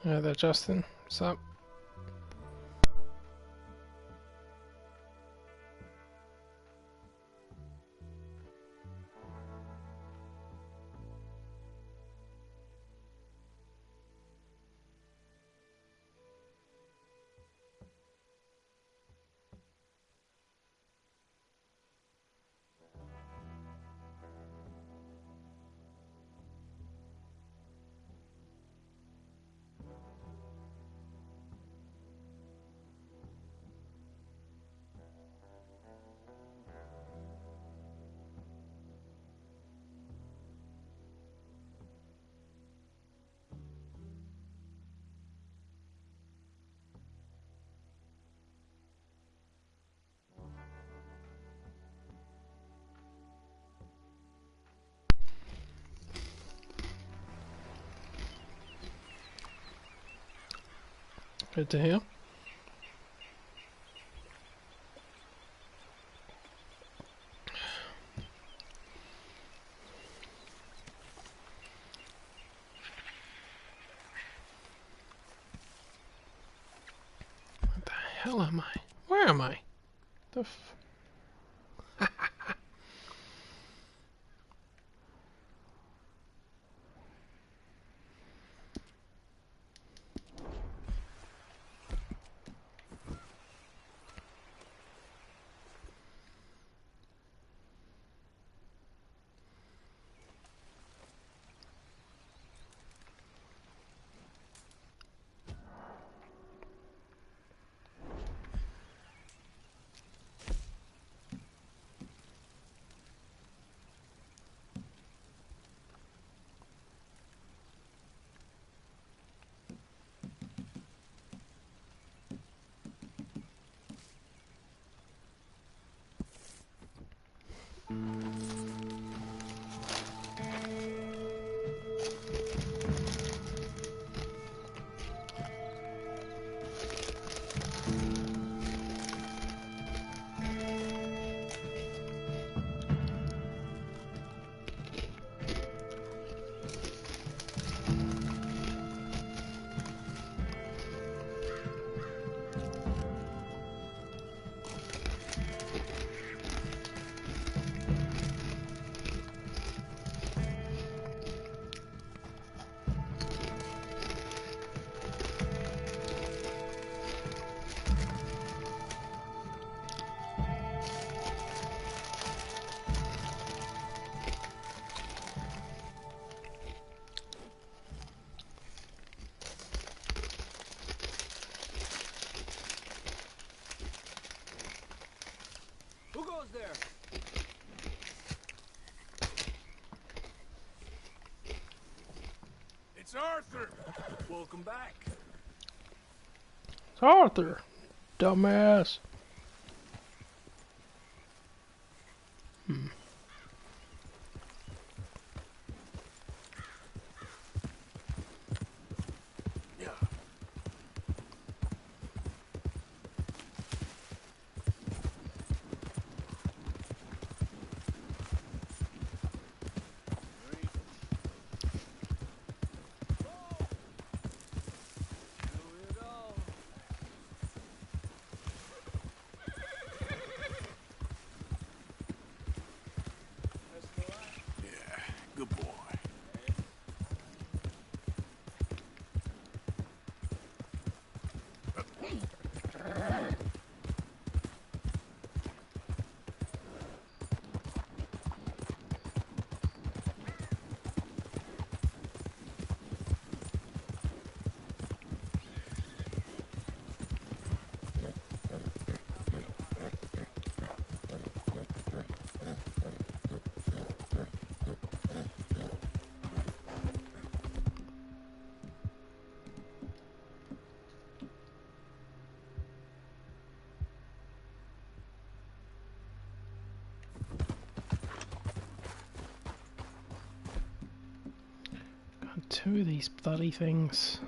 Hi there, Justin. What's up? Good to hear. What the hell am I? Where am I? The f... Who goes there? It's Arthur. Welcome back. It's Arthur! Dumbass! Yeah. Good boy. Got two of these bloody things.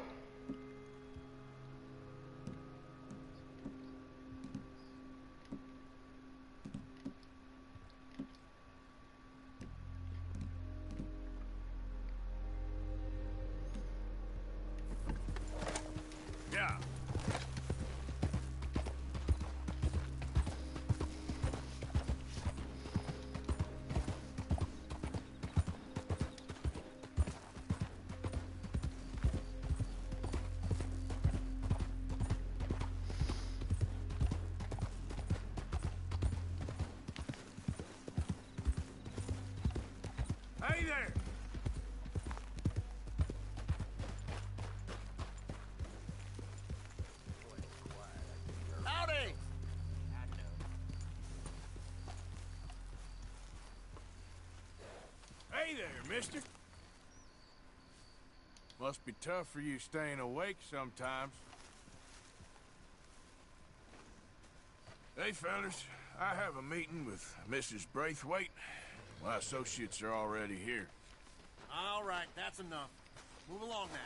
Hey there! Howdy! Hey there, mister. Must be tough for you staying awake sometimes. Hey, fellas. I have a meeting with Mrs. Braithwaite. My associates are already here. All right, that's enough. Move along now.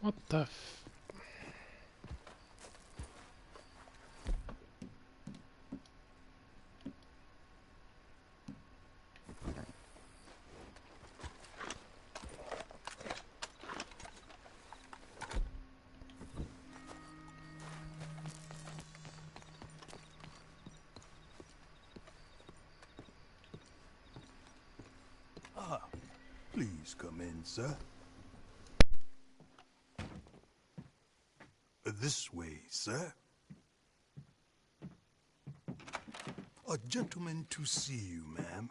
What the f... Please come in, sir. This way, sir. A gentleman to see you, ma'am.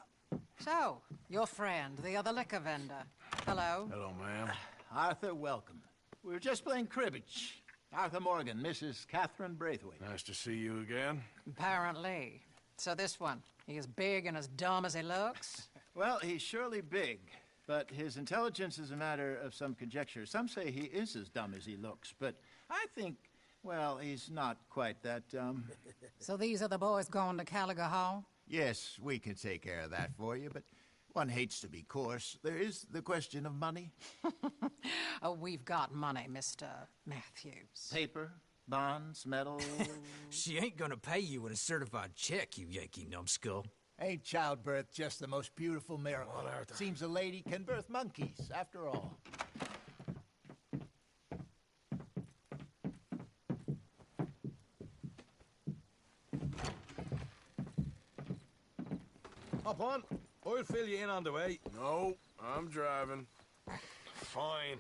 So, your friend, the other liquor vendor. Hello. Hello, ma'am. Arthur, welcome. We were just playing cribbage. Arthur Morgan, Mrs. Catherine Braithwaite. Nice to see you again. Apparently. So this one, he is big and as dumb as he looks? Well, he's surely big, but his intelligence is a matter of some conjecture. Some say he is as dumb as he looks, but I think, well, he's not quite that dumb. So these are the boys going to Caliga Hall? Yes, we can take care of that for you, but one hates to be coarse. There is the question of money. Oh, we've got money, Mr. Matthews. Paper, bonds, metal. She ain't gonna pay you with a certified check, you Yankee numbskull. Ain't childbirth just the most beautiful miracle? Seems a lady can birth monkeys, after all. Hop on. I'll fill you in on the way. No, I'm driving. Fine.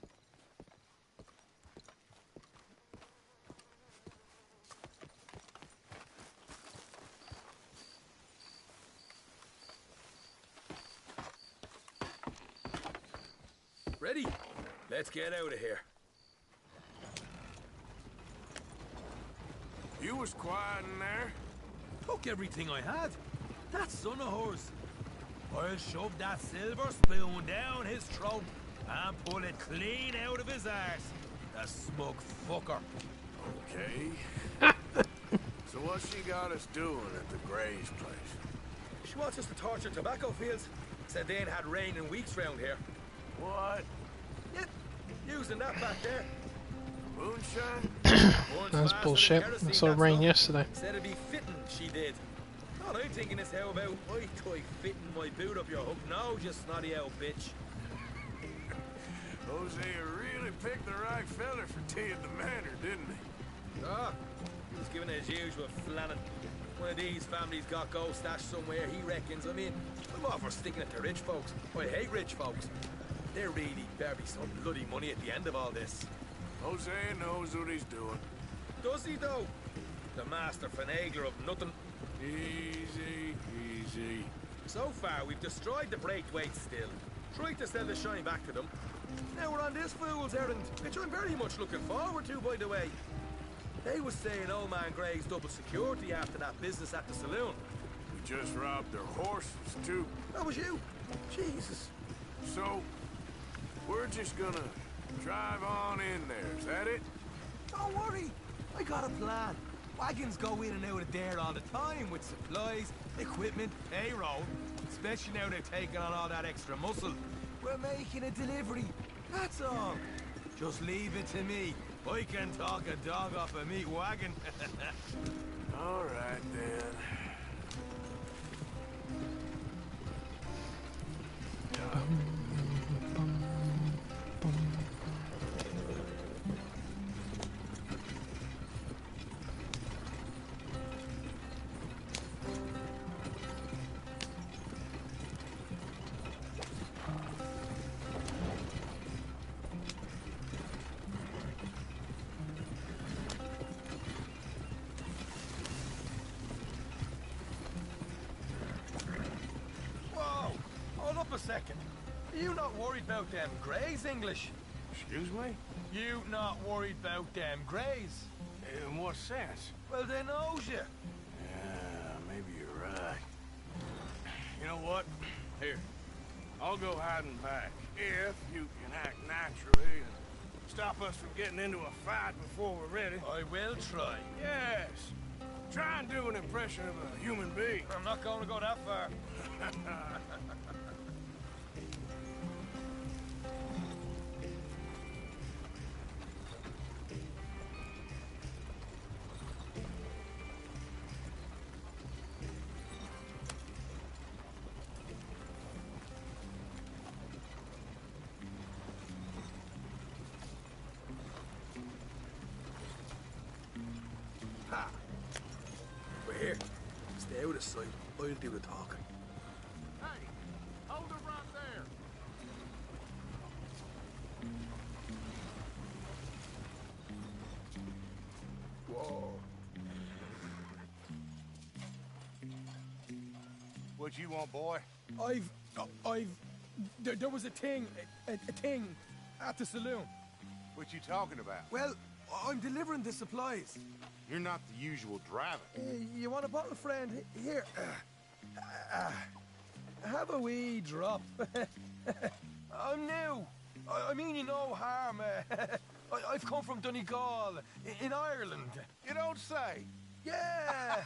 Ready? Let's get out of here. You was quiet in there. Took everything I had. That son of hers. I'll shove that silver spoon down his throat and pull it clean out of his arse. The smug fucker. Okay. So what's she got us doing at the Gray's place? She wants us to torture tobacco fields. Said they ain't had rain in weeks round here. What? Yep, using that back there. Moonshine? That's bullshit. I saw rain yesterday. Said it'd be fitting, she did. All I'm thinking is how about I try fitting my boot up your hook now, you snotty old bitch. Hosea really picked the right feller for tea at the manor, didn't he? Ah, he was giving his usual flannin'. One of these families got gold stashed somewhere, he reckons. I mean, I'm all for sticking it to rich folks. I hate rich folks. There really better be some bloody money at the end of all this. Hosea knows what he's doing. Does he, though? The master finagler of nothing. Easy, easy. So far, we've destroyed the Braithwaites still. Tried to sell the shine back to them. Now we're on this fool's errand, which I'm very much looking forward to, by the way. They was saying old man Gray's double security after that business at the saloon. We just robbed their horses, too. That was you. Jesus. So, we're just gonna drive on in there, is that it? Don't worry. I got a plan. Wagons go in and out of there all the time with supplies, equipment, payroll. Especially now they've taken on all that extra muscle. We're making a delivery. That's all. Just leave it to me. I can talk a dog off a meat wagon. All right, then. Hold up a second. Are you not worried about them greys, English? Excuse me? You not worried about them greys? In what sense? Well, they knows you. Yeah, maybe you're right. You know what? Here, I'll go hiding back. If you can act naturally and stop us from getting into a fight before we're ready. I will try. Yes. Try and do an impression of a human being. I'm not going to go that far. Ha! We're here. Stay out of sight. I'll do the talking. Hey, hold it right there. Whoa. What you want, boy? There was a thing at the saloon. What you talking about? Well, I'm delivering the supplies. You're not the usual driver. You want a bottle, friend? Here. Have a wee drop. I'm new. I mean you no harm. I've come from Donegal, in Ireland. You don't say. Yeah!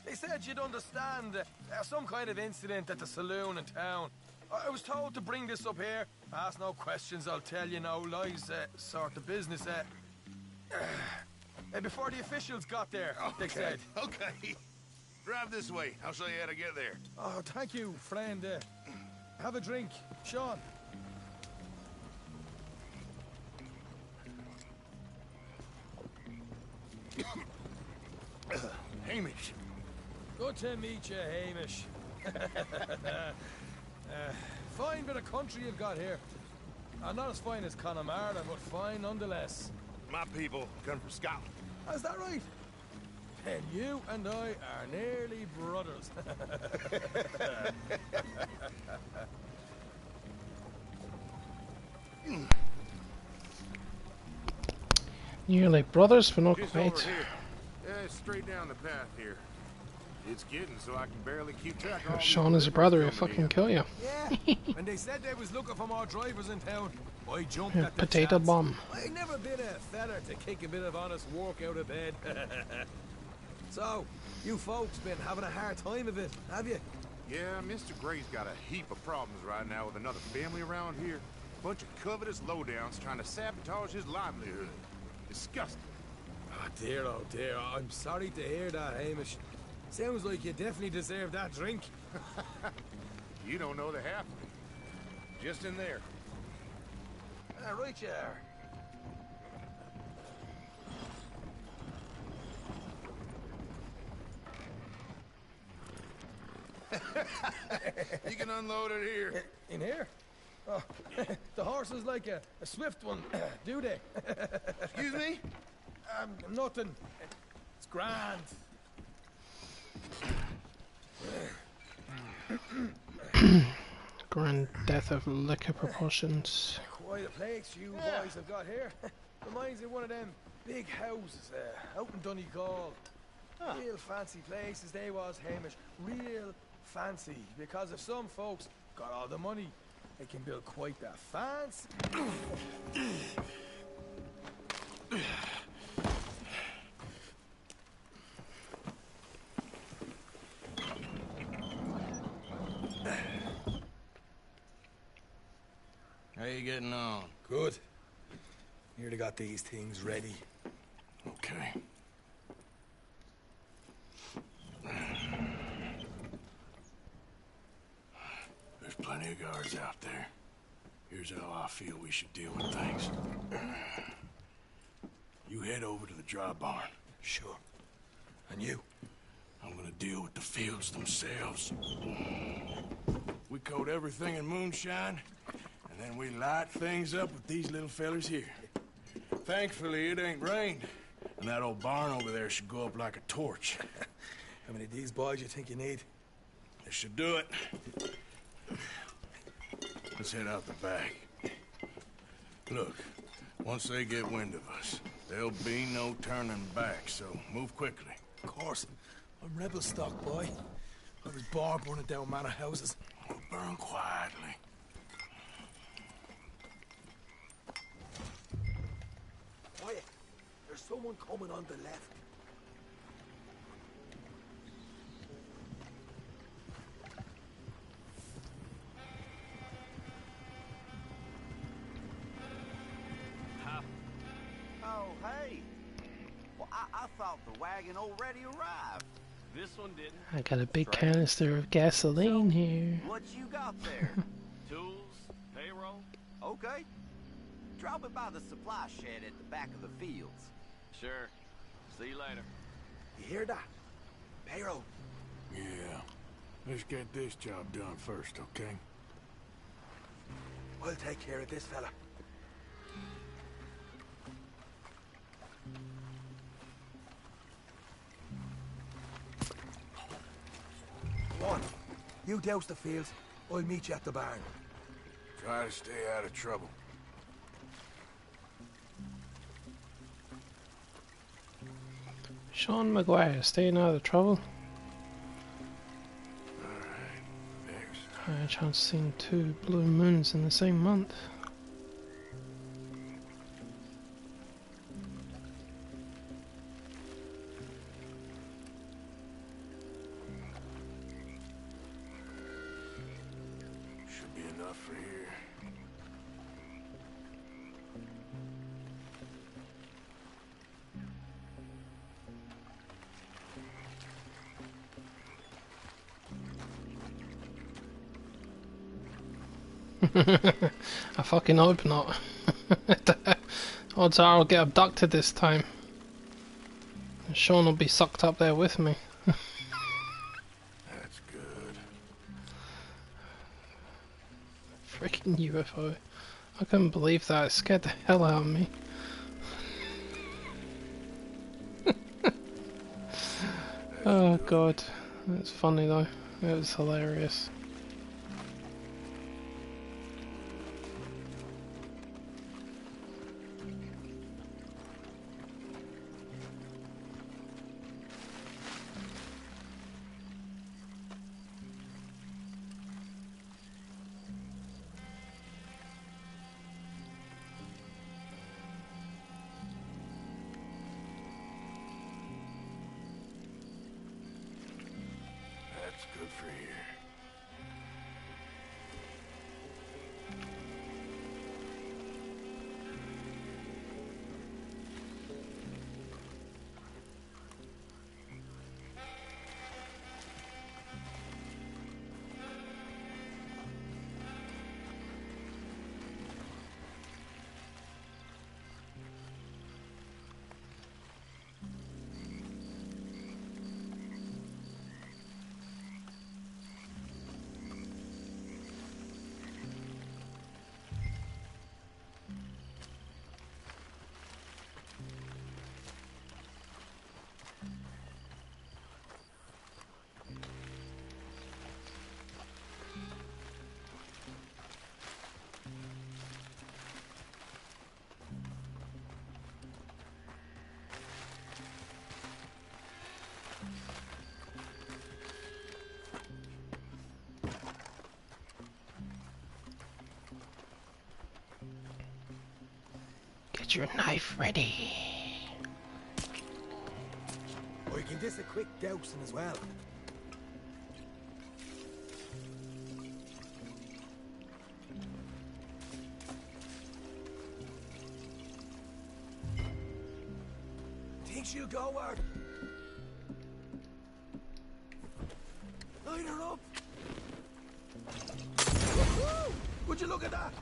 They said you'd understand. Some kind of incident at the saloon in town. I was told to bring this up here. Ask no questions, I'll tell you no lies, sort of business. Before the officials got there, they said. Okay. Drive this way. I'll show you how to get there. Oh, thank you, friend. Have a drink. Sean. Hamish. Good to meet you, Hamish. Fine bit of country you've got here. Not as fine as Connemara, but fine nonetheless. My people come from Scotland. Is that right? Then you and I are nearly brothers. You're like brothers, but not Just over quite. here. Yeah, straight down the path here. It's getting so I can barely keep track of all Sean these is a brother, he'll coming fucking in. kill you. Yeah, and they said they was looking for more drivers in town. I jumped Yeah, at the potato chance. bomb. I never been a feller to kick a bit of honest work out of bed. So, you folks been having a hard time of it, have you? Yeah, Mr. Gray's got a heap of problems right now with another family around here. Bunch of covetous lowdowns trying to sabotage his livelihood. Disgusting. Oh dear, I'm sorry to hear that, Hamish. Sounds like you definitely deserve that drink. You don't know the half of it. Just in there. Right you are. You can unload it here. In here? Oh, the horse is like a swift one, do they? Excuse me? Nothing. It's grand. Grand death of liquor proportions. Quite a place you boys have got here. Reminds me of one of them big houses out in Donegal. Real fancy places they was, Hamish. Real fancy. Because if some folks got all the money, they can build quite the fancy. How you getting on? Good. Nearly got these things ready. Okay. There's plenty of guards out there. Here's how I feel we should deal with things. You head over to the dry barn. Sure. And you? I'm gonna deal with the fields themselves. We coat everything in moonshine, and then we light things up with these little fellers here. Thankfully, it ain't rained, and that old barn over there should go up like a torch. How many of these boys you think you need? This should do it. Let's head out the back. Look, once they get wind of us, there'll be no turning back, so move quickly. Of course. I'm rebel stock, boy. I was born burning down manor houses. We'll burn quietly. Quiet. There's someone coming on the left. Oh, hey. Well, I thought the wagon already arrived. This one didn't. I got a big canister of gasoline here. What you got there? Tools, payroll. Okay. Drop it by the supply shed at the back of the fields. Sure. See you later. You hear that? Payroll. Yeah. Let's get this job done first, okay? I'll take care of this fella. One, you douse the fields. I'll meet you at the barn. Try to stay out of trouble. Sean McGuire, staying out of trouble. I had a chance to see 2 blue moons in the same month. Should be enough for here. I fucking hope not. Odds are I'll get abducted this time. And Sean will be sucked up there with me. That's good. Freaking UFO. I couldn't believe that. It scared the hell out of me. Oh god. It's funny though. It was hilarious. That's good for here. Get your knife ready. Or you can just a quick dousing as well. Think she'll go, Ward? Light her up! Woohoo! Would you look at that?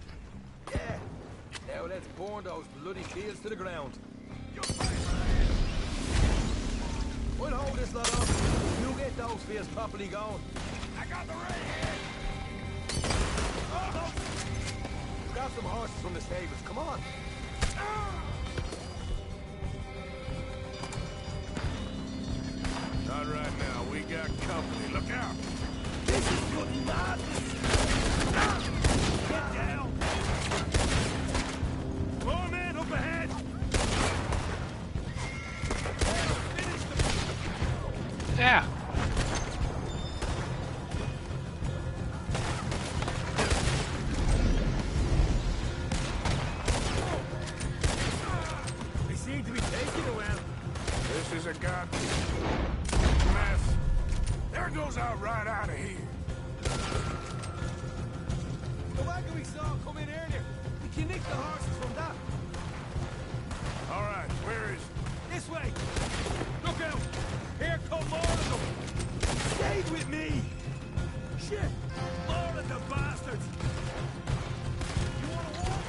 Yeah. Now let's burn those bloody fields to the ground. We'll hold this lot up. You get those fields properly going. I got the right hand. Oh, grab some horses from the stables. Come on. Not right now. We got company. Look out. This is good madness. Get down. More men up ahead. Yeah. They seem to be taking it well. This is a goddamn mess. There goes out right out of here. The wagon we saw come in earlier. We can nick the horses from that. All right, where is it? This way. Look out. Here come more of them. Stay with me. Shit. More of the bastards. You want to walk?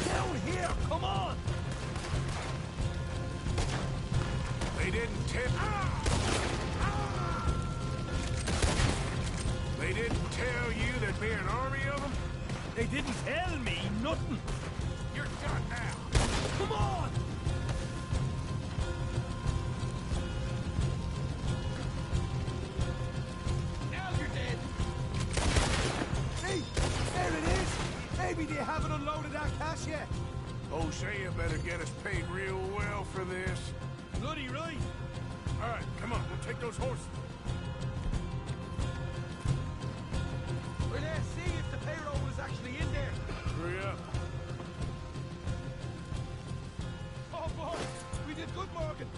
Down here. Come on. They didn't tell. They didn't tell you there'd be an army of them? They didn't tell me nothing. You're done now. Come on. Now you're dead. See? There it is. Maybe they haven't unloaded that cash yet. Hosea better get us paid real well for this. Bloody right. All right, come on, we'll take those horses. We're there. See if the payroll was actually in there. Hurry up. Oh, boy. We did good, Morgan.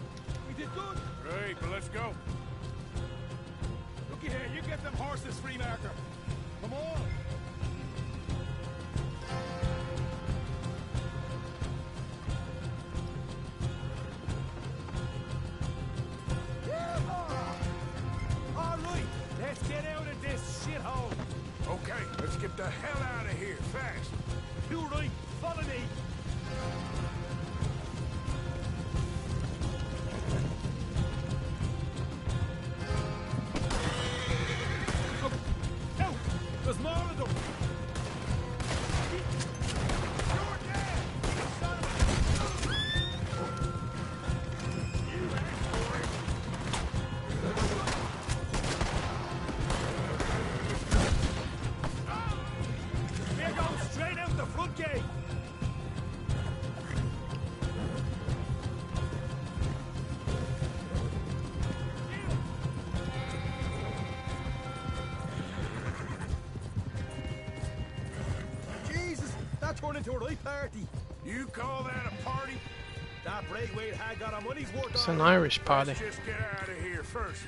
We did good. Great, but let's go. Looky here. You get them horses, free marker. Come on. All right. Let's get out of this shithole. Okay, let's get the hell out of here, fast. You right. Follow me. Look. Out. There's more of them. You're dead. Son of a... You asked for it. They're going straight out the front gate. Jesus, that turned into a right party. You call that a party? That Braithwaite had got our money's worth It's on an it. Irish party. Let's just get out of here first.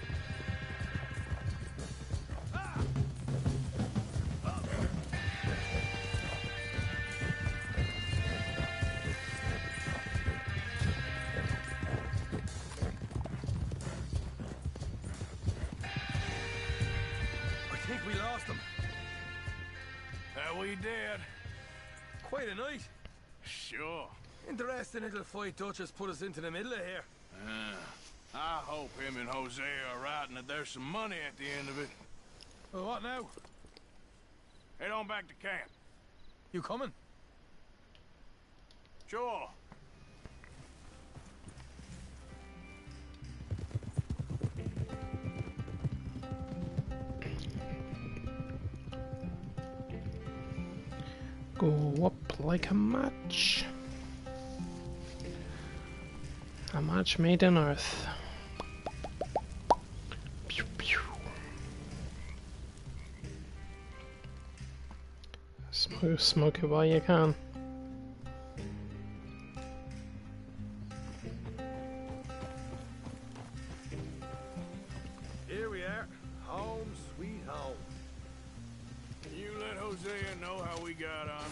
I think we lost them. We did. Quite a night. Sure. Interesting little fight Dutchess put us into the middle of here. I hope him and Hosea are right and that there's some money at the end of it. Well, what now? Head on back to camp. You coming? Sure. Go up like a match. A match made on earth. Pew, pew. Smoke it while you can. Here we are. Home sweet home. You let Hosea know how we got on.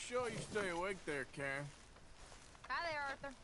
Make sure you stay awake there, Karen. Hi there, Arthur.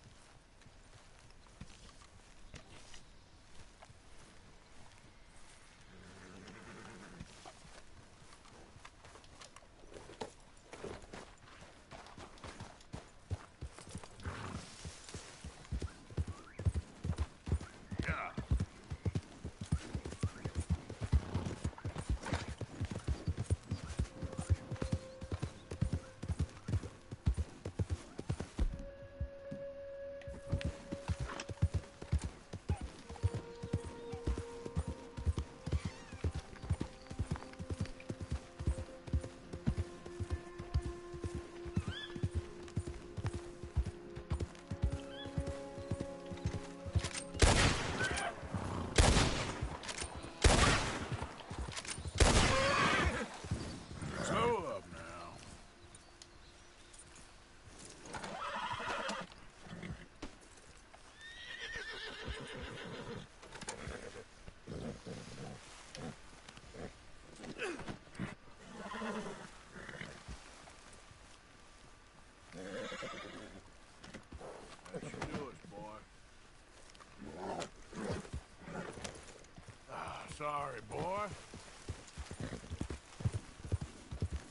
Sorry, boy.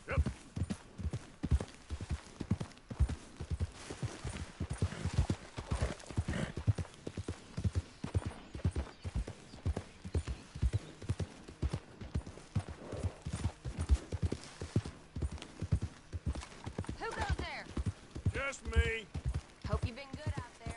Yep. Who goes there? Just me. Hope you've been good out there.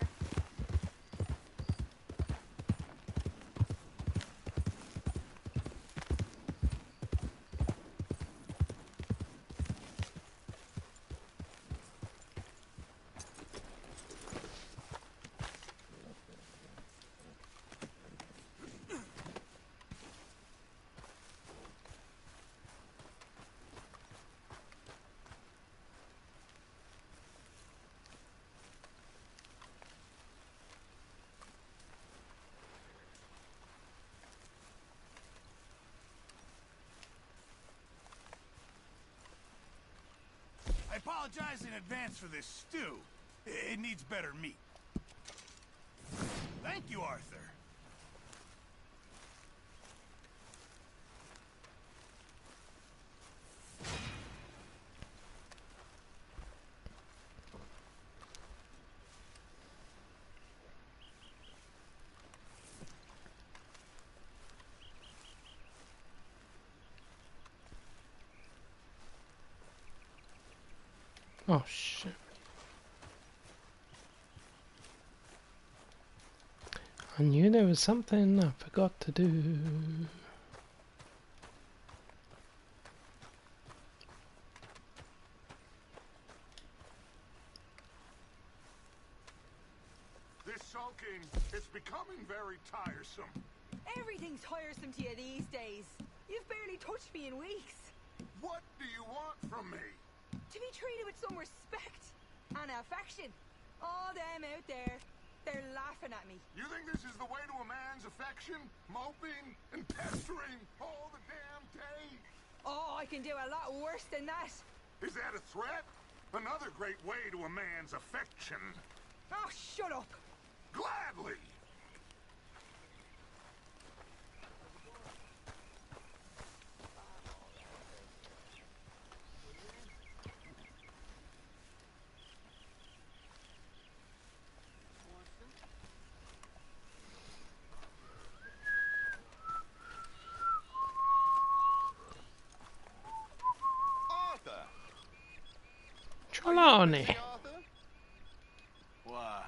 I apologize in advance for this stew. It needs better meat. Thank you, Arthur. Oh shit. I knew there was something I forgot to do. This sulking, it's becoming very tiresome. Everything's tiresome to you these days. You've barely touched me in weeks. What do you want from me? To be treated with some respect and affection. All them out there, they're laughing at me. You think this is the way to a man's affection? Moping and pestering all the damn day? Oh, I can do a lot worse than that. Is that a threat? Another great way to a man's affection. Oh, shut up. Gladly. Trelawney. Why?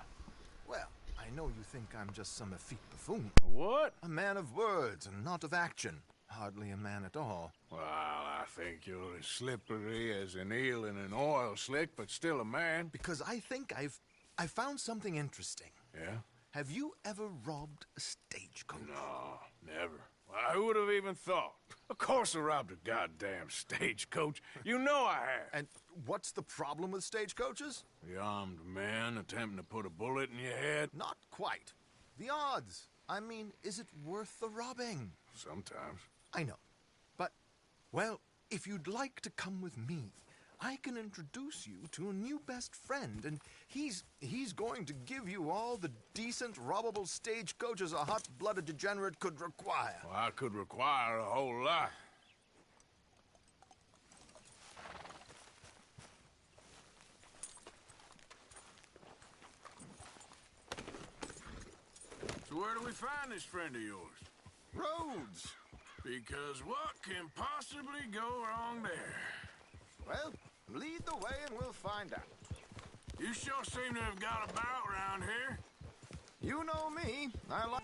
Well, I know you think I'm just some effete buffoon. What? A man of words and not of action. Hardly a man at all. Well, I think you're as slippery as an eel in an oil slick, but still a man. Because I think I found something interesting. Yeah? Have you ever robbed a stagecoach? No, never. Well, who would have even thought? Of course I robbed a goddamn stagecoach. You know I have. And what's the problem with stagecoaches? The armed man attempting to put a bullet in your head? Not quite. The odds. I mean, is it worth the robbing? Sometimes. I know. But, well, if you'd like to come with me, I can introduce you to a new best friend, and he's going to give you all the decent, robbable stagecoaches a hot-blooded degenerate could require. Well, I could require a whole lot. So where do we find this friend of yours? Roads. Because what can possibly go wrong there? Well, lead the way and we'll find out. You sure seem to have got about around here. You know me. I like...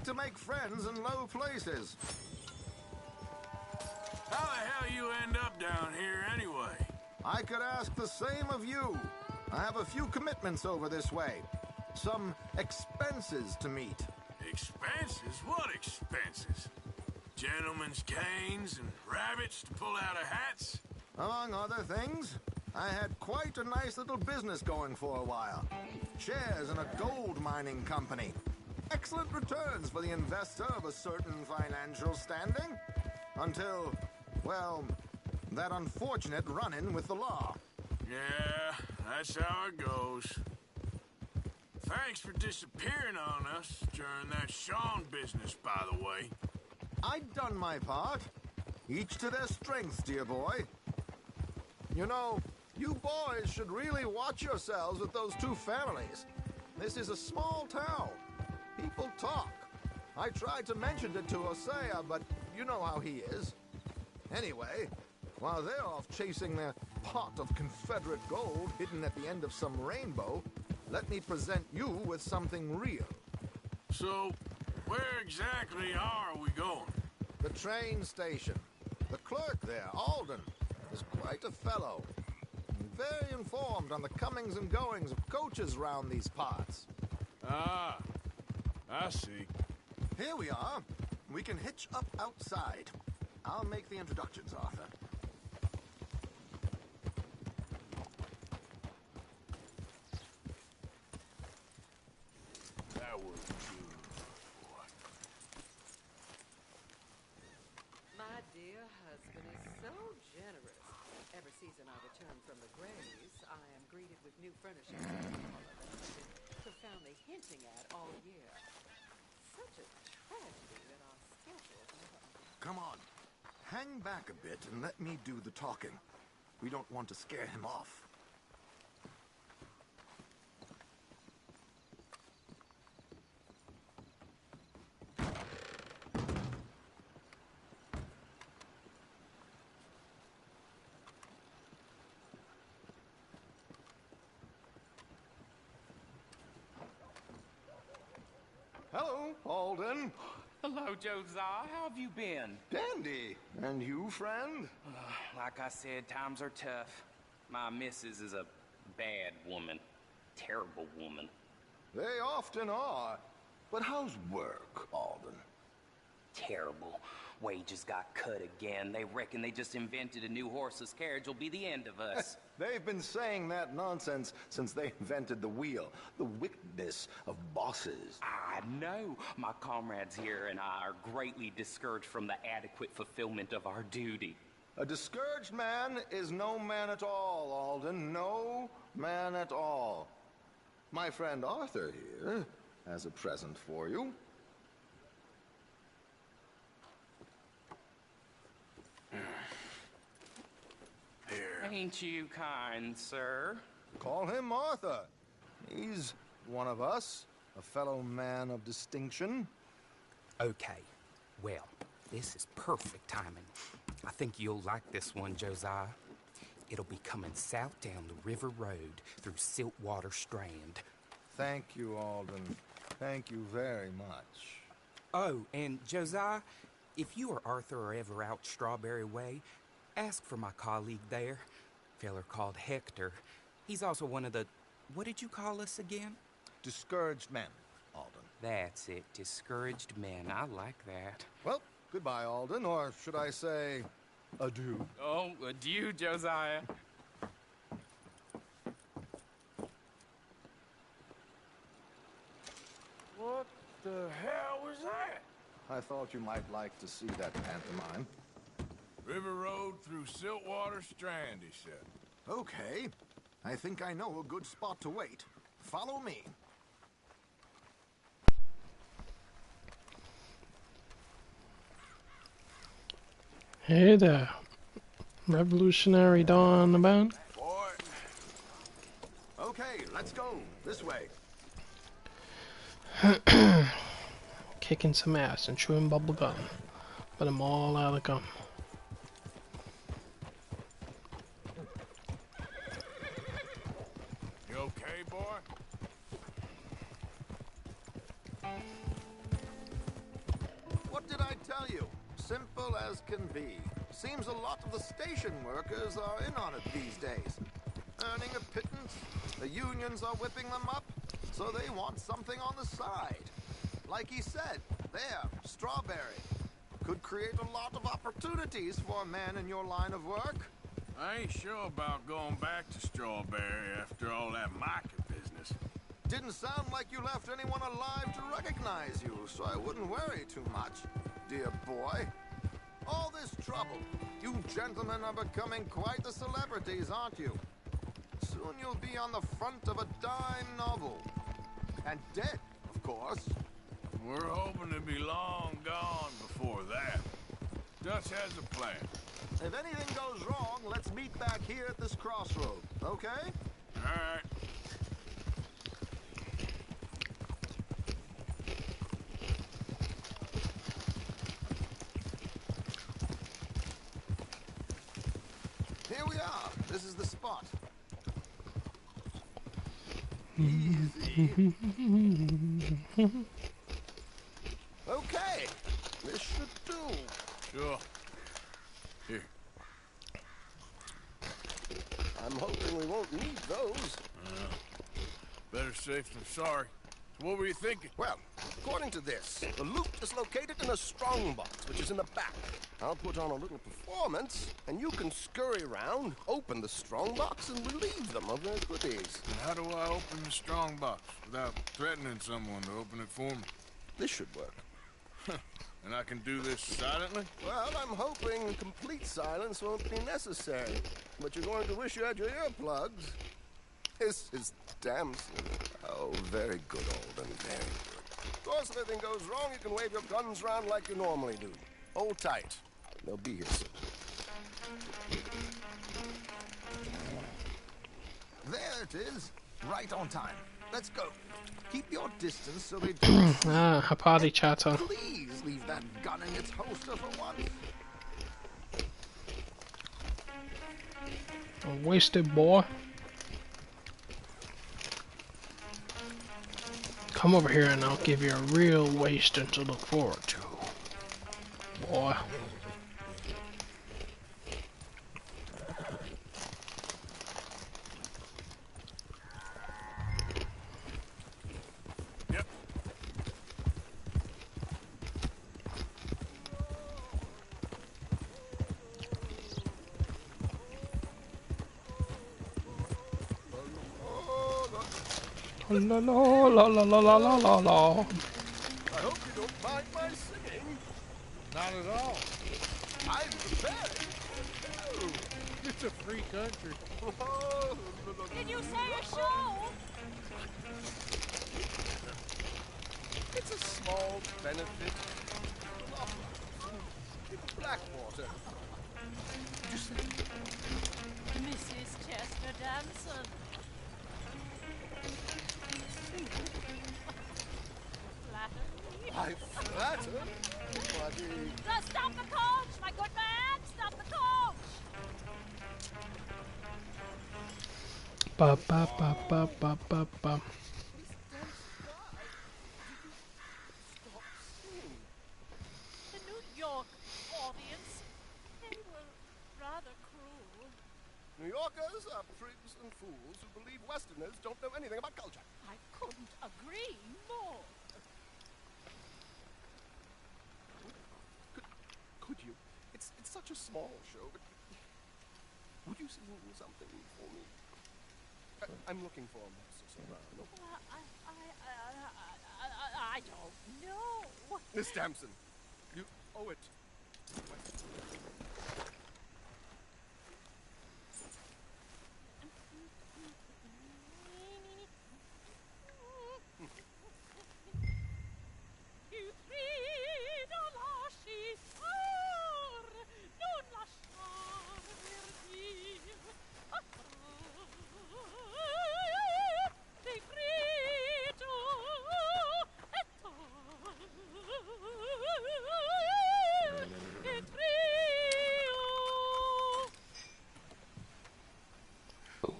to make friends in low places. How the hell you end up down here anyway? I could ask the same of you. I have a few commitments over this way. Some expenses to meet. Expenses? What expenses? Gentlemen's canes and rabbits to pull out of hats? Among other things, I had quite a nice little business going for a while. Shares in a gold mining company. Excellent returns for the investor of a certain financial standing. Until, well, that unfortunate run-in with the law. Yeah, that's how it goes. Thanks for disappearing on us during that Sean business, by the way. I'd done my part. Each to their strengths, dear boy. You know, you boys should really watch yourselves with those two families. This is a small town. People talk. I tried to mention it to Hosea, but you know how he is. Anyway, while they're off chasing their pot of Confederate gold hidden at the end of some rainbow, let me present you with something real. So, where exactly are we going? The train station. The clerk there, Alden, is quite a fellow. Very informed on the comings and goings of coaches round these parts. Ah, I see. Here we are. We can hitch up outside. I'll make the introductions, Arthur. That was good, boy. My dear husband is so generous. Every season I return from the graves, I am greeted with new furnishings that I've been profoundly hinting at all year. Such a tragedy that our schedules never... Come on. Hang back a bit and let me do the talking. We don't want to scare him off. Hello, Alden. Hello, Josiah. How have you been? Dandy. And you, friend? Like I said, times are tough. My missus is a bad woman. Terrible woman. They often are. But how's work, Alden? Terrible. Wages got cut again. They reckon they just invented a new horseless carriage will be the end of us. They've been saying that nonsense since they invented the wheel. The wickedness of bosses. I know. My comrades here and I are greatly discouraged from the adequate fulfillment of our duty. A discouraged man is no man at all, Alden. No man at all. My friend Arthur here has a present for you. Here. Ain't you kind, sir? Call him Arthur. He's one of us, a fellow man of distinction. Okay. Well, this is perfect timing. I think you'll like this one, Josiah. It'll be coming south down the river road through Siltwater Strand. Thank you, Alden. Thank you very much. Oh, and Josiah, if you or Arthur are ever out Strawberry Way, ask for my colleague there, feller called Hector. He's also one of the... What did you call us again? Discouraged men, Alden. That's it, discouraged men. I like that. Well, goodbye, Alden, or should I say, adieu. Oh, adieu, Josiah. the hell was that? I thought you might like to see that pantomime. River Road through Siltwater Strand, he said. Okay. I think I know a good spot to wait. Follow me. Hey there. Revolutionary Dawn about? Boy. Okay, let's go. This way. Kicking some ass and chewing bubble gum. But I'm all out of gum. You okay, boy? What did I tell you? Simple as can be. Seems a lot of the station workers are in on it these days. Earning a pittance, the unions are whipping them up, so they want something on the side. Like he said, there, Strawberry. Could create a lot of opportunities for a man in your line of work. I ain't sure about going back to Strawberry after all that Micah business. Didn't sound like you left anyone alive to recognize you, so I wouldn't worry too much, dear boy. All this trouble, you gentlemen are becoming quite the celebrities, aren't you? Soon you'll be on the front of a dime novel. And dead, of course. We're hoping to be long gone before that. Dutch has a plan. If anything goes wrong, let's meet back here at this crossroad, okay? All right. Here we are. This is the spot. Easy. Okay. This should do. Sure. Here. I'm hoping we won't need those. Better safe than sorry. So what were you thinking? Well, according to this, the loot is located in a strongbox, which is in the back. I'll put on a little performance, and you can scurry around, open the strongbox, and relieve them of their goodies. And how do I open the strongbox without threatening someone to open it for me? This should work. And I can do this silently? Well, I'm hoping complete silence won't be necessary. But you're going to wish you had your earplugs. This is Damson. Oh, very good, Alden, very good. Of course, if anything goes wrong, you can wave your guns around like you normally do. Hold tight. They'll be here soon. There it is. Right on time. Let's go. Keep your distance so they don't... A party chatter. Please leave that gun in its holster for once. A wasted boy. Come over here and I'll give you a real wasting to look forward to. Boy. Yep. La la la la la la la la la. I hope you don't mind my singing. Not at all. I'm prepared. It's a free country. Did you say a show? It's a small benefit. In Blackwater. Mrs. Chester Damson. I flatter, buddy. Stop the coach, my good man! Stop the coach! Ba ba ba ba ba ba ba. The New York audience, they were rather cruel. New Yorkers are prigs and fools who believe Westerners don't know anything about culture. I couldn't agree more. Could you? It's such a small show, but would you sing something for me? I'm looking for a message soprano. Well, I don't know. Miss Damson, you owe it.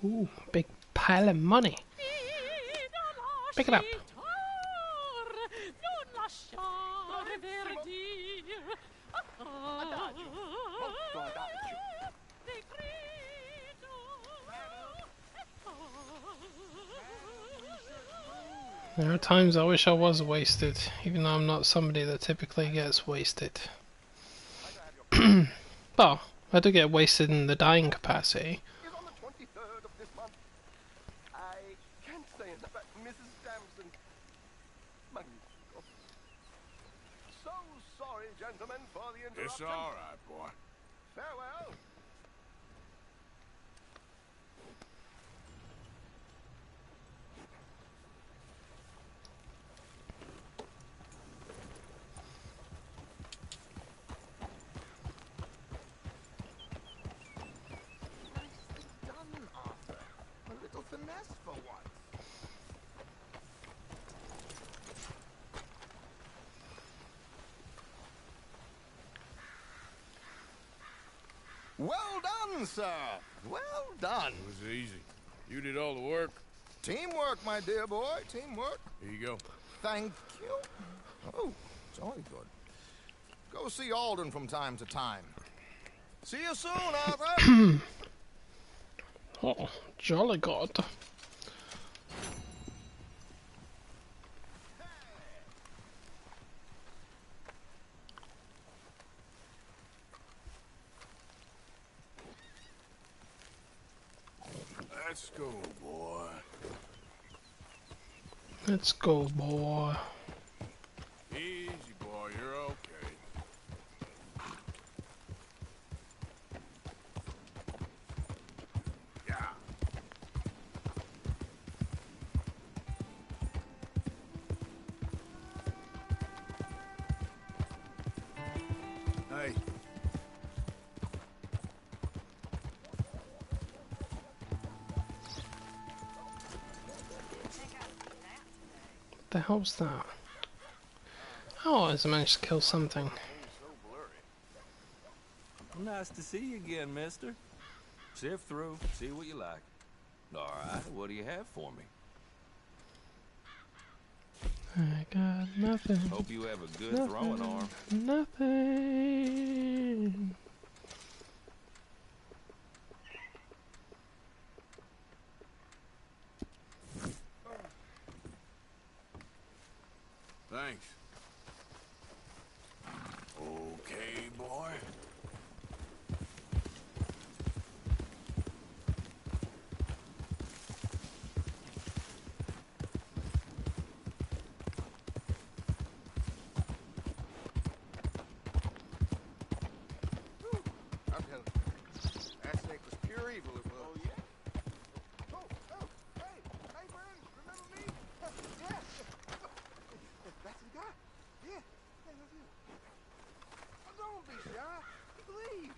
Ooh, big pile of money. Pick it up. There are times I wish I was wasted, even though I'm not somebody that typically gets wasted. Well, I do get wasted in the dying capacity. Is on the 23rd of this month. I can't say enough about Mrs. Damson. Magnifico. So sorry, gentlemen, for the interruption. It's all right, boy. Farewell. Finesse for once. Well done, sir. Well done. It was easy. You did all the work. Teamwork, my dear boy. Teamwork. Here you go. Thank you. Oh, jolly good. Go see Alden from time to time. See you soon, Arthur. Oh, jolly good. Let's go, boy. Let's go, boy. Easy, boy. You're okay. Hey. What the hell's that? Oh, I managed to kill something. Nice to see you again, mister. Sift through, see what you like. All right, what do you have for me? I got nothing. Hope you have a good throwing arm. Nothing. Thanks. Okay, boy. I'm telling you, that snake was pure evil. It was. Oh, yeah? Hey, Brandon, remember me? Yeah. That's the guy. Yeah, that's you. Oh, don't be shy. Please.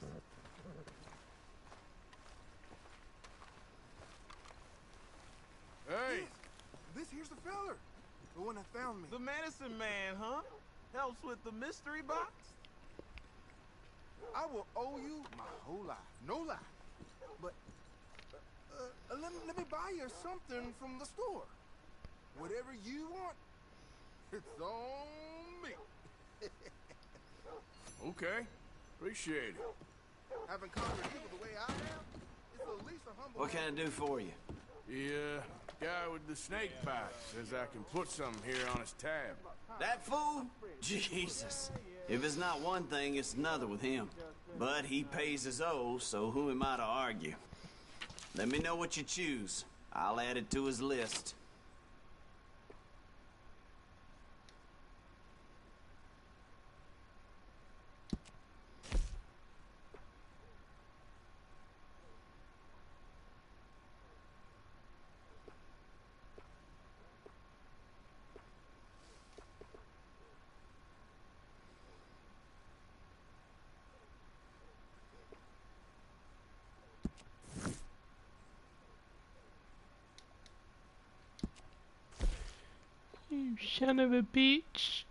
Hey. This here's the feller. The one that found me. The medicine man, huh? Helps with the mystery box? I will owe you my whole life. No lie. But, let me buy you something from the store. Whatever you want, it's on me. Okay. Appreciate it. Having conquered evil the way I have, it's the least a humble. What can I do for you? The guy with the snake bite says I can put something here on his tab. That fool? Jesus. If it's not one thing, it's another with him. But he pays his owe, so who am I to argue? Let me know what you choose. I'll add it to his list. son of a bitch.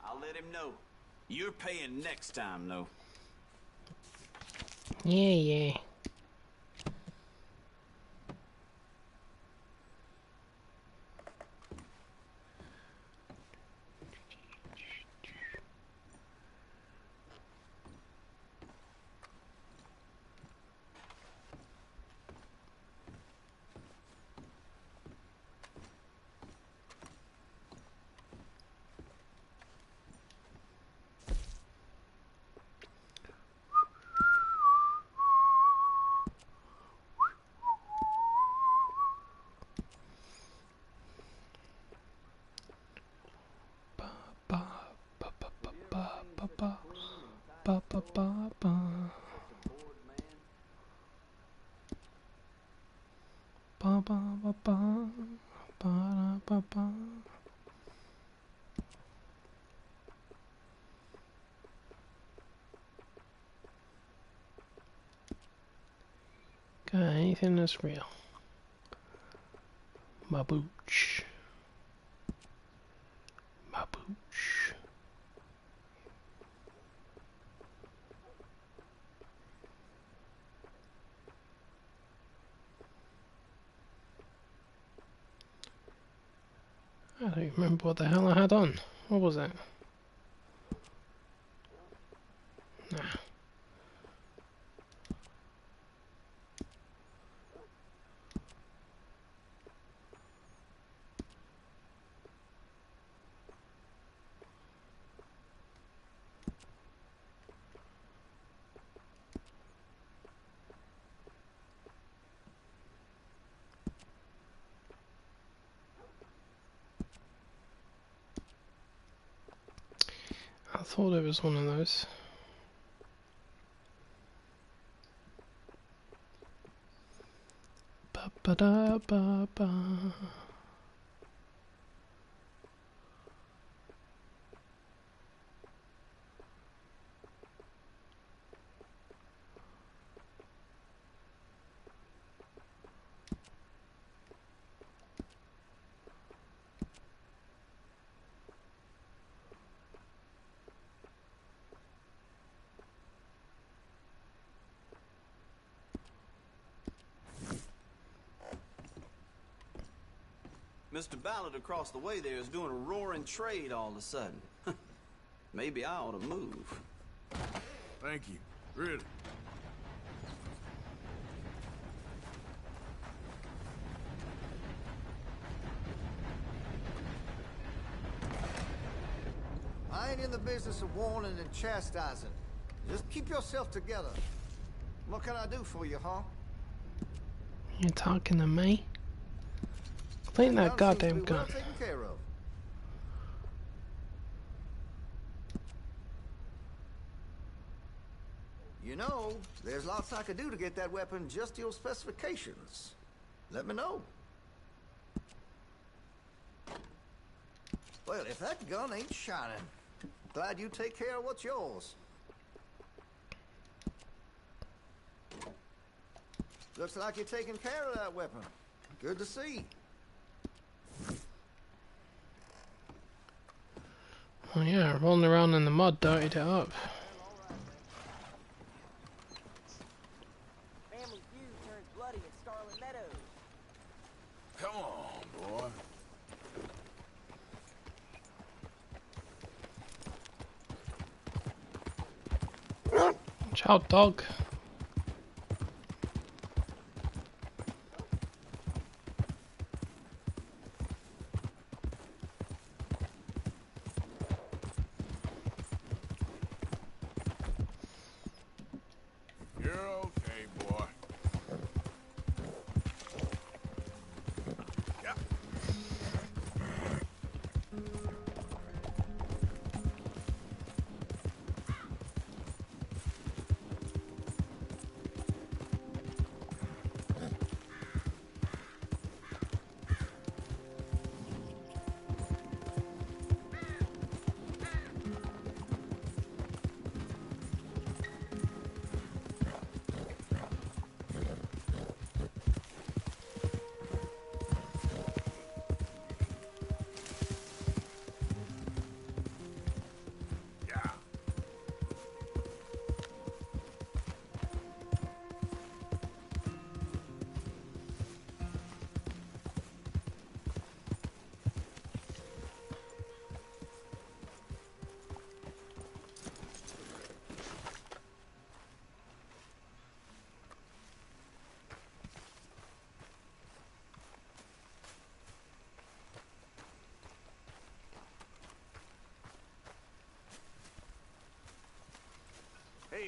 I'll let him know. You're paying next time, though. Yeah. Got anything that's real? My booch. My booch. I don't remember what the hell I had on. What was that? Nah. I thought it was one of those. Ba ba da ba ba. Mr. Ballard across the way there is doing a roaring trade all of a sudden. Maybe I ought to move. Thank you. Really. I ain't in the business of warning and chastising. Just keep yourself together. What can I do for you, huh? You talking to me? Clean that goddamn gun. Well taken care of. You know, there's lots I could do to get that weapon just to your specifications. Let me know. Well, if that gun ain't shining, glad you take care of what's yours. Looks like you're taking care of that weapon. Good to see. Oh yeah, rolling around in the mud dirtied it up. Family feud turns bloody at Starling Meadows. Come on, boy. Watch out, dog.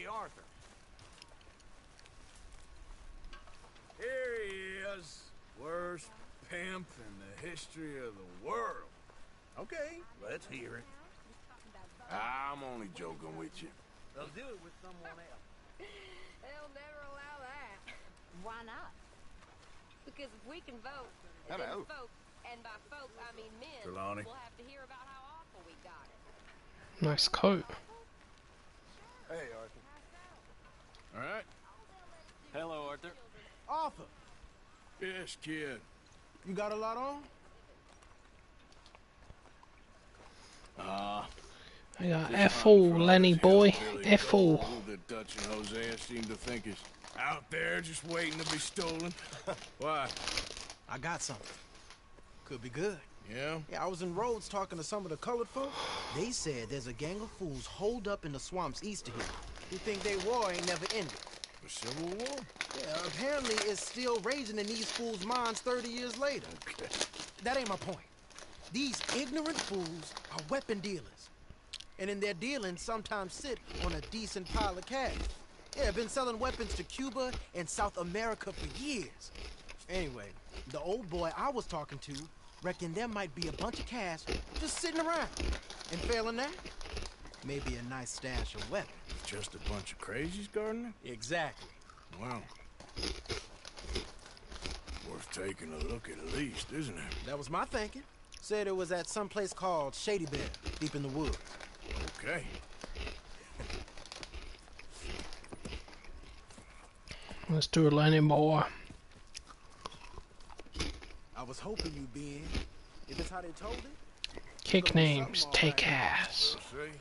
Arthur. Here he is. Worst pimp in the history of the world. Okay, let's hear it. I'm only joking with you. They'll do it with someone else. They'll never allow that. Why not? Because if we can vote, Hello. then folk, and by folk I mean men, Trelawney. we'll have to hear about how awful we got it. Nice coat. Hey, Arthur. All right. Hello, Arthur. Arthur, Yes, kid. you got a lot on? I got F4, Lenny boy. F4. The Dutch and Hosea seem to think is out there just waiting to be stolen. Why? I got something. Could be good. Yeah? Yeah, I was in Rhodes talking to some of the colored folk. They said there's a gang of fools holed up in the swamps east of here who think they war ain't never ended. The Civil War? Yeah, apparently it's still raging in these fools' minds 30 years later. Okay. That ain't my point. These ignorant fools are weapon dealers. And in their dealings sometimes sit on a decent pile of cash. Yeah, been selling weapons to Cuba and South America for years. Anyway, the old boy I was talking to reckoned there might be a bunch of cash just sitting around. And failing that, maybe a nice stash of weapons. Just a bunch of crazies, Gardner? Exactly. Well, worth taking a look at least, isn't it? That was my thinking. Said it was at some place called Shady Bear, deep in the woods. Okay. Let's do it, Lenny boy. I was hoping you'd be in. If it's how they told it. Kick names, take ass. We'll see.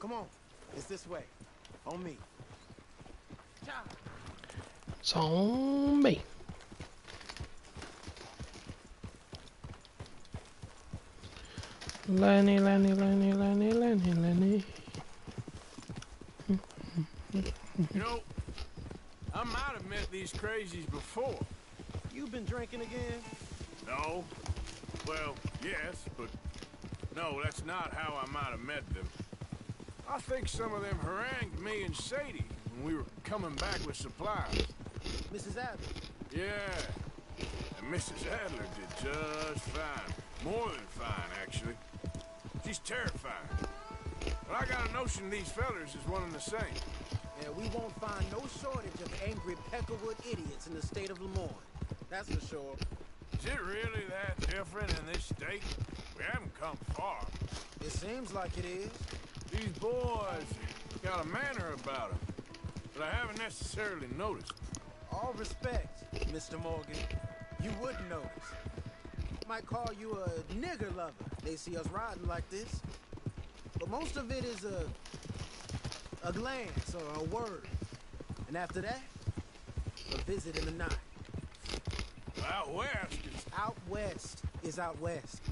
Come on. It's this way. On me. Zombie. Lenny, Lenny, Lenny, Lenny, Lenny, Lenny. You know, I might have met these crazies before. You been drinking again? No. Well, yes, but no, that's not how I might have met them. I think some of them harangued me and Sadie when we were coming back with supplies. Mrs. Adler? Yeah. And Mrs. Adler did just fine. More than fine, actually. She's terrifying. But I got a notion these fellers is one and the same. Yeah, we won't find no shortage of angry Peckerwood idiots in the state of Lemoyne. That's for sure. Is it really that different in this state? We haven't come far. It seems like it is. These boys got a manner about them that I haven't necessarily noticed. All respect, Mr. Morgan. You wouldn't notice. Might call you a nigger lover. They see us riding like this. But most of it is a glance or a word. And after that, a visit in the night. Out west is... Out west is out west.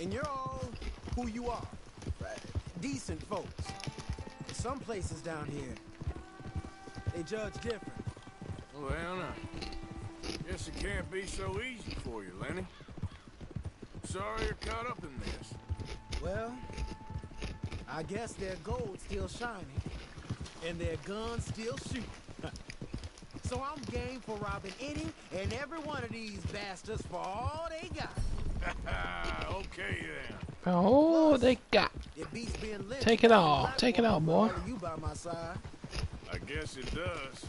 And you're all who you are. Right? Decent folks. But some places down here, they judge different. Well, now, guess it can't be so easy for you, Lenny. Sorry you're caught up in this. Well, I guess their gold's still shining, and their guns still shoot. So I'm game for robbing any and every one of these bastards for all they got. Okay, then. Oh, they got. It beats being lit. Take it all. Take it all, boy. You by my side. I guess it does.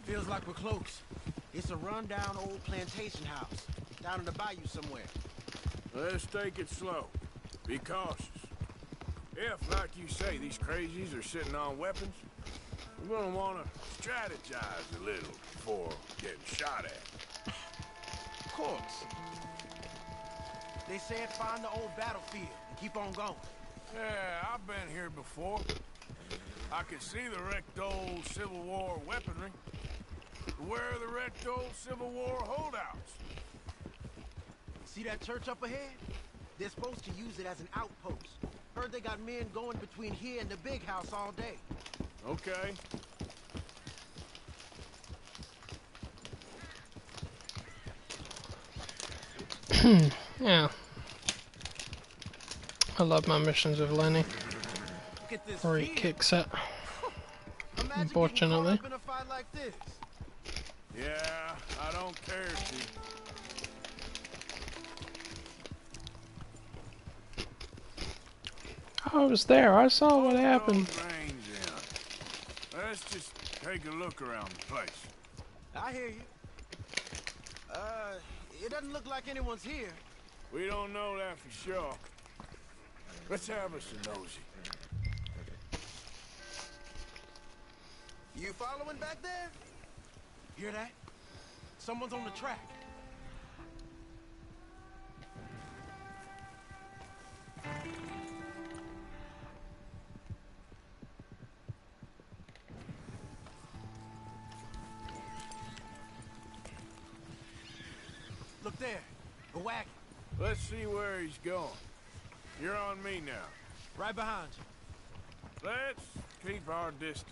Feels like we're close. It's a rundown old plantation house, down in the bayou somewhere. Let's take it slow. Be cautious. If, like you say, these crazies are sitting on weapons, we're gonna wanna strategize a little before getting shot at. Of course. They said find the old battlefield and keep on going. Yeah, I've been here before. I can see the wrecked old Civil War weaponry. Where are the wrecked old Civil War holdouts? See that church up ahead? They're supposed to use it as an outpost. Heard they got men going between here and the big house all day. Okay. Yeah. I love my missions with Lenny. Or he kicks it. Unfortunately. Up in a fight like this. Yeah, I don't care to. I was there. I saw what happened. Let's just take a look around the place. I hear you. It doesn't look like anyone's here. We don't know that for sure. Let's have us a nosy. You following back there? Hear that? Someone's on the track. Look there, a wagon. Let's see where he's going. You're on me now. Right behind you. Let's keep our distance.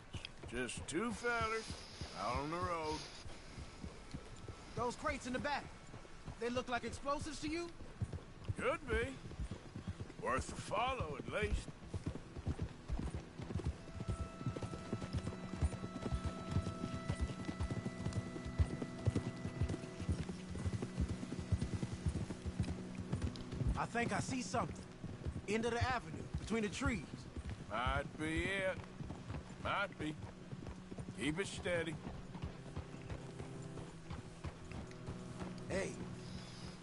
Just two fellers out on the road. Those crates in the back, they look like explosives to you? Could be. Worth a follow, at least. I think I see something. End of the avenue, between the trees. Might be it. Might be. Keep it steady. Hey,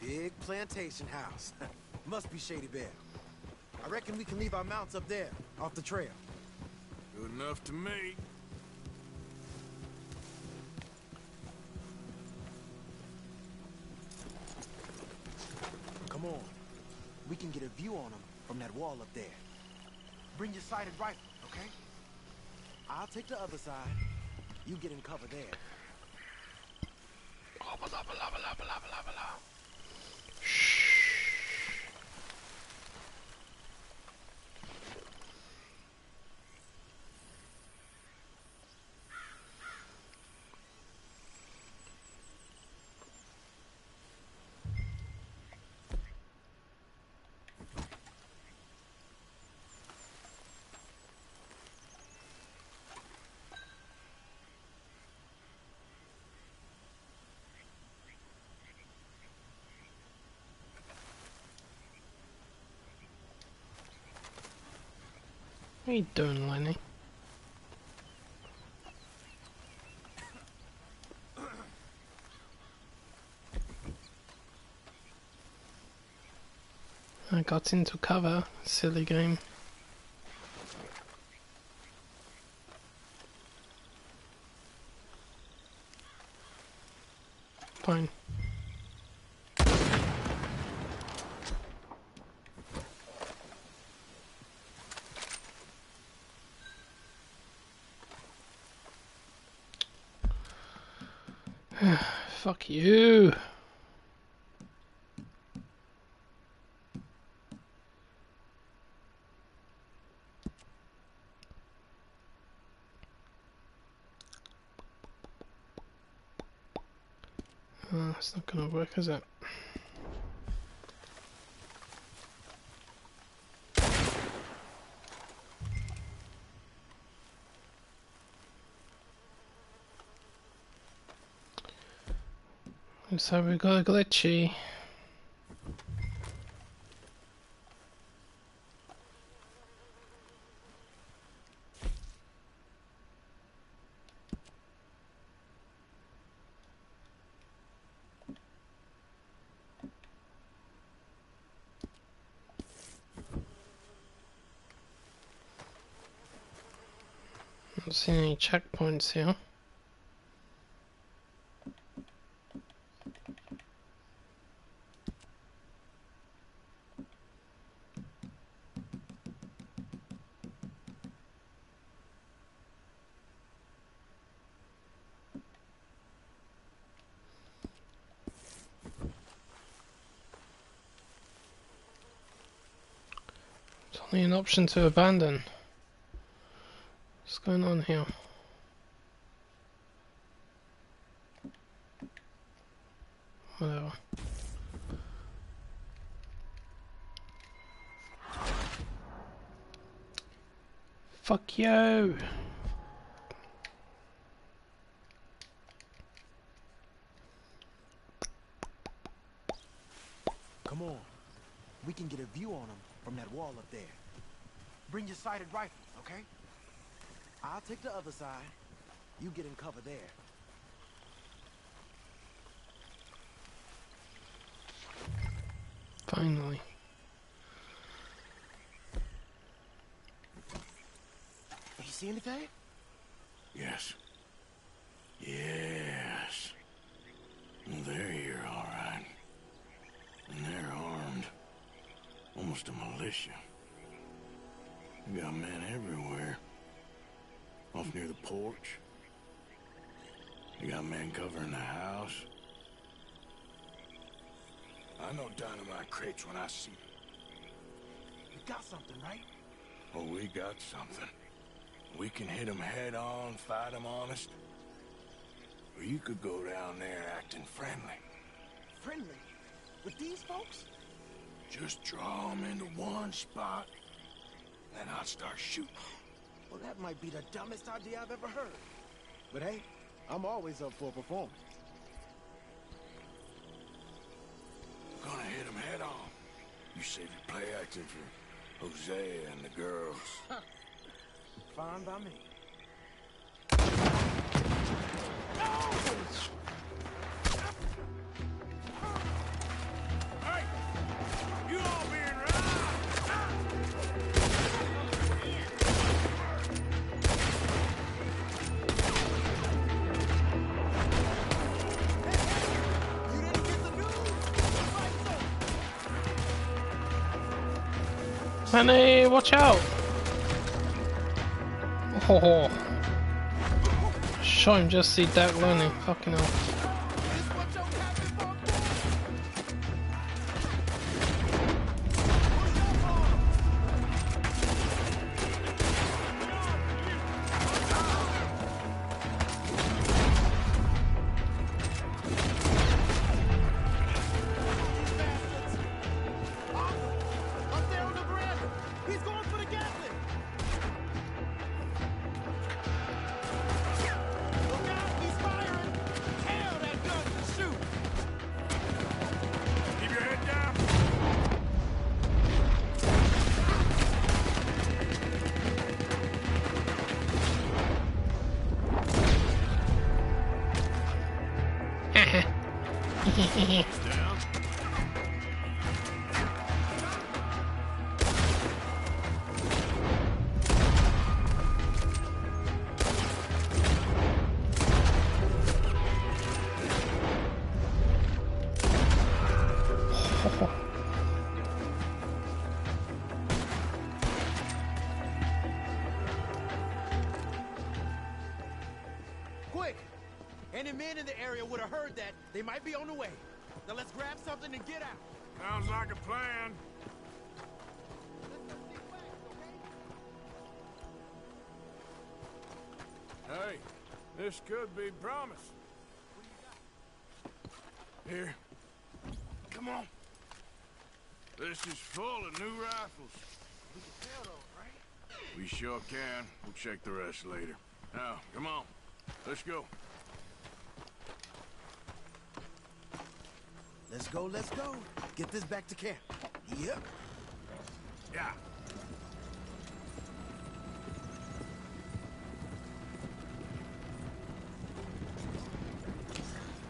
big plantation house. Must be Shady Bear. I reckon we can leave our mounts up there, off the trail. Good enough to me. Come on. We can get a view on them from that wall up there. Bring your sighted rifle, okay? I'll take the other side. You get in cover there. What are you doing, Lenny? I got into cover, silly game. Fine. Fuck you. It's not gonna work, is it? Looks like we got a glitchy. Not seeing any checkpoints here. It's only an option to abandon. What's going on here? Whatever. Fuck you! Come on. We can get a view on them from that wall up there. Bring your sighted rifle, okay? I'll take the other side. You get in cover there. Finally. You see anything? Yes. Yes. They're here, all right. And they're armed. Almost a militia. We got men everywhere. Off near the porch. You got men covering the house. I know dynamite crates when I see them. We got something, right? Oh, we got something. We can hit them head on, fight them honest. Or you could go down there acting friendly. Friendly? With these folks? Just draw them into one spot, then I'll start shooting. Well, that might be the dumbest idea I've ever heard. But hey, I'm always up for a performance. We're gonna hit them head on. You save your play acting for Hosea and the girls. Fine by me. Hey! You all being right! Penny, watch out! Oh, shot him just see that running. Fucking hell. Quick! Any men in the area would have heard that. They might be on the way. Now let's grab something and get out. Sounds like a plan. Hey, this could be promise. Here. Come on. This is full of new rifles. We can tell those, right? We sure can. We'll check the rest later. Now, come on. Let's go. Let's go, let's go. Get this back to camp. Yep. Yeah.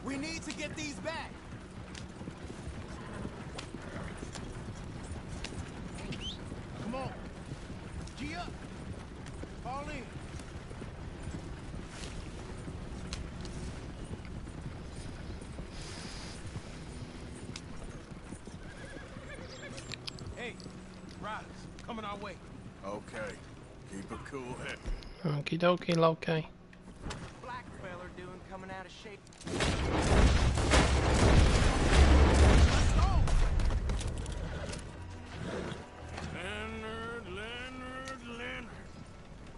We need to get these back. Come on. G up. Fall in. my way. Okay. Keep a cool head. Okie dokie, okay. Black feller doing coming out of shape. Leonard.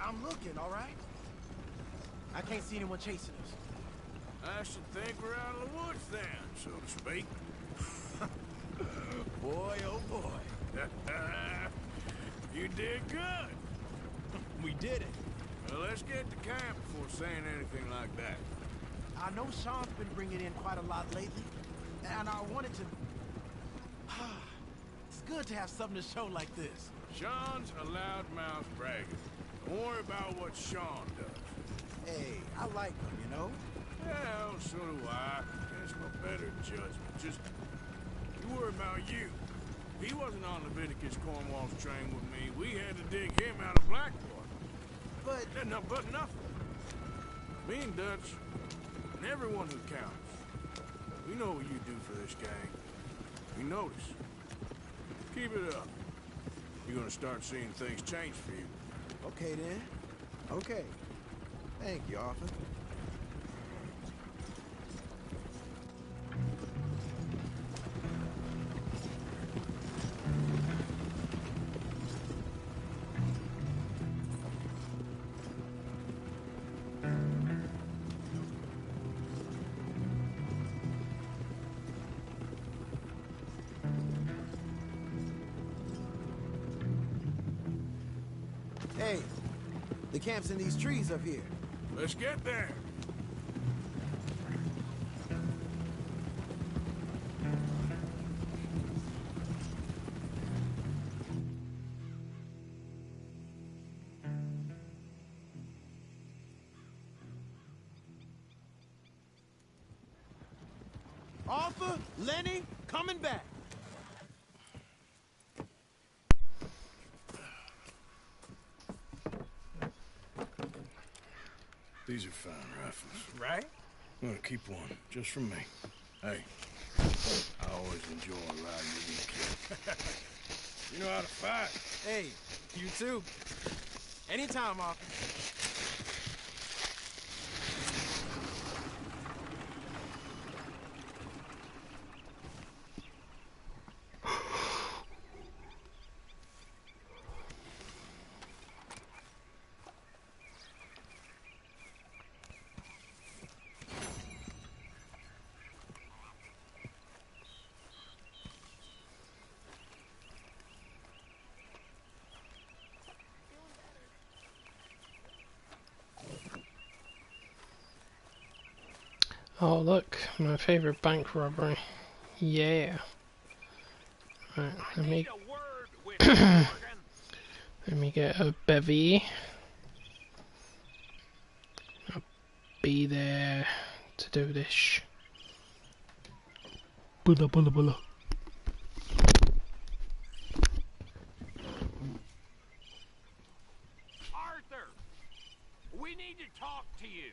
I'm looking, all right? I can't see anyone chasing us. I should think we're out of the woods then, so to speak. Boy, oh boy. You did good. We did it. Well, let's get to camp before saying anything like that. I know Sean's been bringing in quite a lot lately, and I wanted to... It's good to have something to show like this. Sean's a loudmouth bragger. Don't worry about what Sean does. Hey, I like him, you know? Well, so do I. That's my better judgment. Just, you worry about you. He wasn't on Leviticus Cornwall's train with me. We had to dig him out of Blackwater. But nothing. Me and Dutch, and everyone who counts, we know what you do for this gang. We notice. Keep it up. You're gonna start seeing things change for you. Okay, then. Okay. Thank you, Arthur. Hey, the camp's in these trees up here. Let's get there. Arthur, Lenny, coming back. These are fine rifles. Right? I'm gonna keep one, just for me. Hey, I always enjoy riding with you, kid. You know how to fight. Hey, you too. Anytime, Arthur. Oh look, my favorite bank robbery. Yeah. Right, let me let me get a bevy. I'll be there to do this. Bulla bulla bulla. Arthur, we need to talk to you.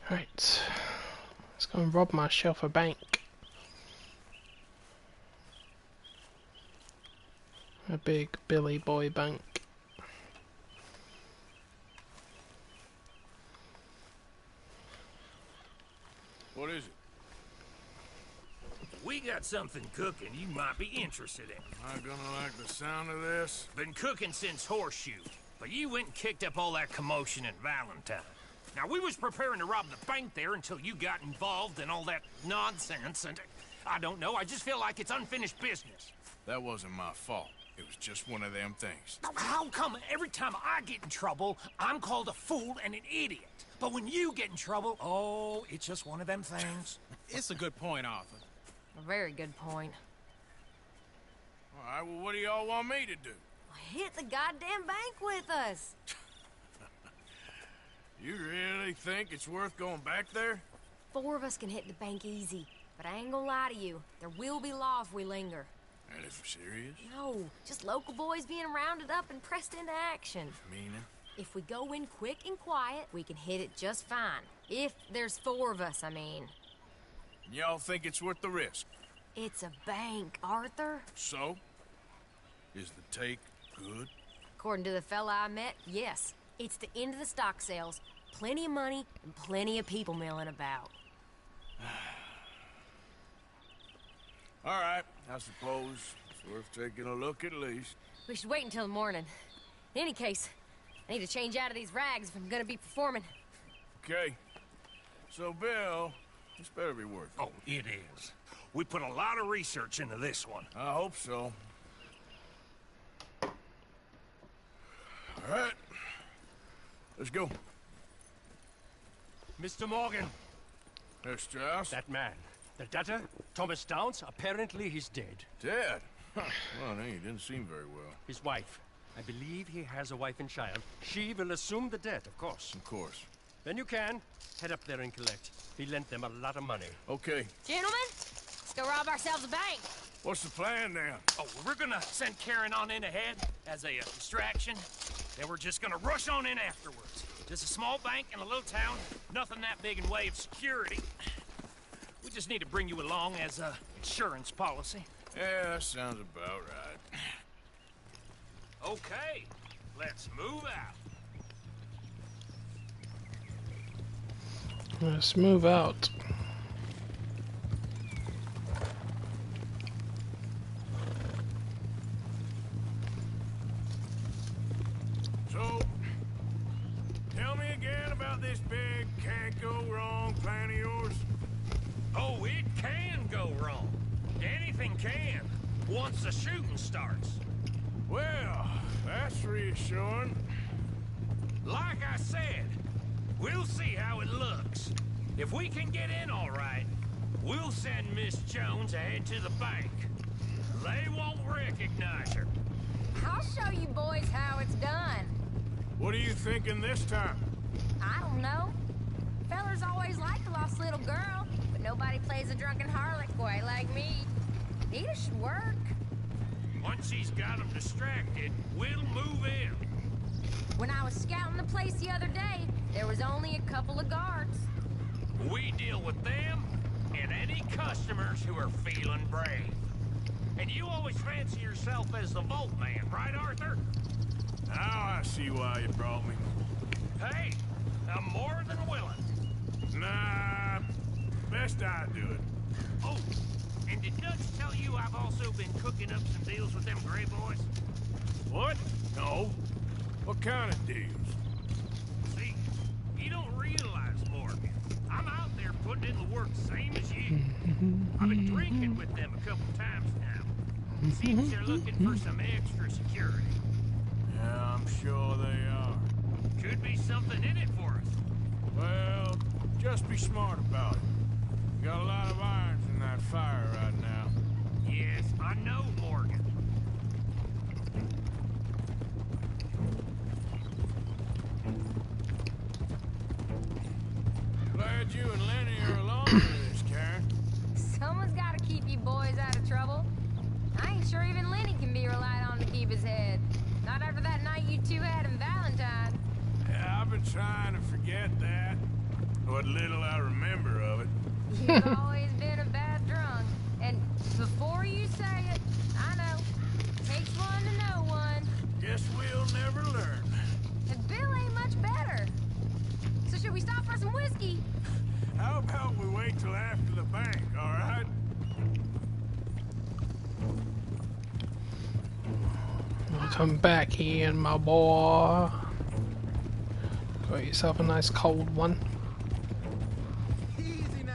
Right, let's go and rob myself a bank. A big Billy Boy bank. What is it? We got something cooking you might be interested in. Am I gonna like the sound of this? Been cooking since Horseshoe, but you went and kicked up all that commotion in Valentine. Now, we was preparing to rob the bank there until you got involved in all that nonsense, and I don't know, I just feel like it's unfinished business. That wasn't my fault. It was just one of them things. How come every time I get in trouble, I'm called a fool and an idiot? But when you get in trouble, oh, it's just one of them things. It's a good point, Arthur. A very good point. All right, well, what do y'all want me to do? Hit the goddamn bank with us. You really think it's worth going back there? 4 of us can hit the bank easy, but I ain't gonna lie to you. There will be law if we linger. And if we're serious? No, just local boys being rounded up and pressed into action. Meaning? If we go in quick and quiet, we can hit it just fine. If there's 4 of us, I mean. Y'all think it's worth the risk? It's a bank, Arthur. So? Is the take good? According to the fella I met, yes. It's the end of the stock sales. Plenty of money and plenty of people milling about. All right, I suppose it's worth taking a look at least. We should wait until the morning. In any case, I need to change out of these rags if I'm gonna be performing. Okay. So, Bill, this better be worth it. Oh, it is. We put a lot of research into this one. I hope so. All right. Let's go. Mr. Morgan. Yes, Strauss? That man. The debtor, Thomas Downs, apparently he's dead. Dead? Huh. Well, no, he didn't seem very well. His wife. I believe he has a wife and child. She will assume the debt, of course. Of course. Then you can head up there and collect. He lent them a lot of money. Okay. Gentlemen, let's go rob ourselves a bank. What's the plan, then? Oh, we're gonna send Karen on in ahead as a distraction. Then we're just gonna rush on in afterwards. Just a small bank in a little town. Nothing that big in way of security. We just need to bring you along as a insurance policy. Yeah, that sounds about right. Okay, let's move out. Let's move out. So, tell me again about this big can't go wrong plan of yours. Oh, it can go wrong. Anything can, once the shooting starts. Well, that's reassuring. Like I said, we'll see how it looks. If we can get in all right, we'll send Miss Jones ahead to the bank. They won't recognize her. I'll show you boys how it's done. What are you thinking this time? I don't know. Fellers always liked a lost little girl, but nobody plays a drunken harlot quite like me. Nita should work. Once he's got them distracted, we'll move in. When I was scouting the place the other day, there was only a couple of guards. We deal with them and any customers who are feeling brave. And you always fancy yourself as the Vault Man, right, Arthur? Now I see why you brought me. Hey, I'm more than willing. Nah, best I do it. Oh, and did Dutch tell you I've also been cooking up some deals with them Gray Boys? What? No. What kind of deals? See, you don't realize, Morgan. I'm out there putting in the work same as you. I've been drinking with them a couple times now. Seems they're looking for some extra security. Yeah, I'm sure they are. Could be something in it for us. Well, just be smart about it. You got a lot of irons in that fire right now. Yes, I know, Morgan. Glad you and Lenny are along with this, Karen. Someone's got to keep you boys out of trouble. I ain't sure even Lenny can be relied on to keep his head. Not after that night you two had in Valentine. Yeah, I've been trying to forget that. What little I remember of it. You've always been a bad drunk. And before you say it, I know. Takes one to know one. Guess we'll never learn. And Bill ain't much better. So should we stop for some whiskey? How about we wait till after the bank, all right? Come back here, my boy. Got yourself a nice cold one. Easy now.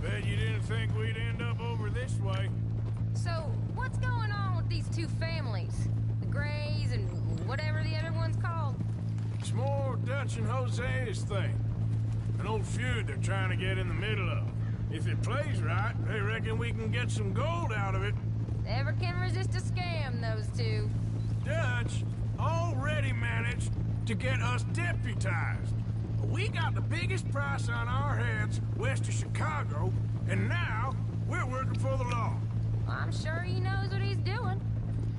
Bet you didn't think we'd end up over this way. So, what's going on with these two families? The Grays and whatever the other one's called? It's more Dutch and Jose's thing. An old feud they're trying to get in the middle of. If it plays right, they reckon we can get some gold out of it. Never can resist a scam, those two. Dutch already managed to get us deputized. We got the biggest price on our heads west of Chicago, and now we're working for the law. I'm sure he knows what he's doing.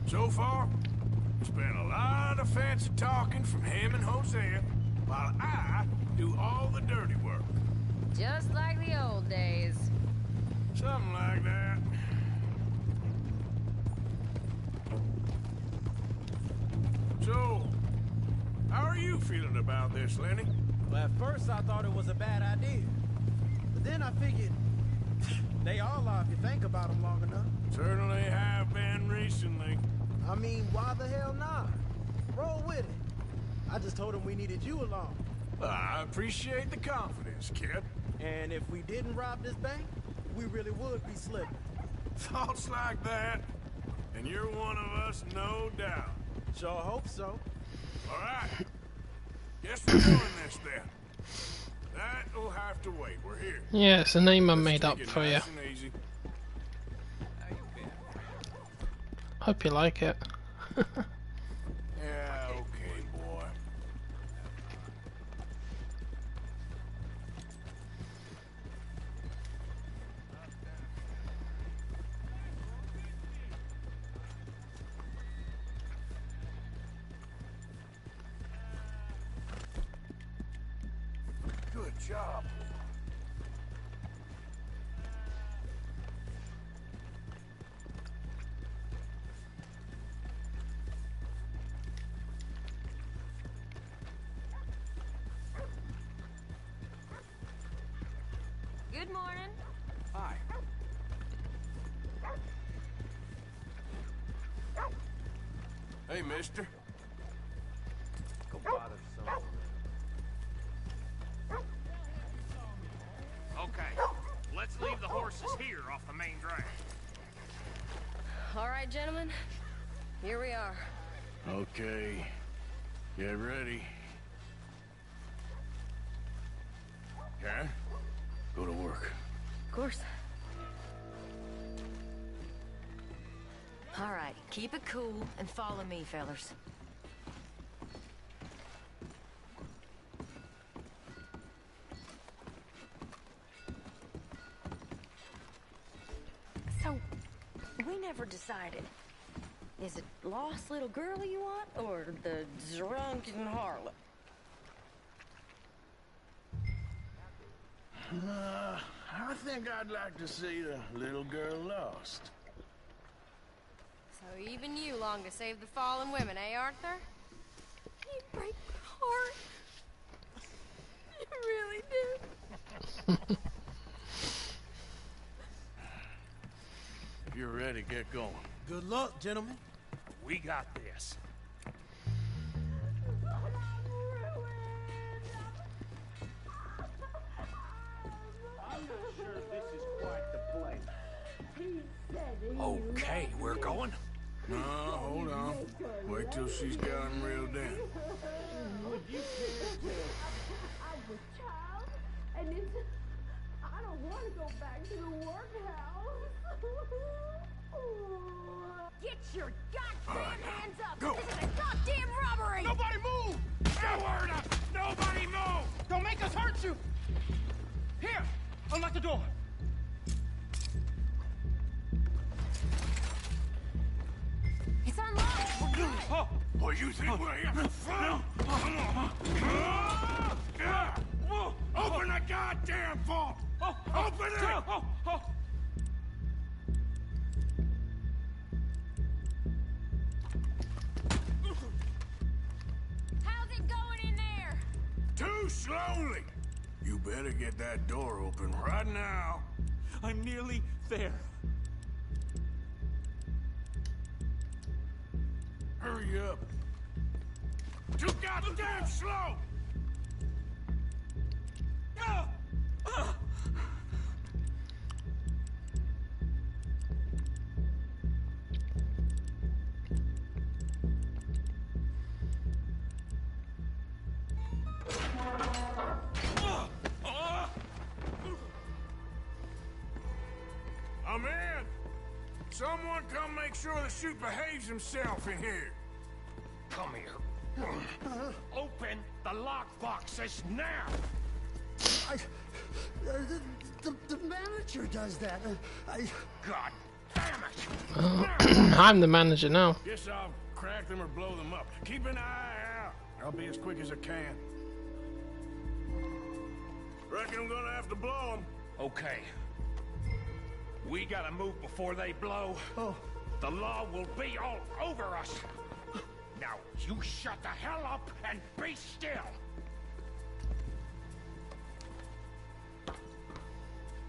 So far, it's been a lot of fancy talking from him and Hosea, while I do all the dirty work. Just like the old days. Something like that. So, how are you feeling about this, Lenny? Well, at first I thought it was a bad idea. But then I figured they all are if you think about them long enough. Certainly have been recently. I mean, why the hell not? Roll with it. I just told him we needed you along. I appreciate the confidence, kid. And if we didn't rob this bank, we really would be slipping. Thoughts like that? And you're one of us, no doubt. Sure hope so. All right. Guess we're doing this then. That'll have to wait. We're here. Yeah, it's a name I made up for you. Nice and easy. Hope you like it. Yeah, okay, boy. Good job. Good morning. Hi. Hey, mister. Go bother someone. Okay, let's leave the horses here off the main drag. All right, gentlemen. Here we are. Okay. Get ready. Karen, go to work. Of course. All right, keep it cool and follow me, fellers. So, we never decided. Is it lost little girl you want, or the drunken harlot? I think I'd like to see the little girl lost. So even you long to save the fallen women, eh, Arthur? You break my heart. You really do. If you're ready, get going. Good luck, gentlemen. We got this. Okay, we're going. No, hold on. Wait till she's gotten reeled in. I was child, and it's... I don't want to go back to the workhouse. Get your goddamn hands up! Go. This is a goddamn robbery! Nobody move! No word up! Nobody move! Don't make us hurt you! Here! Unlock the door! It's unlocked! We're good! Oh, what you think we're here for fun? Open the goddamn vault! Open it! How's it going in there? Too slowly! You better get that door open right now. I'm nearly there. Hurry up. Too goddamn slow! I'm in. Someone come make sure the chute behaves himself in here. Come here. Open the lockboxes now! The manager does that. God damn it! I'm the manager now. Guess I'll crack them or blow them up. Keep an eye out. I'll be as quick as I can. Reckon I'm gonna have to blow them. Okay. We gotta move before they blow. The law will be all over us. Now, you shut the hell up and be still.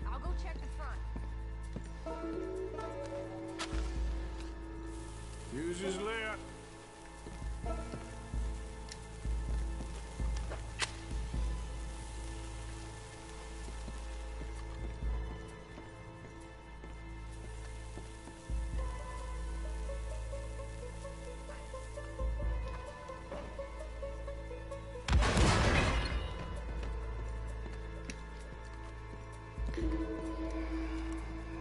I'll go check the front. Fuse is lit.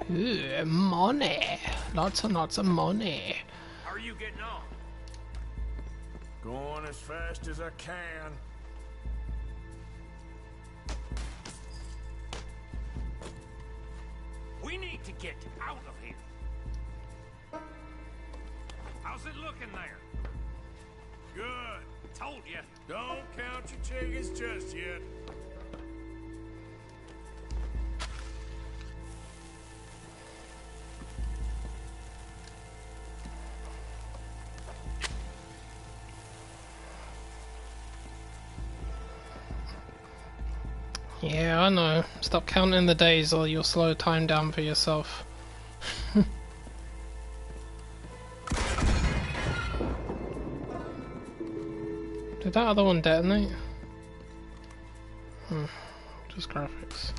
Ooh, money. Lots and lots of money. How are you getting on? Going as fast as I can. We need to get out of here. How's it looking there? Good. Told you. Don't count your chickens just yet. Yeah, I know. Stop counting the days or you'll slow time down for yourself. Did that other one detonate? Just graphics.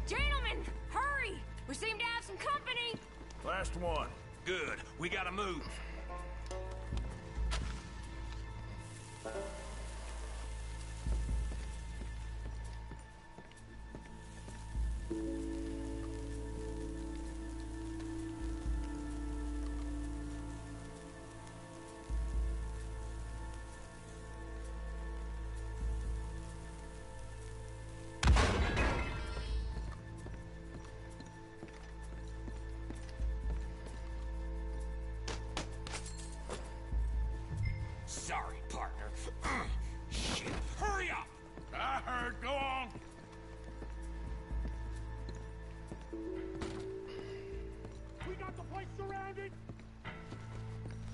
Gentlemen, hurry! We seem to have some company. Last one. Good. We gotta move. Sorry, partner. Shit. Hurry up! I heard. Go on. We got the place surrounded.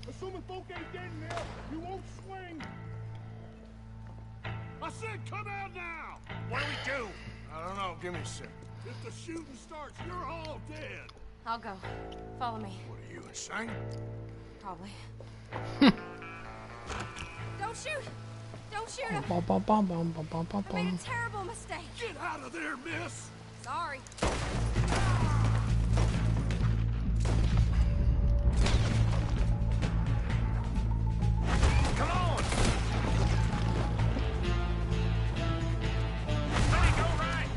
Assuming folk ain't dead in there, you won't swing. I said come out now! What do we do? I don't know. Give me a sec. If the shooting starts, you're all dead. I'll go. Follow me. What are you, insane? Probably. Don't shoot! Don't shoot him! Bum, bum, bum, bum, bum, bum, bum, I made bum. a terrible mistake. Get out of there, miss! Sorry. Come on! Let me go right!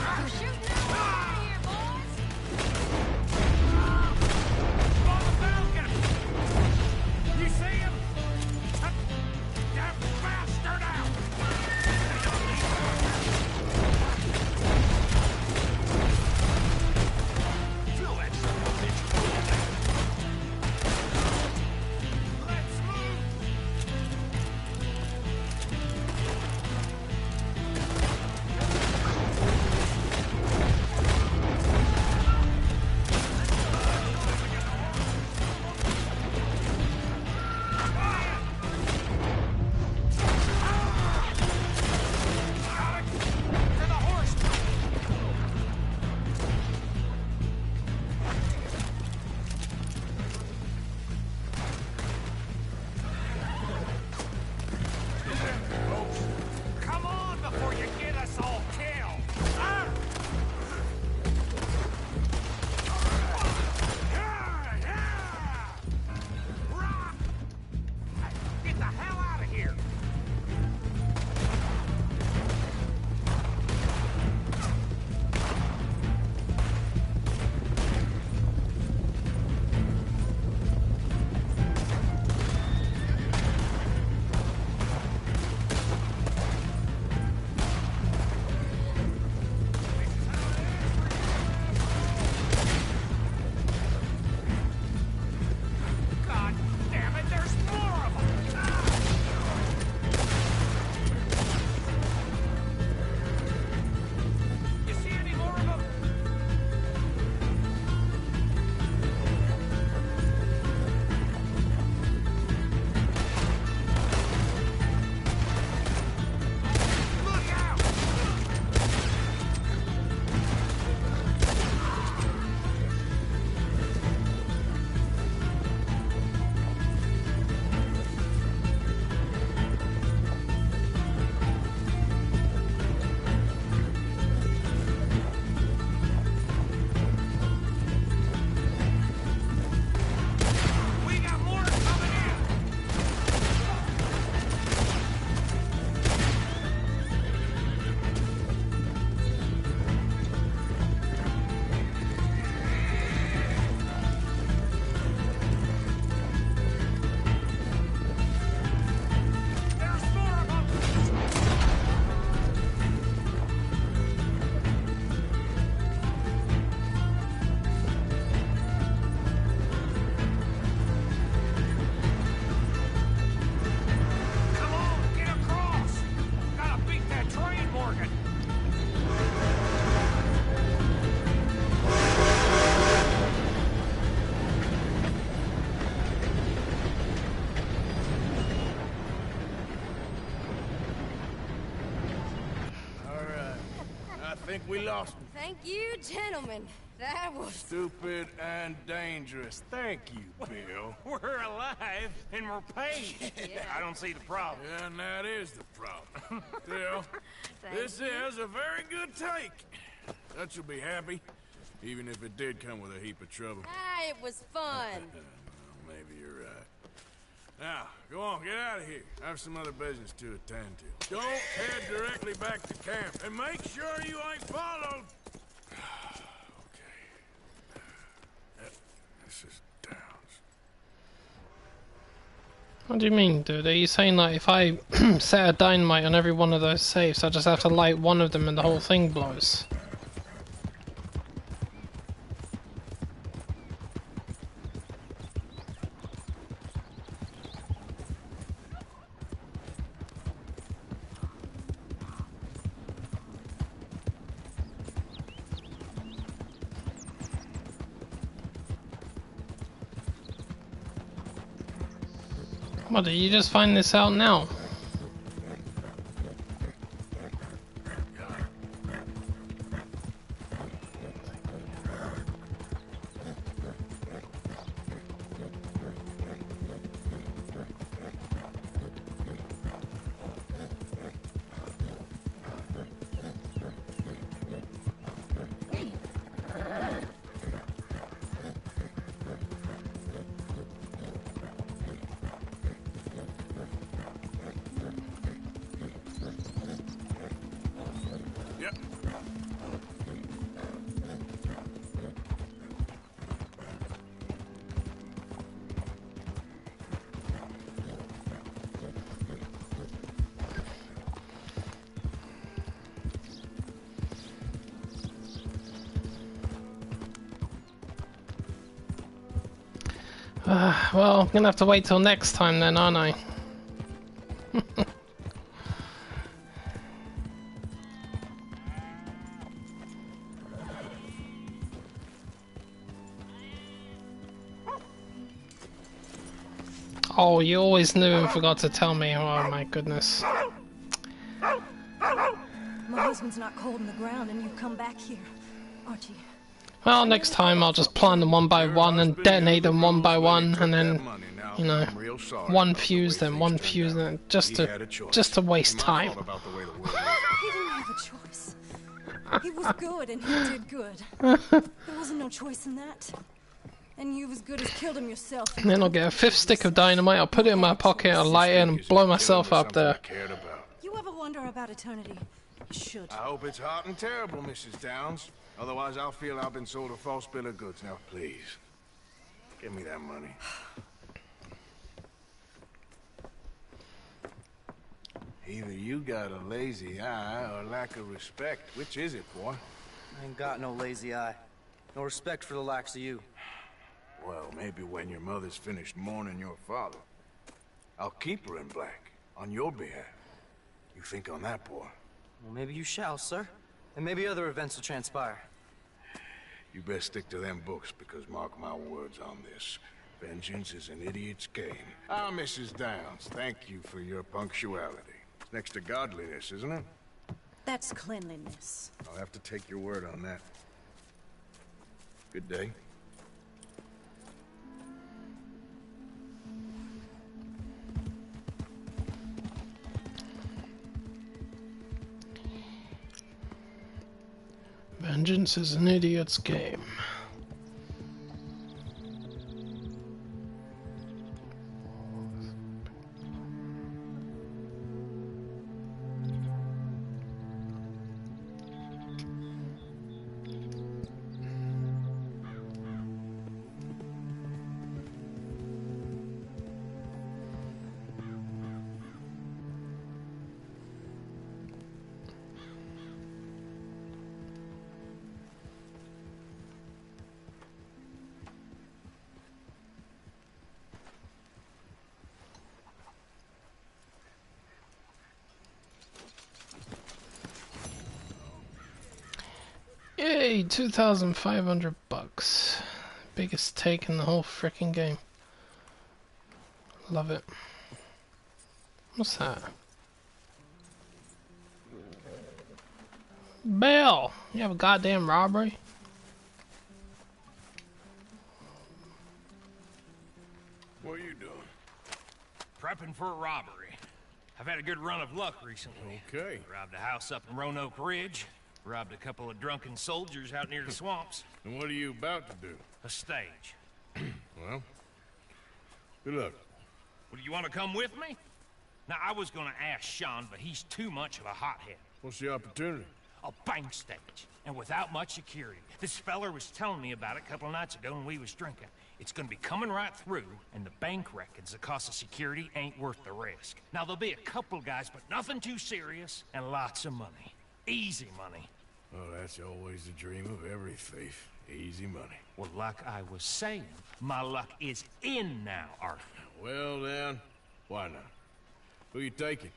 I'm shooting out of here, boys! On the falcon! You see him? That bastard out! Fill that son of a bitch full of that. Let's move! To the horse! Come on before you get us all killed! Get the hell out of here! God damn it, there's more of them! You see any more of them? Look out! We got more coming in! There's more of them! Come on, get across! Gotta beat that train, Morgan! All right. I think we lost him. Thank you, gentlemen. That was... Stupid and dangerous. Thank you, Bill. We're alive and we're paid. I don't see the problem. Yeah, and that is the problem. Bill, this is a very good take. Dutch will be happy, even if it did come with a heap of trouble. Ah, it was fun. Well, maybe you're right. Now, go on, get out of here. I have some other business to attend to. Don't head directly back to camp, and make sure you ain't followed. Okay. This is Downs. What do you mean, dude? Are you saying that if I set a dynamite on every one of those safes, I just have to light one of them and the whole thing blows? What, did you just find this out now? Well, I'm gonna have to wait till next time then, aren't I? Oh, you always knew and forgot to tell me. Oh my goodness. My husband's not cold in the ground and you come back here, aren't you? Well, next time I'll just plant them one by one and detonate them one by one, and then, you know, one fuse them, just to waste time. He didn't have a choice. He was good and he did good. There wasn't no choice in that. And you've as good as killed him yourself. And then I'll get a 5th stick of dynamite, I'll put it in my pocket, I'll light it and blow myself up there. You ever wonder about eternity? You should. I hope it's hot and terrible, Mrs. Downs. Otherwise, I'll feel I've been sold a false bill of goods. Now, please, give me that money. Either you got a lazy eye or lack of respect. Which is it, boy? I ain't got no lazy eye. No respect for the likes of you. Well, maybe when your mother's finished mourning your father, I'll keep her in black, on your behalf. You think on that, boy? Well, maybe you shall, sir. And maybe other events will transpire. You best stick to them books, because mark my words on this. Vengeance is an idiot's game. Ah, Mrs. Downs, thank you for your punctuality. It's next to godliness, isn't it? That's cleanliness. I'll have to take your word on that. Good day. Vengeance is an idiot's game. Yay, 2,500 bucks. Biggest take in the whole frickin' game. Love it. What's that? Bell! You have a goddamn robbery? What are you doing? Prepping for a robbery. I've had a good run of luck recently. Okay. Robbed a house up in Roanoke Ridge. Robbed a couple of drunken soldiers out near the swamps. And what are you about to do? A stage. Well, good luck. Well, you want to come with me? Now, I was going to ask Sean, but he's too much of a hothead. What's the opportunity? A bank stage, and without much security. This feller was telling me about it a couple of nights ago when we was drinking. It's gonna be coming right through, and the bank reckons the cost of security ain't worth the risk. Now, there'll be a couple guys, but nothing too serious, and lots of money. Easy money. Well, that's always the dream of every thief. Easy money. Well, like I was saying, my luck is in now, Arthur. Well, then, why not? Who you taking?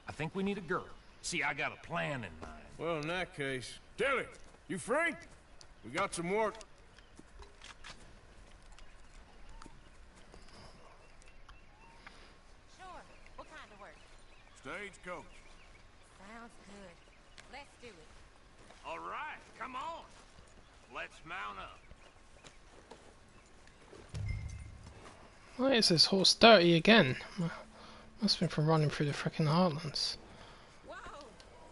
I think we need a girl. See, I got a plan in mind. Well, in that case, Tilly, you free? We got some work. Sure. What kind of work? Stagecoach. Sounds good. Let's do it. All right, come on. Let's mount up. Why is this horse dirty again? Must have been from running through the frickin' heartlands.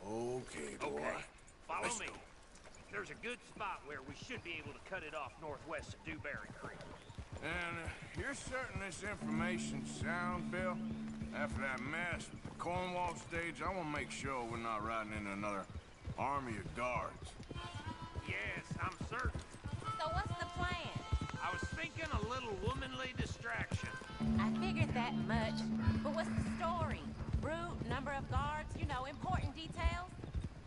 Okay, boy. Okay, follow me. There's a good spot where we should be able to cut it off northwest of Dewberry Creek. And you're certain this information's sound, Bill? After that mess with the Cornwall stage, I want to make sure we're not riding into another army of guards. Yes, I'm certain. So what's the plan? I was thinking a little womanly distraction. I figured that much. But what's the story? Route, number of guards, you know, important details?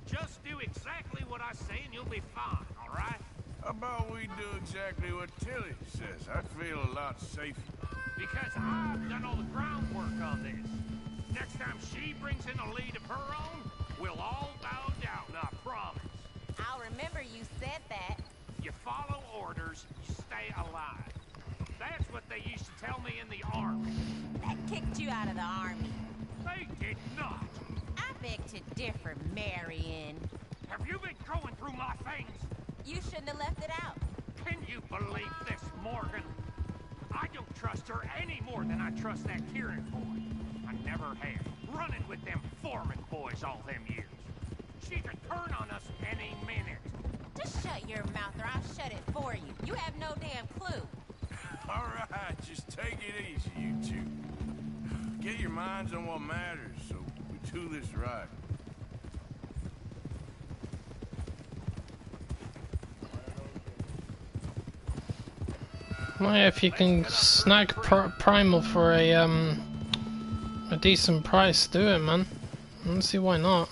Just do exactly what I say and you'll be fine, all right? How about we do exactly what Tilly says? I'd feel a lot safer. Because I've done all the groundwork on this. Next time she brings in a lead of her own, we'll all bow down, I promise. I'll remember you said that. You follow orders, you stay alive. That's what they used to tell me in the army. That kicked you out of the army. They did not. I beg to differ, Marion. Have you been going through my things? You shouldn't have left it out. Can you believe this, Morgan? I don't trust her any more than I trust that Kieran boy. I never have. Running with them Foreman boys all them years. She could turn on us any minute. Just shut your mouth or I'll shut it for you. You have no damn clue. All right, just take it easy, you two. Get your minds on what matters so we do this right. Well, yeah, if you can snag Primal for a decent price, do it, man. I don't see why not.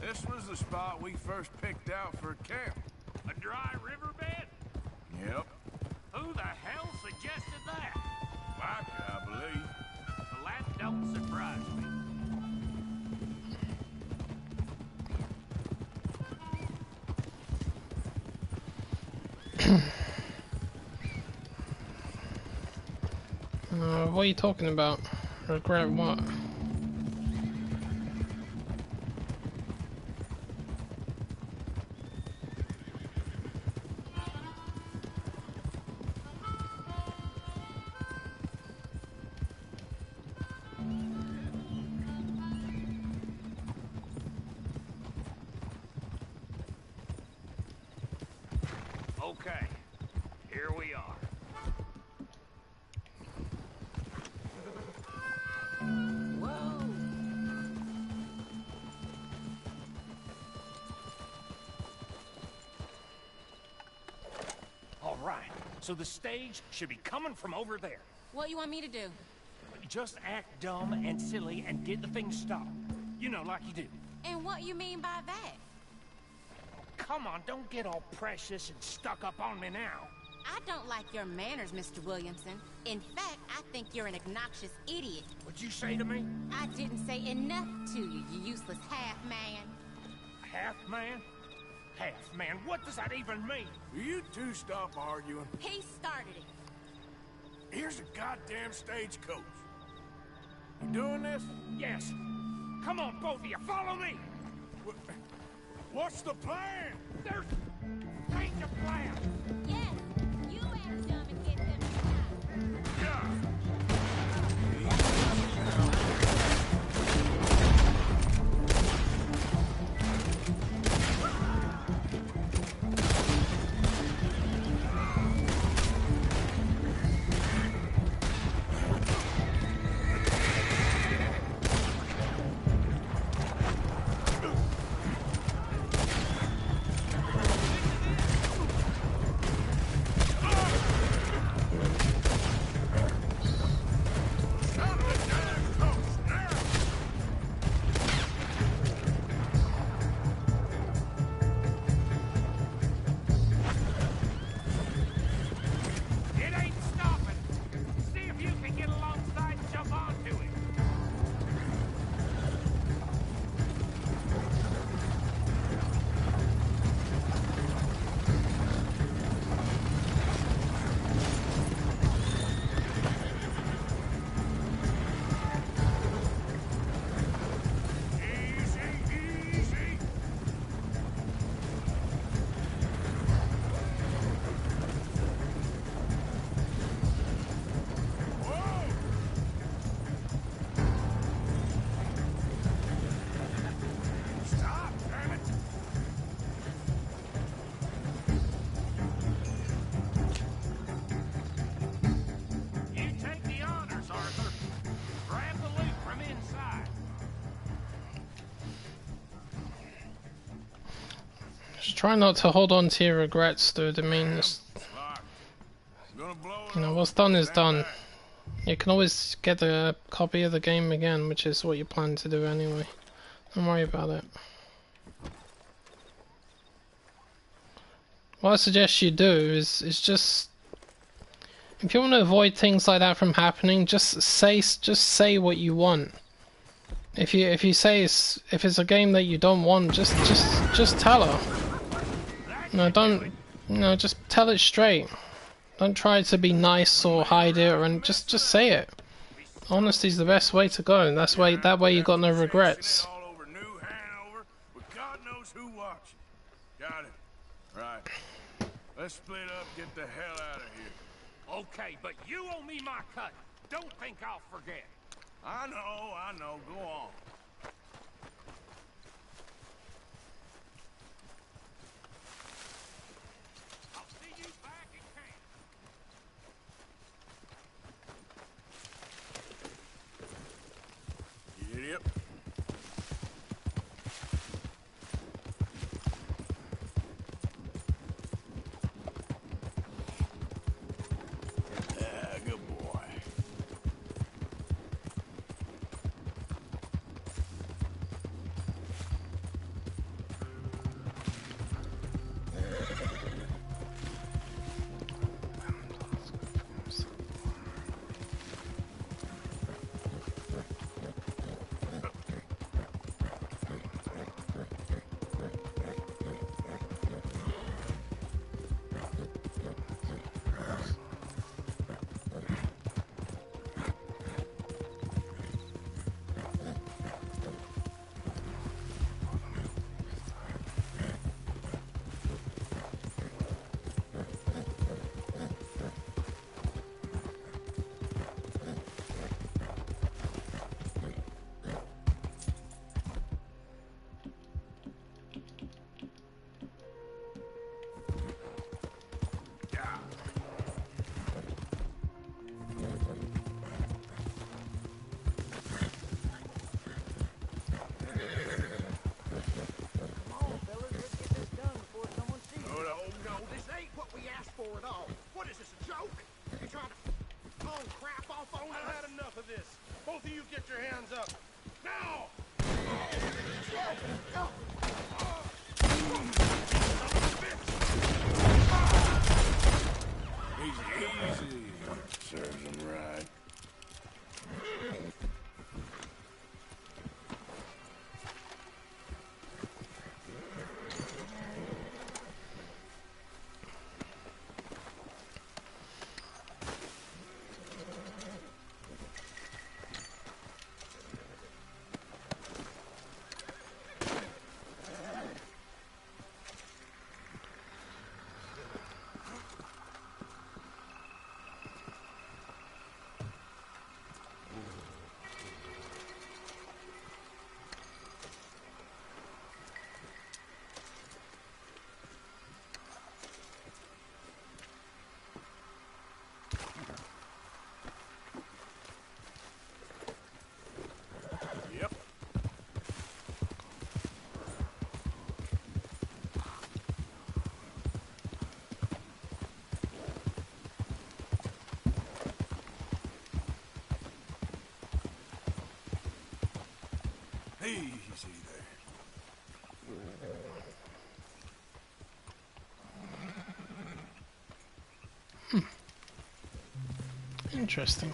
This was the spot we first picked out for a camp. A dry riverbed? Yep. Who the hell suggested that? Micah, I believe. Well, that don't surprise me. What are you talking about? Regret what? Okay, here we are. Whoa. All right, so the stage should be coming from over there. What you want me to do? Just act dumb and silly and get the thing stopped. You know, like you do. And what you mean by that? Come on, don't get all precious and stuck up on me now. I don't like your manners, Mr. Williamson. In fact, I think you're an obnoxious idiot. What'd you say to me? I didn't say enough to you, you useless half-man. Half-man? Half-man, what does that even mean? Will you two stop arguing? He started it. Here's a goddamn stagecoach. You doing this? Yes. Come on, both of you, follow me! What's the plan? Change the plan! Yes, you act dumb and get them shot. try not to hold on to your regrets, dude. I mean, you know, what's done is done. You can always get a copy of the game again, which is what you plan to do anyway. Don't worry about it. What I suggest you do is just, if you want to avoid things like that from happening, just say what you want. If you say if it's a game that you don't want, just tell her. No, just tell it straight. Don't try to be nice or hide it, and just say it. Honesty's the best way to go. That way you got no regrets. Got it. Right. Let's split up, get the hell out of here. Okay, but you owe me my cut. Don't think I'll forget. I know. Go on. I'll see you back in camp. Yep. Both of you get your hands up. Now! Easy. Serves him right. Easy there. Interesting.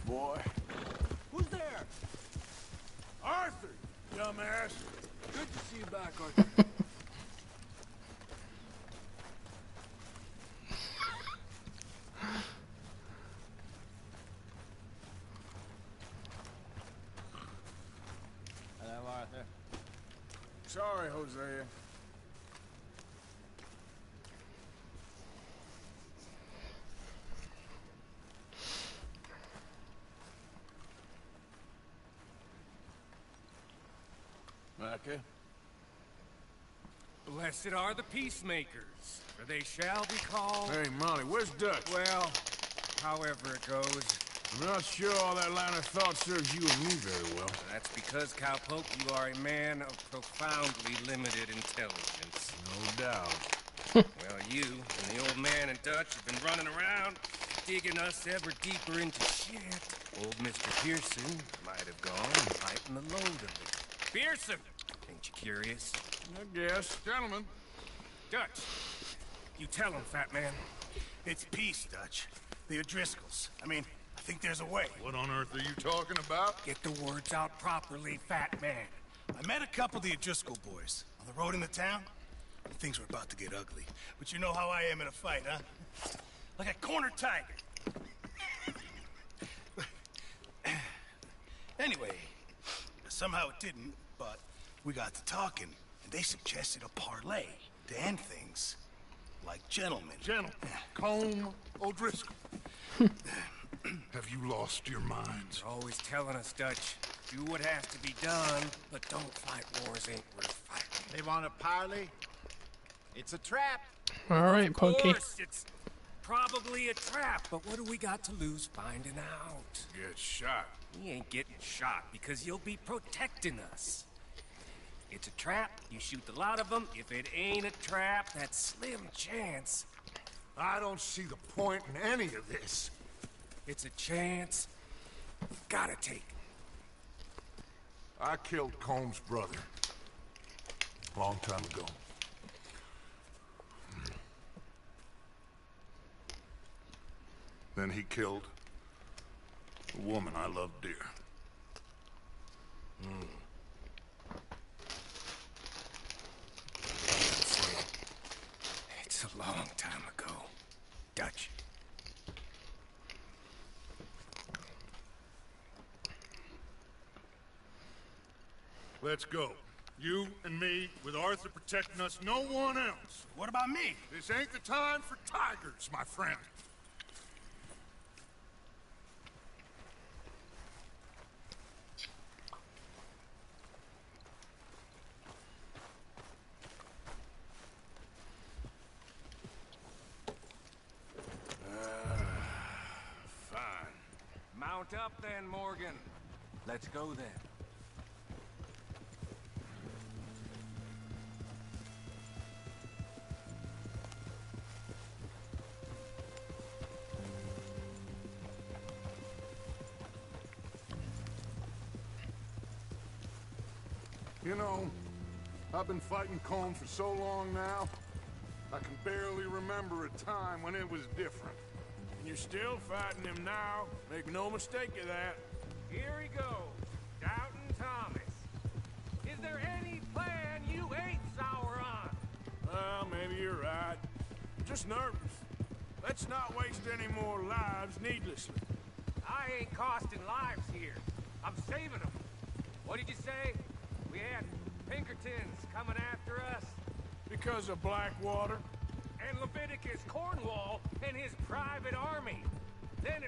Boy. Who's there? Arthur, dumbass. Good to see you back, Arthur. Sorry, Hosea. Micah? Blessed are the peacemakers, for they shall be called... Hey, Molly, where's Dutch? Well, however it goes. I'm not sure all that line of thought serves you and me very well. That's because, Cowpoke, you are a man of profoundly limited intelligence. No doubt. Well, you and the old man and Dutch have been running around, digging us ever deeper into shit. Old Mr. Pearson might have gone and lightened the load a bit. Pearson! Ain't you curious? I guess. Gentlemen. Dutch, you tell him, fat man. It's peace, Dutch. The O'Driscolls. I mean, I think there's a way. What on earth are you talking about? Get the words out properly, fat man. I met a couple of the O'Driscoll boys on the road into town. Things were about to get ugly. But you know how I am in a fight, huh? Like a corner tiger. Anyway, somehow it didn't, but we got to talking, and they suggested a parlay to end things like gentlemen. Gentlemen. Combe O'Driscoll. Have you lost your minds? You're always telling us, Dutch, do what has to be done, but don't fight wars ain't worth fighting. They want a parley? It's a trap. Alright, Pokey. Of course, it's probably a trap, but what do we got to lose finding out? Get shot. We ain't getting shot because you'll be protecting us. It's a trap, you shoot the lot of them. If it ain't a trap, that's slim chance. I don't see the point in any of this. It's a chance. Gotta take. I killed Combs' brother. Long time ago. Then he killed a woman I loved dear. It's a long time ago, Dutch. Let's go. You and me, with Arthur protecting us, no one else. What about me? This ain't the time for tigers, my friend. Fine. Mount up then, Morgan. Let's go then. You know, I've been fighting Combs for so long now, I can barely remember a time when it was different. And you're still fighting him now. Make no mistake of that. Here he goes, Doubting Thomas. Is there any plan you ain't sour on? Well, maybe you're right. I'm just nervous. Let's not waste any more lives needlessly. I ain't costing lives here. I'm saving them. What did you say? We had Pinkertons coming after us? Because of Blackwater? And Leviticus Cornwall and his private army. Then,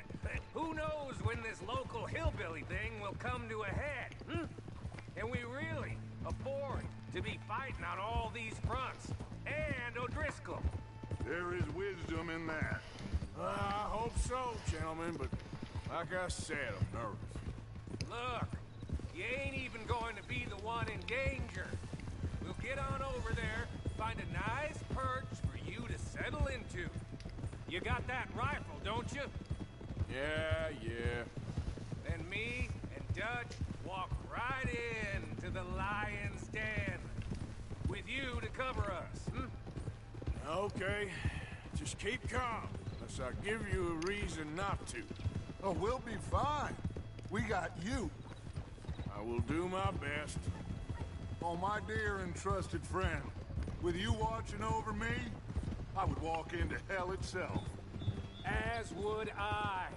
who knows when this local hillbilly thing will come to a head, And we really afford to be fighting on all these fronts. And O'Driscoll. There is wisdom in that. I hope so, gentlemen, but like I said, I'm nervous. Look, you ain't even going to be the one in danger. We'll get on over there, find a nice perch for you to settle into. You got that rifle, don't you? Yeah. Then me and Dutch walk right in to the lion's den. With you to cover us, Okay. Just keep calm, unless I give you a reason not to. Oh, we'll be fine. We got you. I will do my best. Oh, my dear and trusted friend, with you watching over me, I would walk into hell itself. as would I.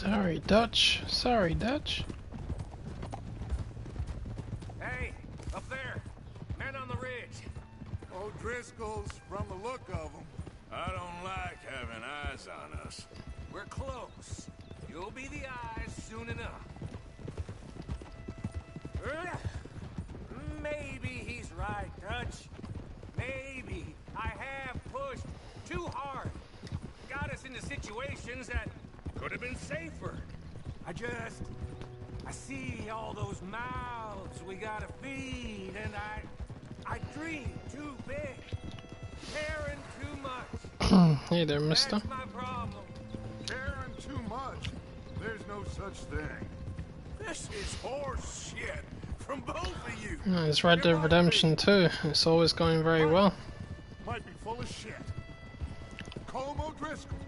Sorry, Dutch. Sorry, Dutch. Hey, up there. Men on the ridge. O'Driscoll's from the look of them. I don't like having eyes on us. We're close. You'll be the eyes soon enough. Maybe he's right, Dutch. Maybe I have pushed too hard. Got us into situations that could have been safer. I see all those mouths we gotta feed, and I dream too big. Caring too much. Hey there, mister. That's my problem. Caring too much? There's no such thing. This is horse shit from both of you. It's Red Dead Redemption 2. It's always going very well. Might be full of shit. Colm O'Driscoll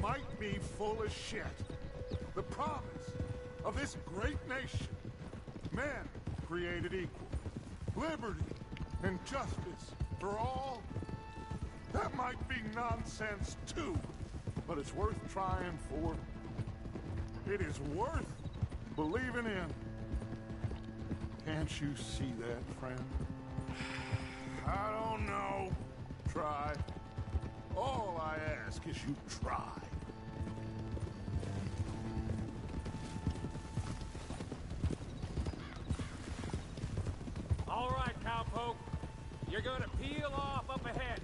might be full of shit. The promise of this great nation. Men created equal. Liberty and justice for all. That might be nonsense too, but it's worth trying for. It is worth believing in. Can't you see that, friend? I don't know. Try. All I ask is you try. All right, cowpoke. You're gonna peel off up ahead.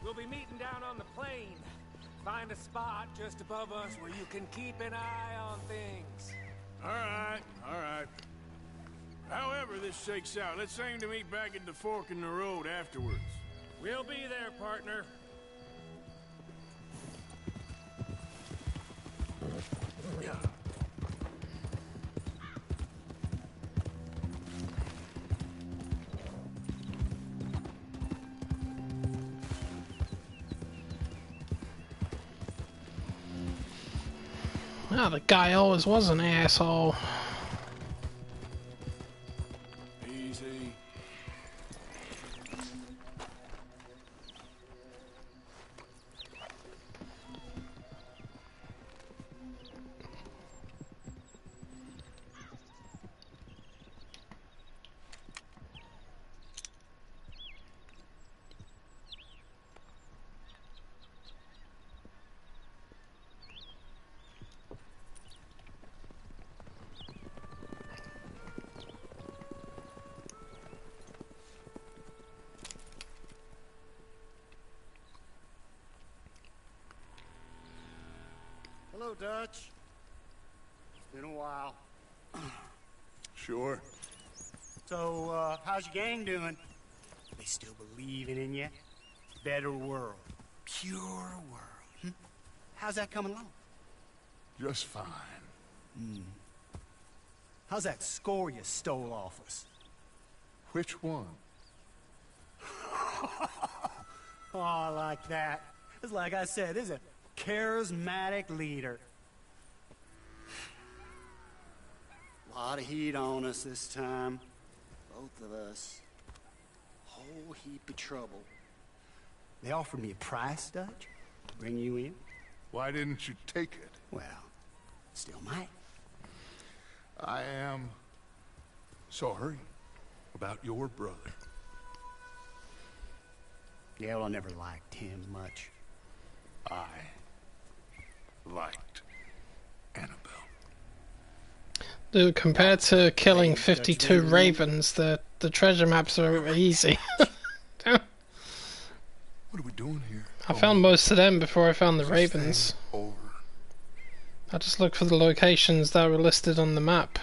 We'll be meeting down on the plain. Find a spot just above us where you can keep an eye on things. All right, all right. However this shakes out, let's aim to meet back at the fork in the road afterwards. We'll be there, partner. Ah, the guy always was an asshole. Easy. Hello, Dutch. It's been a while. Sure. So, how's your gang doing? They still believing in you? Better world. Pure world. How's that coming along? Just fine. How's that score you stole off us? Which one? Oh, I like that. It's like I said, this is a charismatic leader. Lot of heat on us this time. Both of us. Whole heap of trouble. They offered me a price, Dutch, to bring you in. Why didn't you take it? Well, still might. I am sorry about your brother. Yeah, well, I never liked him much. I liked Annabelle. Dude, compared to killing 52 ravens, the treasure maps are easy. What are we doing here? I found most of them before I found the ravens. Over. I just looked for the locations that were listed on the map.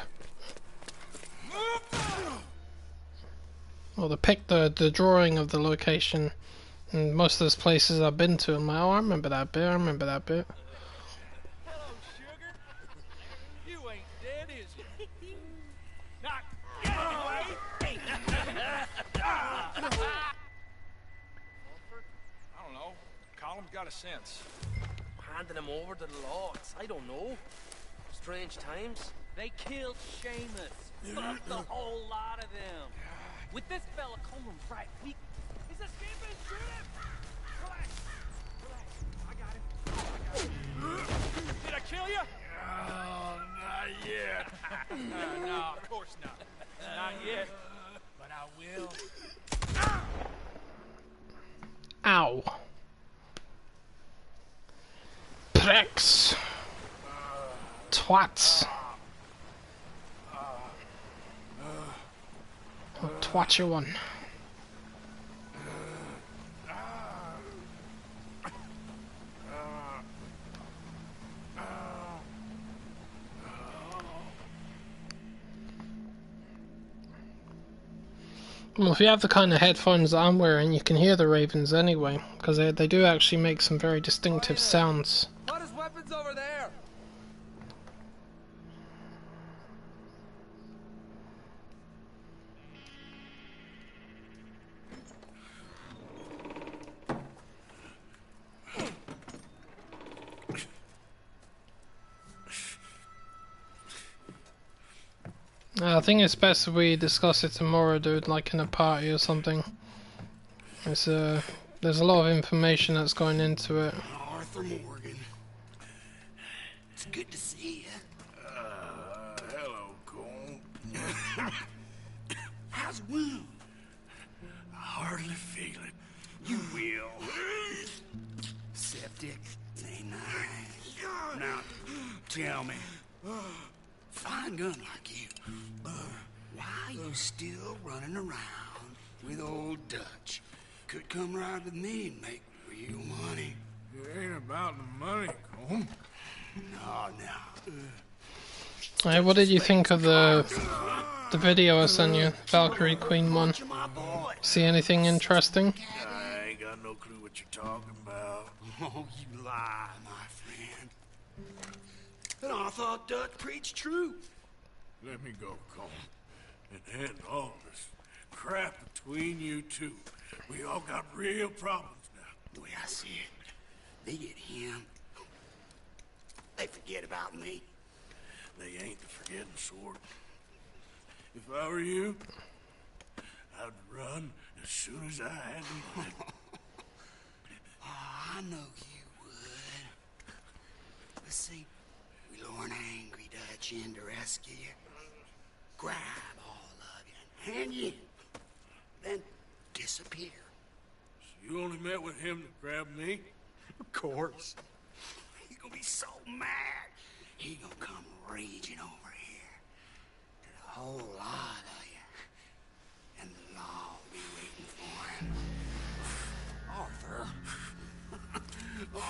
Or the drawing of the location. And most of those places I've been to, I'm like, oh, I remember that bit, I remember that bit. Hello, sugar. You ain't dead, is you? Not anyway. I don't know. Colum's got a sense. Handing him over to the lords. I don't know. Strange times. They killed Seamus. Fuck the whole lot of them. With this fella coming right, he's escaping. Shoot him! Relax. Relax. I got him. Did I kill you? Oh, not yet. No, of course not. Not yet. But I will. Ow. Pricks. Twats. I'll twat you one. Well, if you have the kind of headphones that I'm wearing, you can hear the ravens anyway, because they do actually make some very distinctive sounds. What is weapons over there? I think it's best if we discuss it tomorrow, dude, like in a party or something. There's a lot of information that's going into it. Arthur Morgan. It's good to see you. Hello, Cole. How's the wound? I hardly feel it. You will. Septic. Ain't nice. Now, tell me. Fine gun like you. Why you still running around with old Dutch? Could come right with me and make real money. It ain't about the money, Cole. No. Hey, what did you think of the video I sent you? Valkyrie Queen one. See anything interesting? I ain't got no clue what you're talking about. Oh, you lie, my friend. And I thought Dutch preached truth. Let me go, Cole. And end all this crap between you two. We all got real problems now. The way I see it, they get him. They forget about me. They ain't the forgetting sort. If I were you, I'd run as soon as I had the money. Oh, I know you would. Let's see, we lure an angry Dutch in to rescue you. Grab all of you and hand you in. Then disappear. So you only met with him to grab me? Of course. He gonna be so mad. He gonna come raging over here. To the whole lot of you. And the law will be waiting for him. Arthur.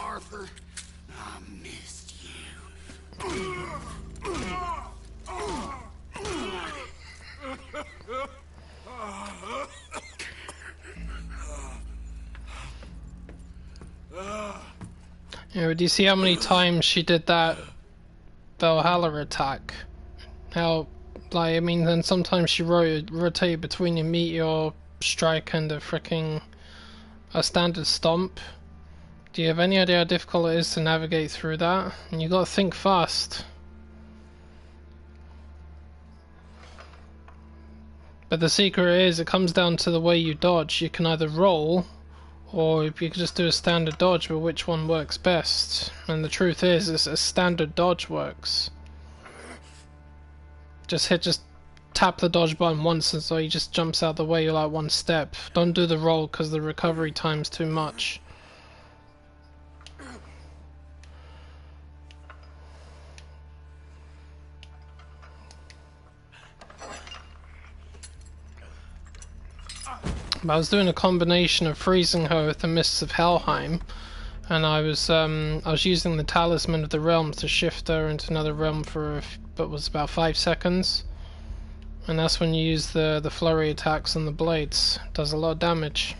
Arthur, I missed you. Yeah, do you see how many times she did that Valhalla attack? How, like, I mean, then sometimes she rotate between your meteor strike and a standard stomp. Do you have any idea how difficult it is to navigate through that? And you gotta think fast. But the secret is, it comes down to the way you dodge. You can either roll, or if you can just do a standard dodge, but which one works best? And the truth is, a standard dodge works. Just tap the dodge button once, and so he just jumps out the way like one step. Don't do the roll, because the recovery time's too much. I was doing a combination of freezing her with the mists of Helheim, and I was using the talisman of the realms to shift her into another realm for what was about 5 seconds, and that's when you use the flurry attacks on the blades. It does a lot of damage.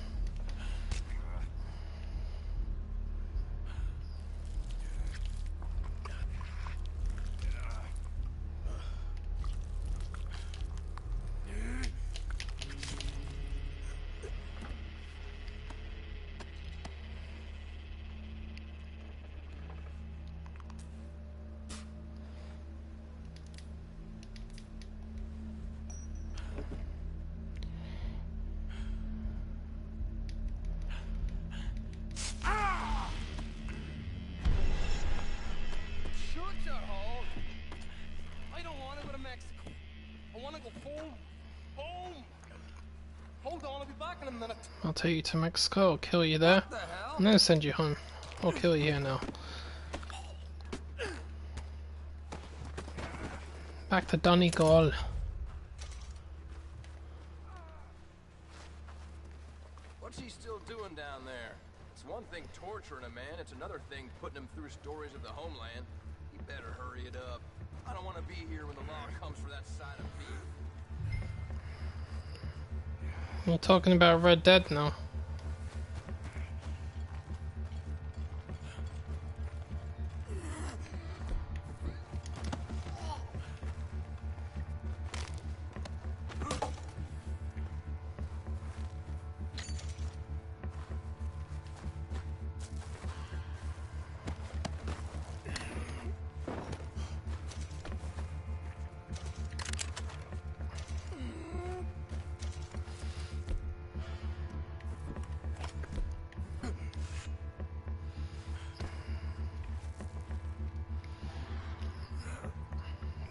want to go home. Home! Hold on, I'll be back in a minute. I'll take you to Mexico, I'll kill you there, and then send you home. I'll kill you here now. Back to Donegal. What's he still doing down there? It's one thing torturing a man, it's another thing putting him through stories of the homeland. He better hurry it up. I don't want to be here when the law comes for that side of me. You're talking about Red Dead now.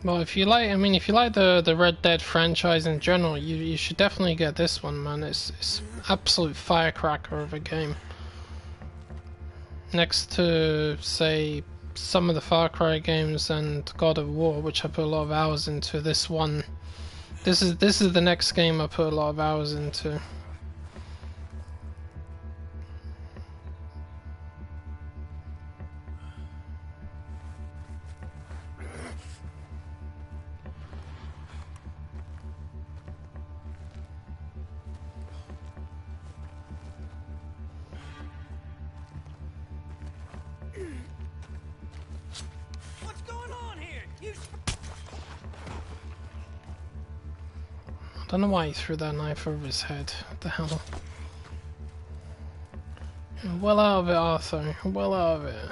Well, if you like, I mean, if you like the Red Dead franchise in general, you should definitely get this one, man. It's absolute firecracker of a game. Next to, say, some of the Far Cry games and God of War, which I put a lot of hours into, this one, this is the next game I put a lot of hours into. I don't know why he threw that knife over his head. What the hell? Well out of it, Arthur. Well out of it.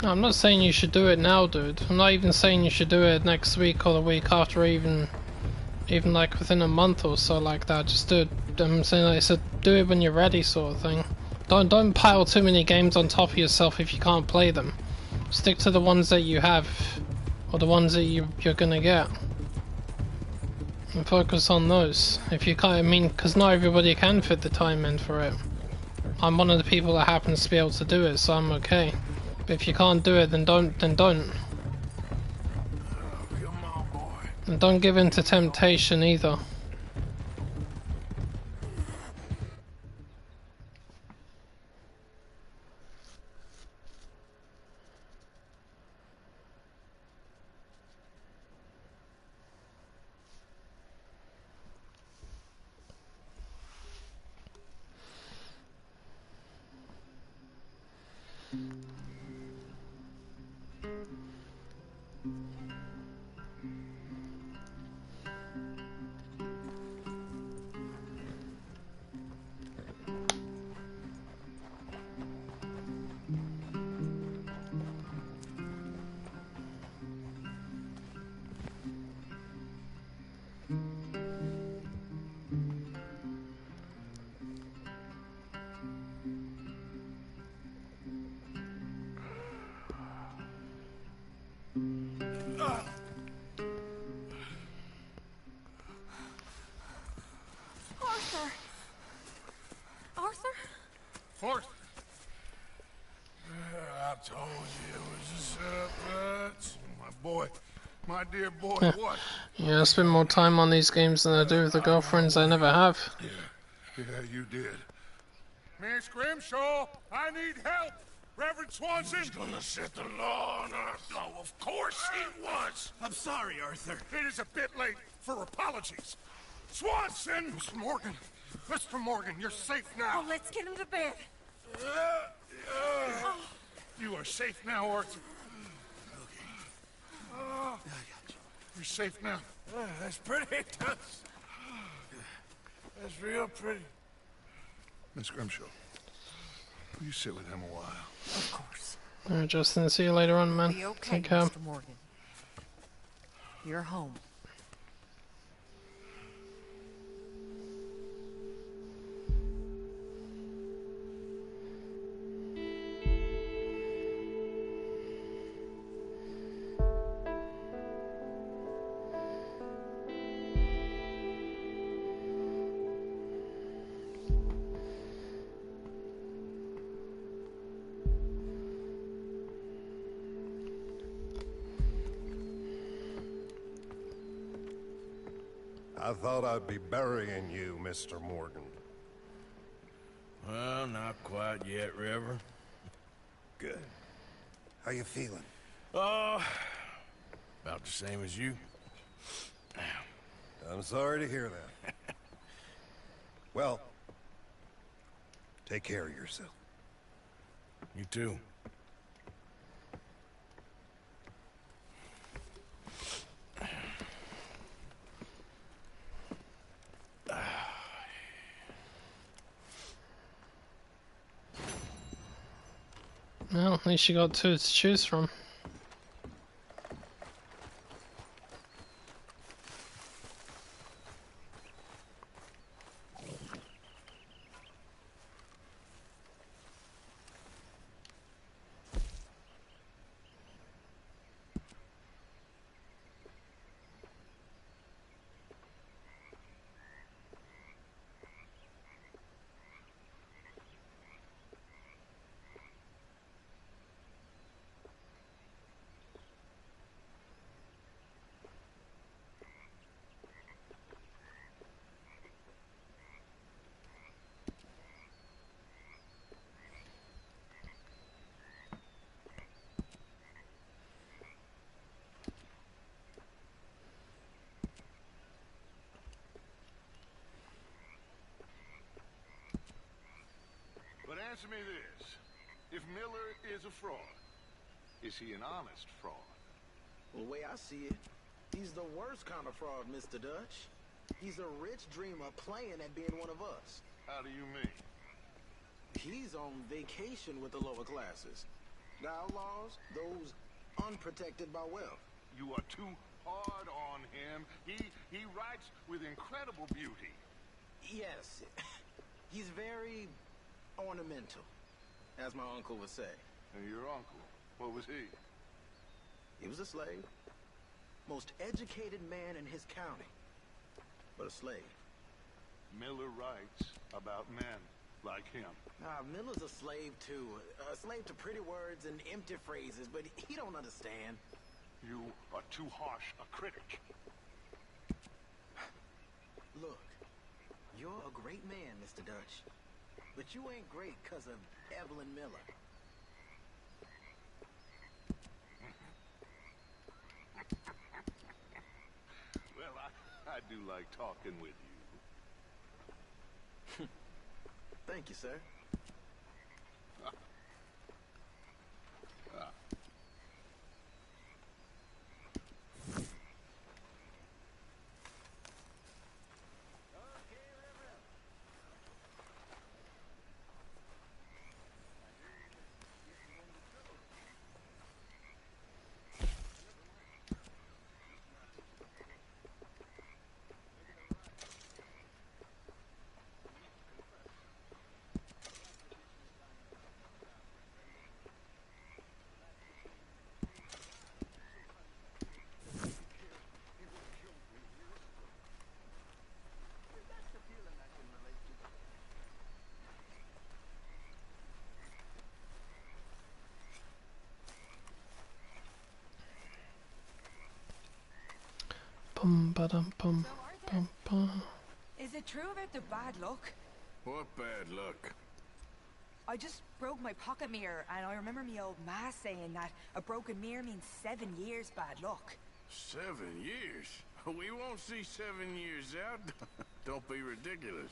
I'm not saying you should do it now, dude. I'm not even saying you should do it next week or the week after, or even like within a month or so like that. Just do it. I'm saying, like I said, do it when you're ready, sort of thing. Don't pile too many games on top of yourself if you can't play them. Stick to the ones that you have, or the ones that you're gonna get, and focus on those. If you can't, I mean, because not everybody can fit the time in for it. I'm one of the people that happens to be able to do it, so I'm okay. If you can't do it, then don't. And don't give in to temptation either. Forth. I told you it was a setup, Dutch. My boy, my dear boy, what? Yeah, I spend more time on these games than I do with the girlfriends I never have. Yeah, you did. Miss Grimshaw, I need help. Reverend Swanson? He's gonna set the law on us. Oh, of course he was. I'm sorry, Arthur. It is a bit late for apologies. Swanson! Mr. Morgan, you're safe now. Oh, let's get him to bed. You are safe now, Arthur. You're safe now. That's pretty, that's real pretty. Miss Grimshaw, will you sit with him a while? Of course. Alright, Justin, see you later on, man. Be okay, Take care. Mr. Morgan. You're home. I thought I'd be burying you, Mr. Morgan. Well, not quite yet, River. Good. How you feeling? Oh, about the same as you. I'm sorry to hear that. Well, take care of yourself. You too. Well, at least you got two to choose from. But answer me this. If Miller is a fraud, is he an honest fraud? Well, the way I see it, he's the worst kind of fraud, Mr. Dutch. He's a rich dreamer playing at being one of us. How do you mean? He's on vacation with the lower classes. The outlaws, those unprotected by wealth. You are too hard on him. He writes with incredible beauty. Yes, he's very ornamental, as my uncle would say. And your uncle, what was he? He was a slave. Most educated man in his county, but a slave. Miller writes about men like him. Miller's a slave too. A slave to pretty words and empty phrases, but he don't understand. You are too harsh a critic. Look, you're a great man, Mr. Dutch. But you ain't great because of Evelyn Miller. Well, I do like talking with you. Thank you, sir. Bum ba dum bum bum bum. Is it true about the bad luck? What bad luck? I just broke my pocket mirror, and I remember me old ma saying that a broken mirror means 7 years bad luck. 7 years? We won't see 7 years out. Don't be ridiculous.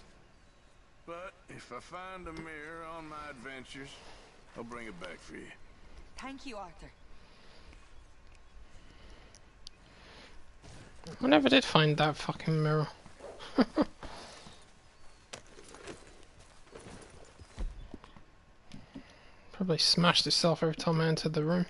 But if I find a mirror on my adventures, I'll bring it back for you. Thank you, Arthur. I never did find that fucking mirror. Probably smashed itself every time I entered the room.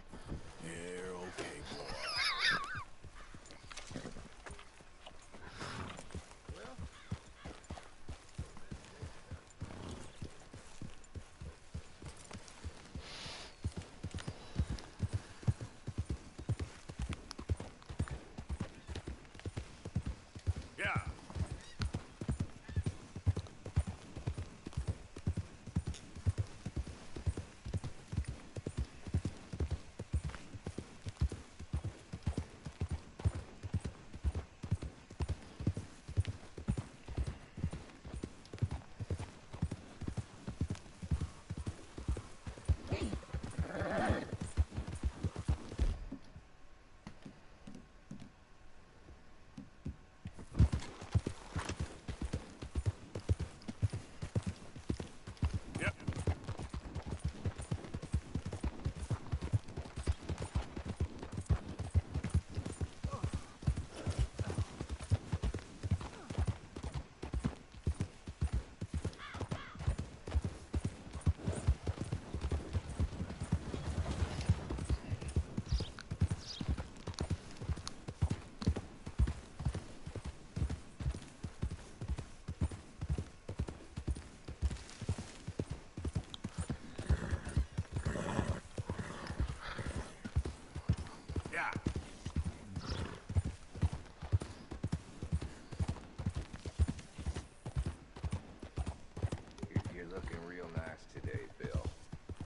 You're looking real nice today, Bill.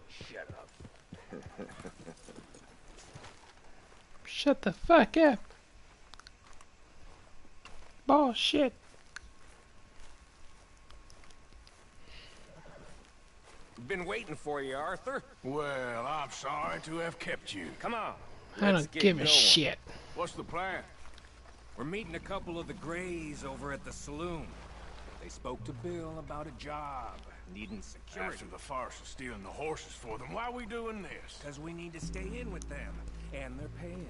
Shut up. Shut the fuck up. Bullshit. Been waiting for you, Arthur. Well, I'm sorry to have kept you. Come on. I don't give a shit. What's the plan? We're meeting a couple of the Greys over at the saloon. They spoke to Bill about a job, needing security. After the farce of stealing the horses for them, why are we doing this? Because we need to stay in with them, and they're paying.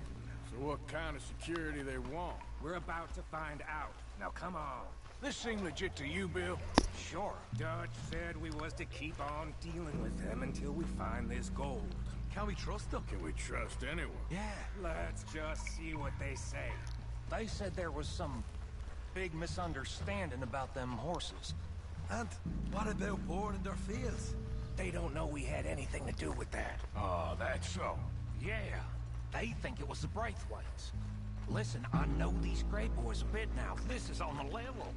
So what kind of security they want? We're about to find out. Now come on. This seem legit to you, Bill? Sure. Dutch said we was to keep on dealing with them until we find this gold. Can we trust them? Can we trust anyone? Yeah. Let's just see what they say. They said there was some big misunderstanding about them horses. And what about boarding their fields? They don't know we had anything to do with that. Oh, that's so. Yeah, they think it was the Braithwaites. Listen, I know these Grey boys a bit now. This is on the level.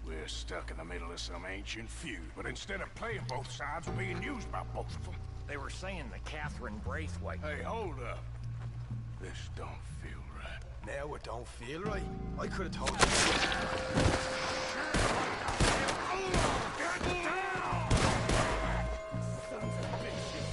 We're stuck in the middle of some ancient feud, but instead of playing both sides, we're being used by both of them. They were saying that Catherine Braithwaite... Hey, hold up. This don't feel right. Now it don't feel right. I could have told you. Get down! Sons of bitches.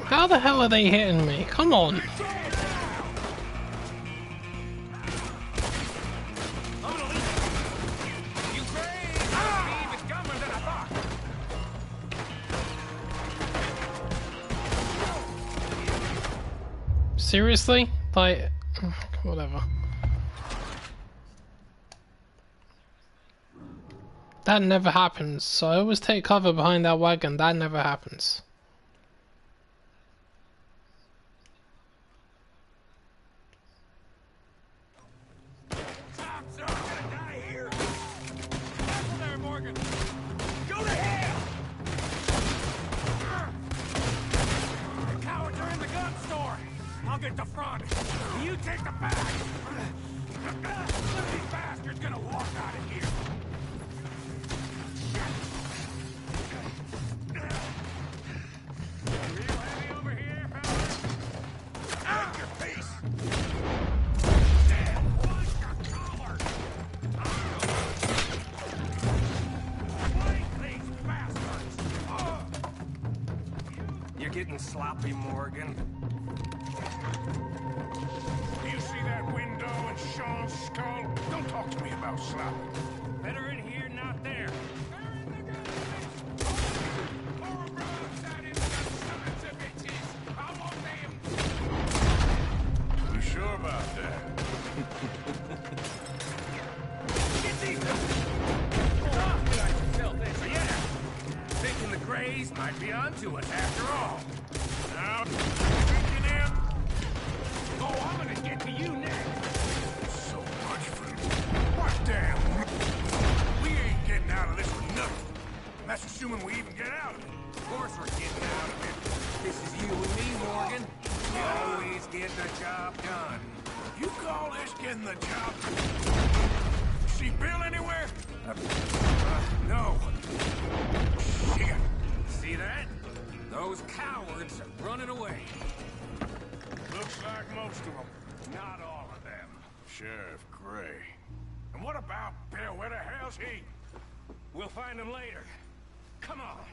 How the hell are they hitting me? Come on. Seriously? Like, whatever. That never happens, so I always take cover behind that wagon. That never happens. the front. You take the back. One of these bastards gonna walk out of here. Real heavy over here, fellas. Take your piece. Damn, watch your collar. Flank these bastards. You're getting sloppy, Morgan. Do you see that window in Sean's skull? Don't talk to me about slop. Better in here, not there. You sure about that? Get these off yourself there. So yeah, thinking the Greys might be onto us after all. Now, thinking him? Oh, I'm gonna get to you next. So much for what damn? We ain't getting out of this with nothing. That's assuming we even get out of it. Of course we're getting out of it. This is you and me, Morgan. We always get the job done. You call this getting the job? See Bill anywhere? No. Shit. See that? Those cowards are running away. Looks like most of them. Not all of them. Sheriff Gray. And what about Bill? Where the hell's he? We'll find him later. Come on.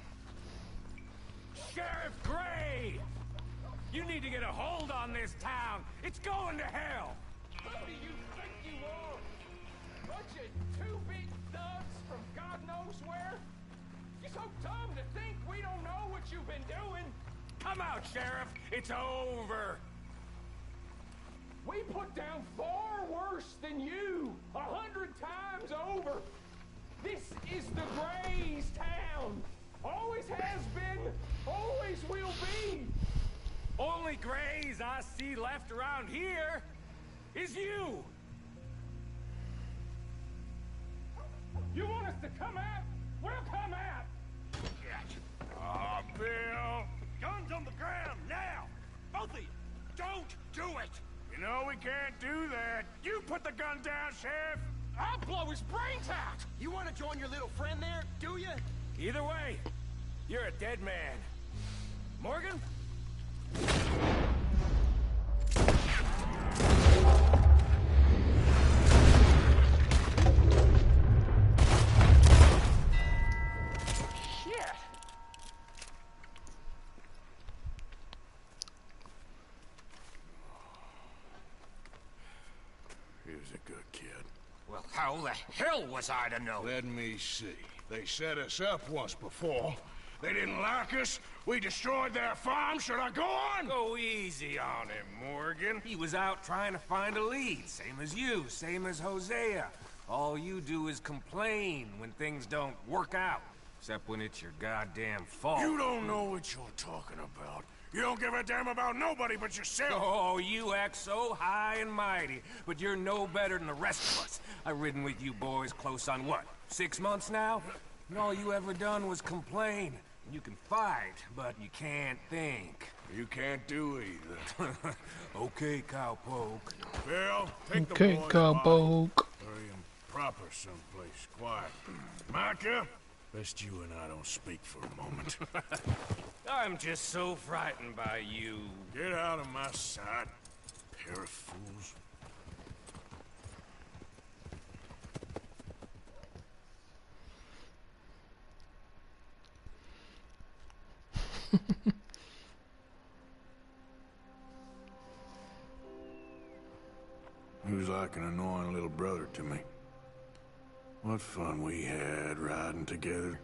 Sheriff Gray! You need to get a hold on this town. It's going to hell. Who do you think you are? Bunch of two-bit thugs from God knows where? You're so dumb to think we don't know what you've been doing. Come out, Sheriff. It's over. We put down far worse than you. 100 times over. This is the Grays town. Always has been. Always will be. Only Grays I see left around here is you. You want us to come out? We'll come out. Aw, Bill. Guns on the ground now. Both of you. Don't do it. You know we can't do that. You put the gun down, Sheriff. I'll blow his brains out. You want to join your little friend there, do you? Either way, you're a dead man. Morgan? Shit! He was a good kid. Well, how the hell was I to know? Let me see. They set us up once before. They didn't like us. We destroyed their farm. Should I go on? Go easy on him, Morgan. He was out trying to find a lead. Same as you, same as Hosea. All you do is complain when things don't work out. Except when it's your goddamn fault. You don't know what you're talking about. You don't give a damn about nobody but yourself. Oh, you act so high and mighty, but you're no better than the rest of us. I've ridden with you boys close on what, 6 months now? And all you ever done was complain. You can fight, but you can't think. You can't do either. Okay, cowpoke. Bill, take the Okay, boys cowpoke. Bury him proper someplace quiet. Micah, best you and I don't speak for a moment. I'm just so frightened by you. Get out of my sight, pair of fools. He was like an annoying little brother to me. What fun we had riding together.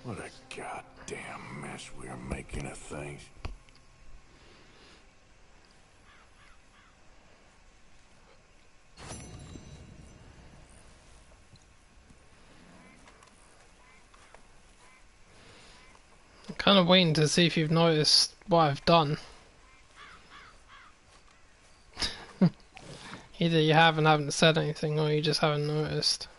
What a goddamn mess we are making of things. I'm kind of waiting to see if you've noticed what I've done. Either you haven't said anything, or you just haven't noticed.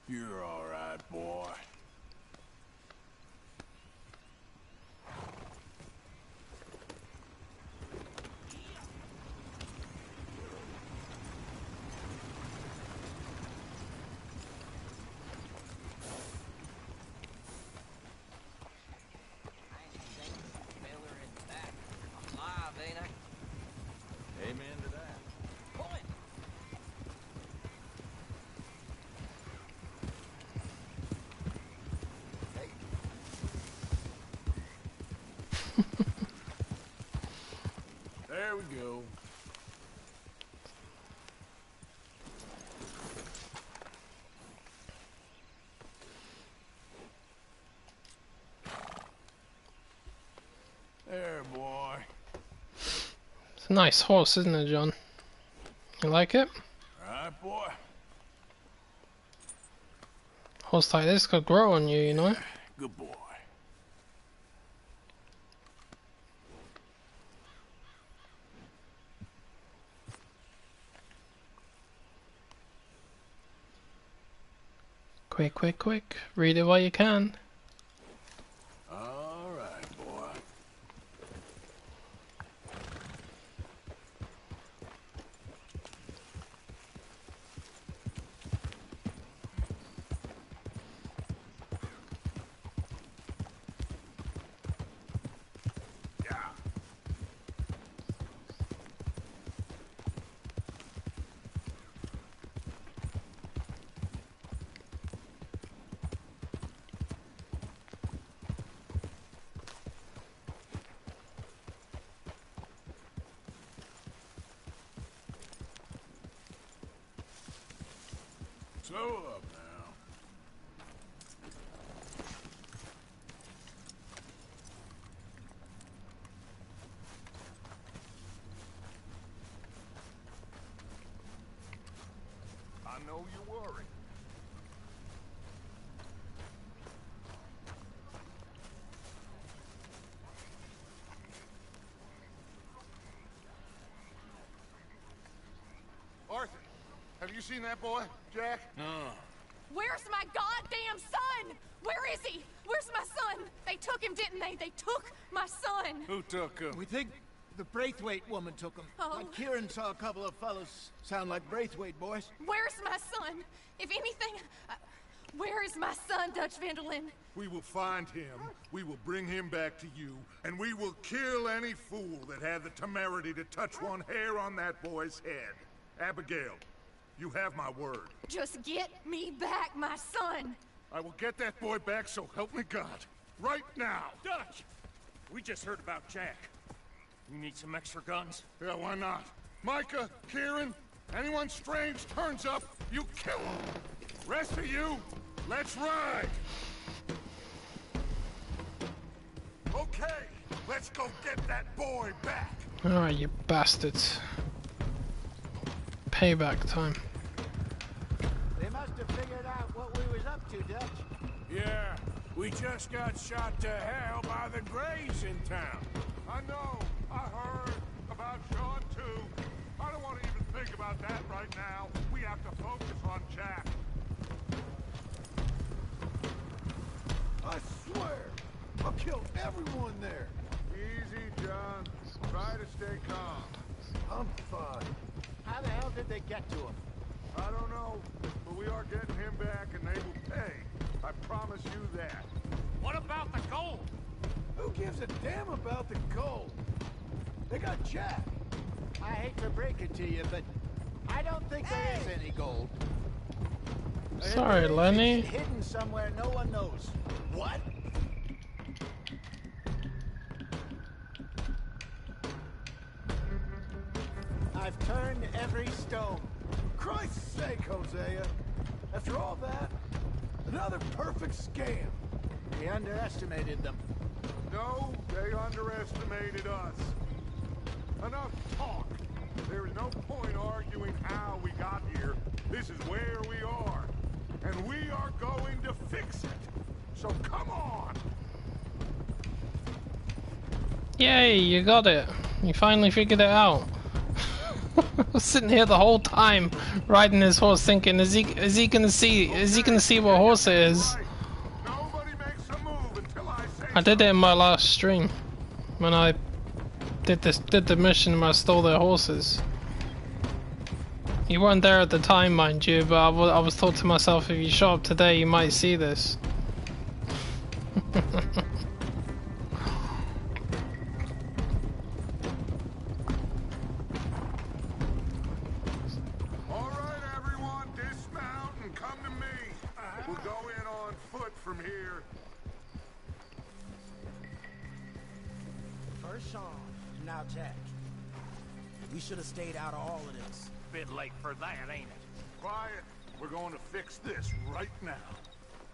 You're all right, boy. Amen to that. There we go. There, boy. It's a nice horse, isn't it, John? You like it? All right, boy. Horse like this could grow on you, you know? Good boy. Quick, quick, quick. Read it while you can. All right, boy. Yeah. Slow up now. I know you worry. Arthur, have you seen that boy, Jack? No. Where's my goddamn son? Where is he? Where's my son? They took him, didn't they? They took my son. Who took him? We think the Braithwaite woman took him. Oh. Kieran saw a couple of fellows sound like Braithwaite boys. Where's my son? If anything, where is my son, Dutch Vanderlyn? We will find him, we will bring him back to you, and we will kill any fool that had the temerity to touch one hair on that boy's head. Abigail, you have my word. Just get me back, my son. I will get that boy back, so help me God. Right now. Dutch! We just heard about Jack. You need some extra guns? Yeah, why not? Micah, Kieran, anyone strange turns up, you kill him. Rest of you, let's ride. Okay, let's go get that boy back. Alright, you bastards. Payback time. They must have figured out what we was up to, Dutch. Yeah, we just got shot to hell by the Greys in town. I know, I heard about Sean too. I don't want to even think about that right now. We have to focus on Jack. I swear, I'll kill everyone there. Easy, John. Try to stay calm. I'm fine. How the hell did they get to him? I don't know, but we are getting him back and they will pay. I promise you that. What about the gold? Who gives a damn about the gold? They got Jack. I hate to break it to you, but I don't think there is any gold. Sorry, If there is, Lenny. it's hidden somewhere no one knows. What? I've turned every stone. For Christ's sake, Hosea. After all that, another perfect scam. We underestimated them. No, they underestimated us. Enough talk. There is no point arguing how we got here. This is where we are. And we are going to fix it. So come on! Yay, you got it. You finally figured it out. was sitting here the whole time, riding his horse, thinking, is he gonna see what horse it is? I did it in my last stream when I did the mission where I stole their horses. You weren't there at the time, mind you, but I was thought to myself, if you show up today, you might see this. Alright, everyone, dismount and come to me. We'll go in on foot from here. First Sean, now Jack. We should have stayed out of all of this. Bit late for that, ain't it? Quiet. We're going to fix this right now.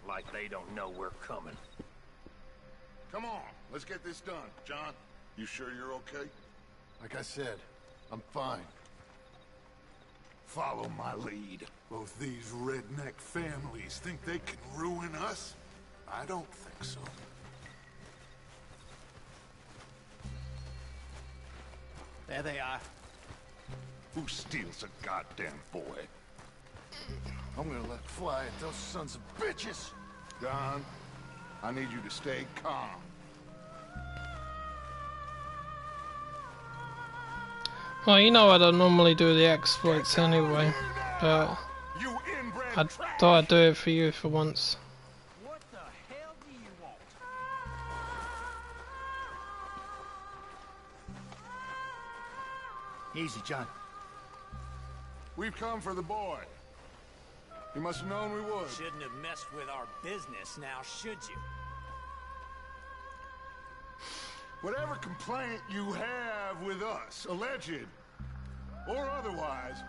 Like they don't know we're coming. Come on, let's get this done. John, you sure you're okay? Like I said, I'm fine. Follow my lead. Both these redneck families think they can ruin us? I don't think so. There they are. Who steals a goddamn boy? I'm gonna let fly at those sons of bitches. John, I need you to stay calm. Well, you know I don't normally do the exploits anyway, but I thought I'd do it for you for once. What the hell do you want? Easy, John. We've come for the boy. You must have known we would. Shouldn't have messed with our business now, should you? Whatever complaint you have with us, alleged or otherwise,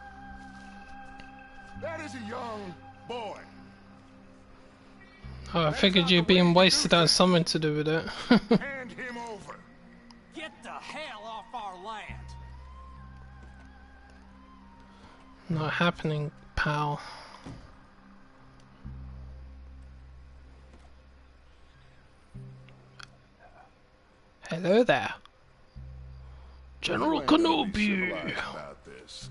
that is a young boy. Oh, I figured you being wasted had something to do with it. Hand him over. Get the hell off our land! Not happening, pal. Hello there, General Kenobi. About this.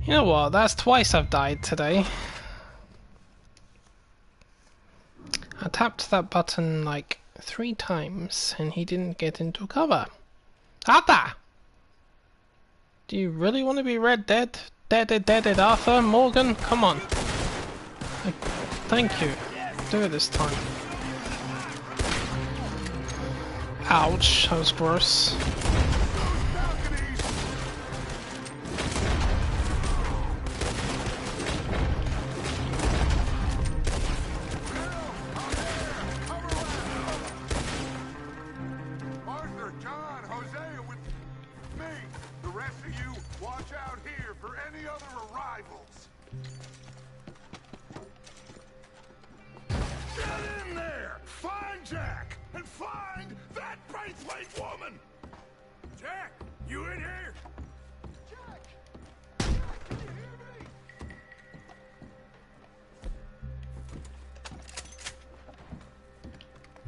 You know what? That's twice I've died today. I tapped that button like 3 times and he didn't get into cover. Arthur! Do you really want to be Red Dead? Deaded Arthur? Morgan? Come on. Thank you. Do it this time. Ouch, that was gross.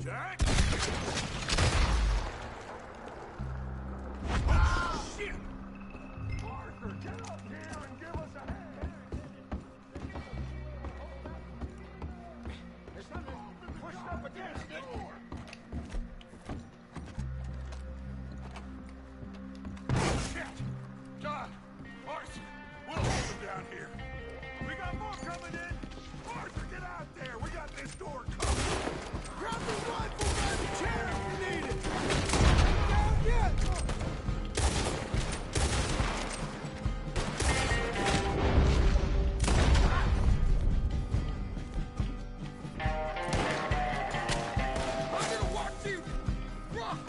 Jack? Shit! Arthur, get up here and give us a hand! There's something pushed up against it! Shit! John! Arthur! We'll hold them down here. We got more coming in! Arthur, get out there! We got this door covered! Grab the rifle by the chair if you need it! Down yet! I'm gonna watch you! Rock!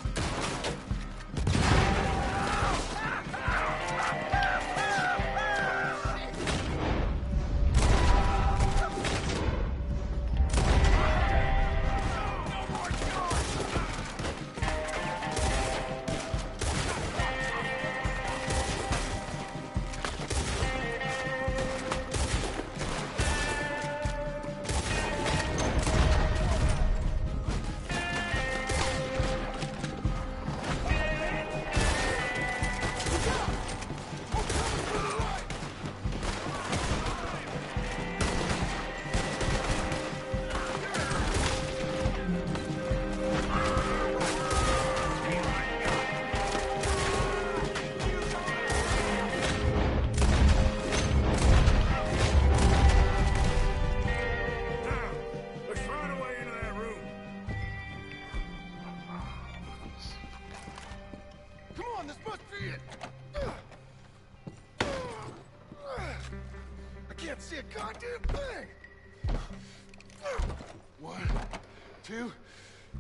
can't see a goddamn thing! 1, 2,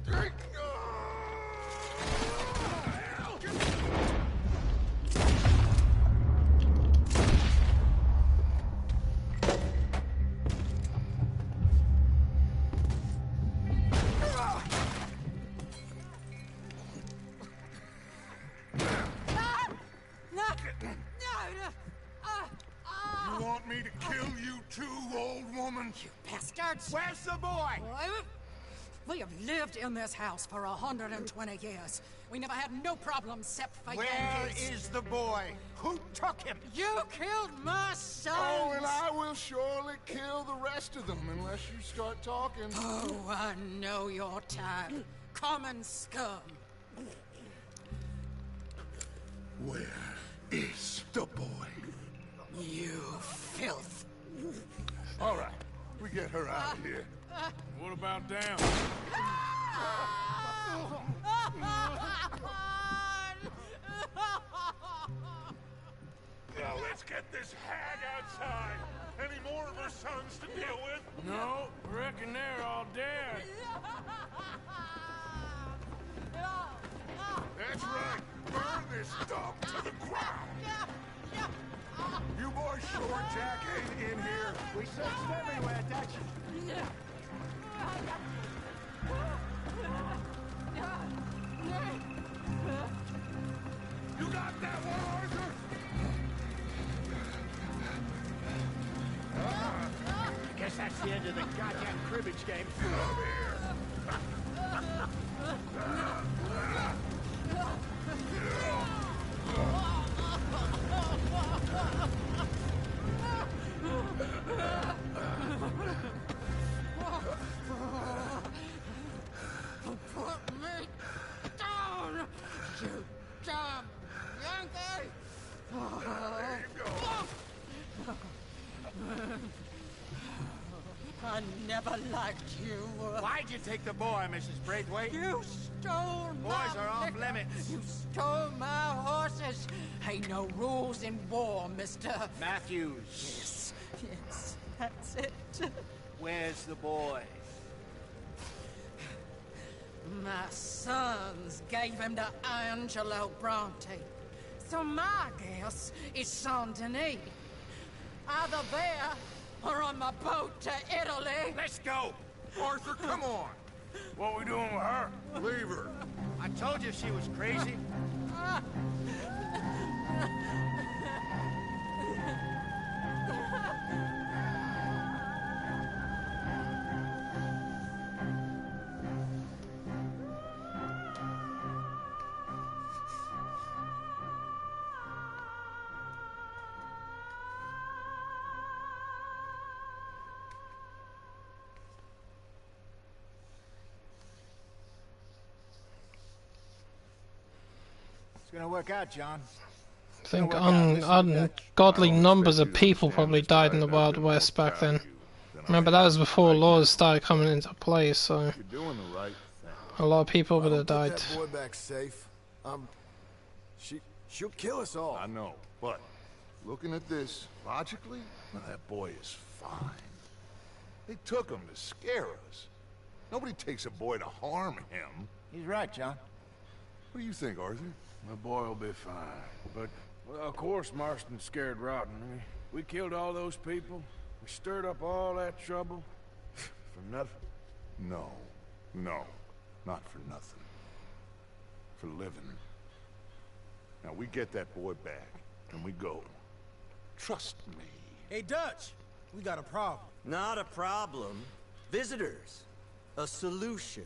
3. You want me to kill you too, old woman? You bastards! Where's the boy? We have lived in this house for 120 years. We never had no problems except for Where Yankees. is the boy? Who took him? You killed my son! Oh, and I will surely kill the rest of them unless you start talking. Oh, I know your type. Common scum. Where is the boy? You filth. All right, we get her out of here. What about down? Now let's get this hag outside. Any more of her sons to deal with? No, reckon they're all dead. That's right. Burn this dump to the ground. You boys sure Jack ain't in here? We searched everywhere, Dutch. You got that one, Arthur? I guess that's the end of the goddamn cribbage game. Come here. Put me down, you damn Yankee! There you go. I never liked you. Why'd you take the boy, Mrs. Braithwaite? You stole my Boys are off liquor. limits. You stole my horses. Ain't no rules in war, mister. Matthews. Yes, that's it. Where's the boy? My sons gave him to Angelo Bronte. So my guess is Saint Denis. Either there or on my boat to Italy. Let's go. Arthur, come on. What we doing with her? Leave her. I told you she was crazy. It's gonna work out, John. I think ungodly numbers of people probably died in the Wild West back then. Remember, that was before laws started coming into play, so You're doing the right thing. a lot of people would have died. Get that boy back safe. She'll kill us all. I know, but looking at this, logically, that boy is fine. They took him to scare us. Nobody takes a boy to harm him. He's right, John. What do you think, Arthur? My boy will be fine. But, well, of course Marston's scared rotten. We killed all those people. We stirred up all that trouble. For nothing. No, not for nothing. For living. Now we get that boy back, and we go. Trust me. Hey, Dutch, we got a problem. Not a problem. Visitors. A solution.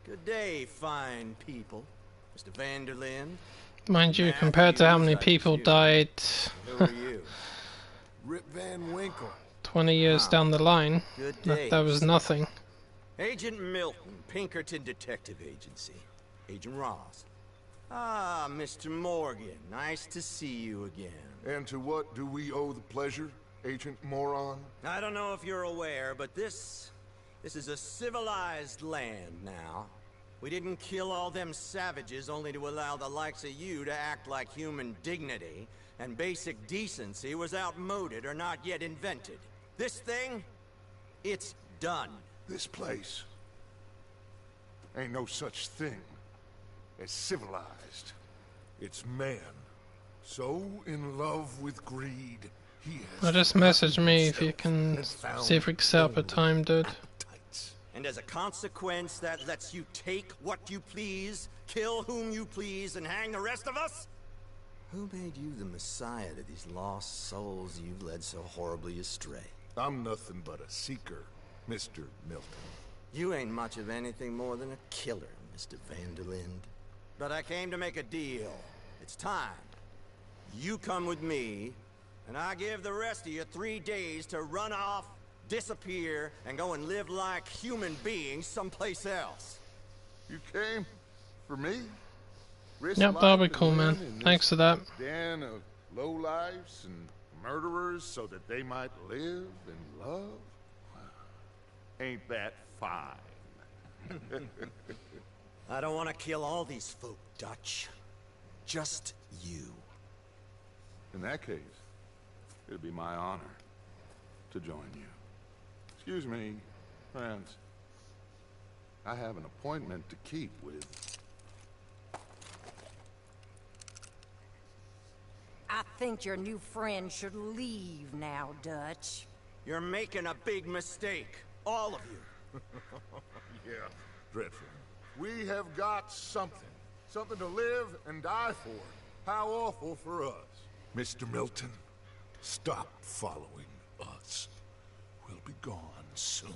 Good day, fine people. Mr. Vanderlyn. Mind you, compared to how many people died Who are you? Rip Van Winkle. 20 years down the line, Good day. that was nothing. Agent Milton, Pinkerton Detective Agency. Agent Ross. Ah, Mr. Morgan. Nice to see you again. And to what do we owe the pleasure, Agent Moron? I don't know if you're aware, but this is a civilized land now. We didn't kill all them savages only to allow the likes of you to act like human dignity. and basic decency was outmoded or not yet invented. This thing, it's done. This place ain't no such thing as civilized. It's man, so in love with greed, he has... Well, just message me if you can see if we can set up a time, dude. And as a consequence, that lets you take what you please, kill whom you please, and hang the rest of us? Who made you the messiah to these lost souls you've led so horribly astray? I'm nothing but a seeker, Mr. Milton. You ain't much of anything more than a killer, Mr. Vanderlind. But I came to make a deal. It's time. You come with me, and I give the rest of you 3 days to run off, disappear, and go and live like human beings someplace else. You came for me? Yep, that'll be cool, man. Thanks for that. Den of lowlifes and murderers so that they might live and love? Ain't that fine? I don't want to kill all these folk, Dutch. Just you. In that case, it'd be my honor to join you. Excuse me, friends. I have an appointment to keep with... I think your new friend should leave now, Dutch. You're making a big mistake. All of you. Yeah, dreadful. We have got something. Something to live and die for. How awful for us. Mr. Milton, stop following us. We'll be gone soon.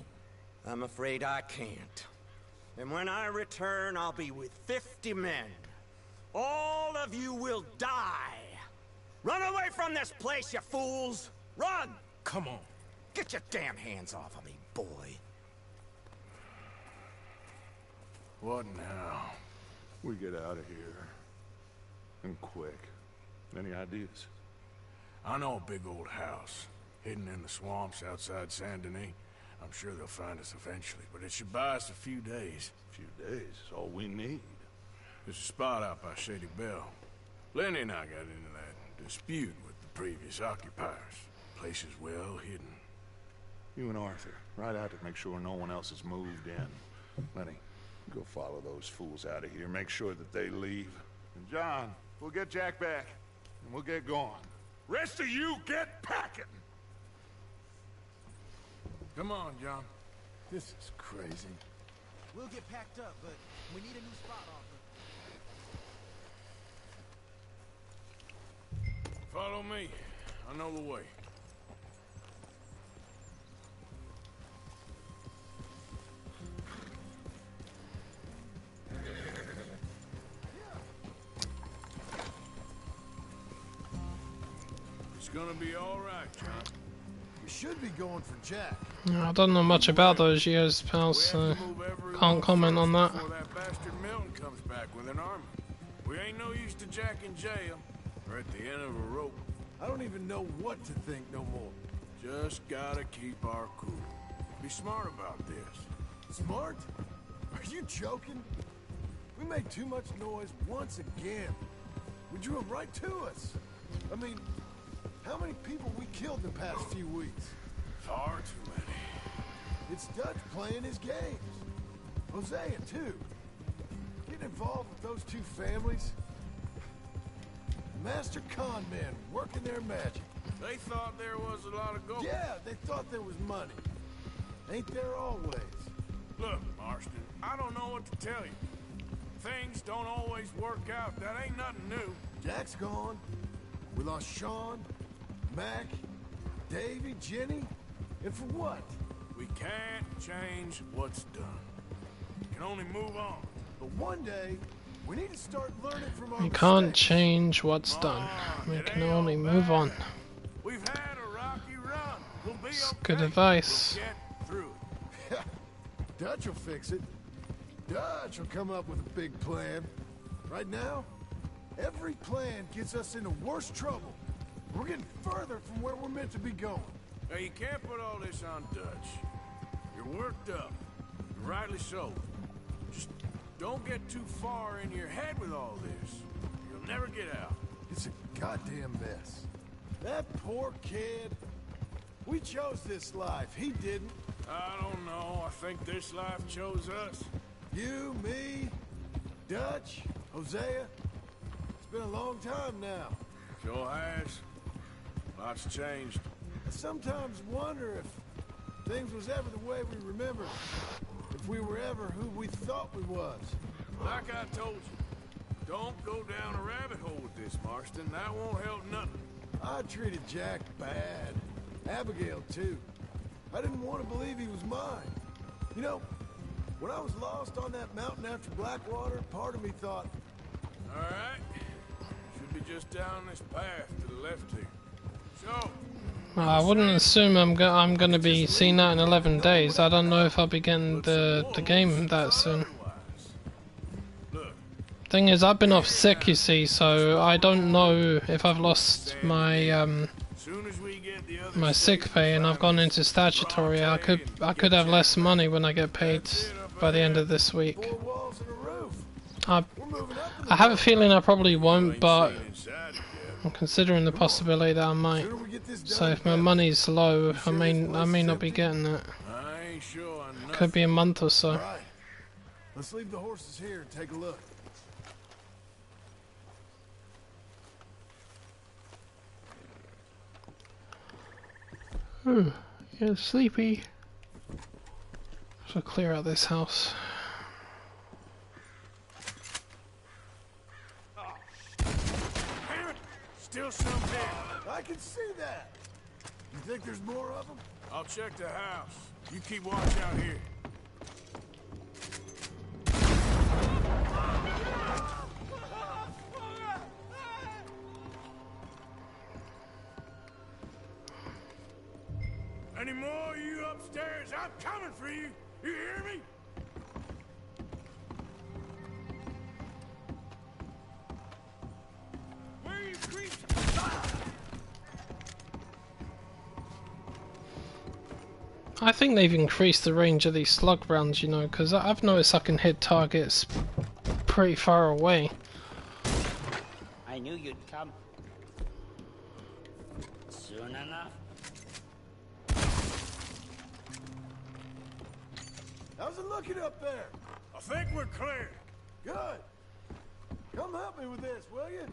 I'm afraid I can't. And when I return, I'll be with 50 men. All of you will die. Run away from this place, you fools! Run! Come on. Get your damn hands off of me, boy. What now? We get out of here. And quick. Any ideas? I know a big old house, hidden in the swamps outside Saint Denis. I'm sure they'll find us eventually, but it should buy us a few days. A few days is all we need. There's a spot out by Shady Bell. Lenny and I got into that dispute with the previous occupiers. Place is well hidden. You and Arthur, ride out to make sure no one else has moved in. Lenny, go follow those fools out of here. Make sure that they leave. And John, we'll get Jack back, and we'll get going. Rest of you, get packing! Come on, John. This is crazy. We'll get packed up, but we need a new spot, Arthur. Follow me. I know the way. It's gonna be all right, John. We should be going for Jack. I don't know much about those years, pal, so can't comment on that. Before that bastard Milton comes back with an army. We ain't no use to Jack in jail. We're at the end of a rope. I don't even know what to think no more. Just gotta keep our cool. Be smart about this. Smart? Are you joking? We made too much noise once again. We drew him right to us. I mean, how many people we killed the past few weeks? Far too many. It's Dutch playing his games. Hosea, too. Getting involved with those two families. Master con men working their magic. They thought there was a lot of gold. Yeah, they thought there was money. Ain't there always? Look, Marston, I don't know what to tell you. Things don't always work out. That ain't nothing new. Jack's gone. We lost Sean, Mac, Davy, Jenny. And for what? We can't change what's done. We can only move on. But one day, we need to start learning from our We can't mistakes. change what's done. We can only move on. We've had a rocky run. We'll be It's okay. good advice. We'll get through it. Dutch will fix it. Dutch will come up with a big plan. Right now, every plan gets us into worse trouble. We're getting further from where we're meant to be going. Now, you can't put all this on Dutch. You're worked up. And rightly so. Just don't get too far in your head with all this. You'll never get out. It's a goddamn mess. That poor kid. We chose this life. He didn't. I don't know. I think this life chose us. You, me, Dutch, Hosea. It's been a long time now. Sure has. Lots changed. I sometimes wonder if things was ever the way we remembered. If we were ever who we thought we was. Like I told you, don't go down a rabbit hole with this, Marston. That won't help nothing. I treated Jack bad. Abigail, too. I didn't want to believe he was mine. You know, when I was lost on that mountain after Blackwater, part of me thought... All right. Should be just down this path to the left here. So... I wouldn't assume I'm gonna be seeing that in 11 days. I don't know if I'll be getting the game that soon. Thing is, I've been off sick, you see, so I don't know if I've lost my my sick pay and I've gone into statutory. I could have less money when I get paid by the end of this week. I have a feeling I probably won't, but I'm considering the possibility that I might. So if my money's low, I may not be getting it. Could be a month or so. Right. Let's leave the horses here and take a look. Ooh, yeah, sleepy. So clear out this house. Still some there. I can see that. You think there's more of them? I'll check the house. You keep watch out here. Any more of you upstairs? I'm coming for you. You hear me? Where are you creeps? I think they've increased the range of these slug rounds, you know, because I've noticed I can hit targets pretty far away. I knew you'd come. Soon enough. How's it looking up there? I think we're clear. Good. Come help me with this, will you?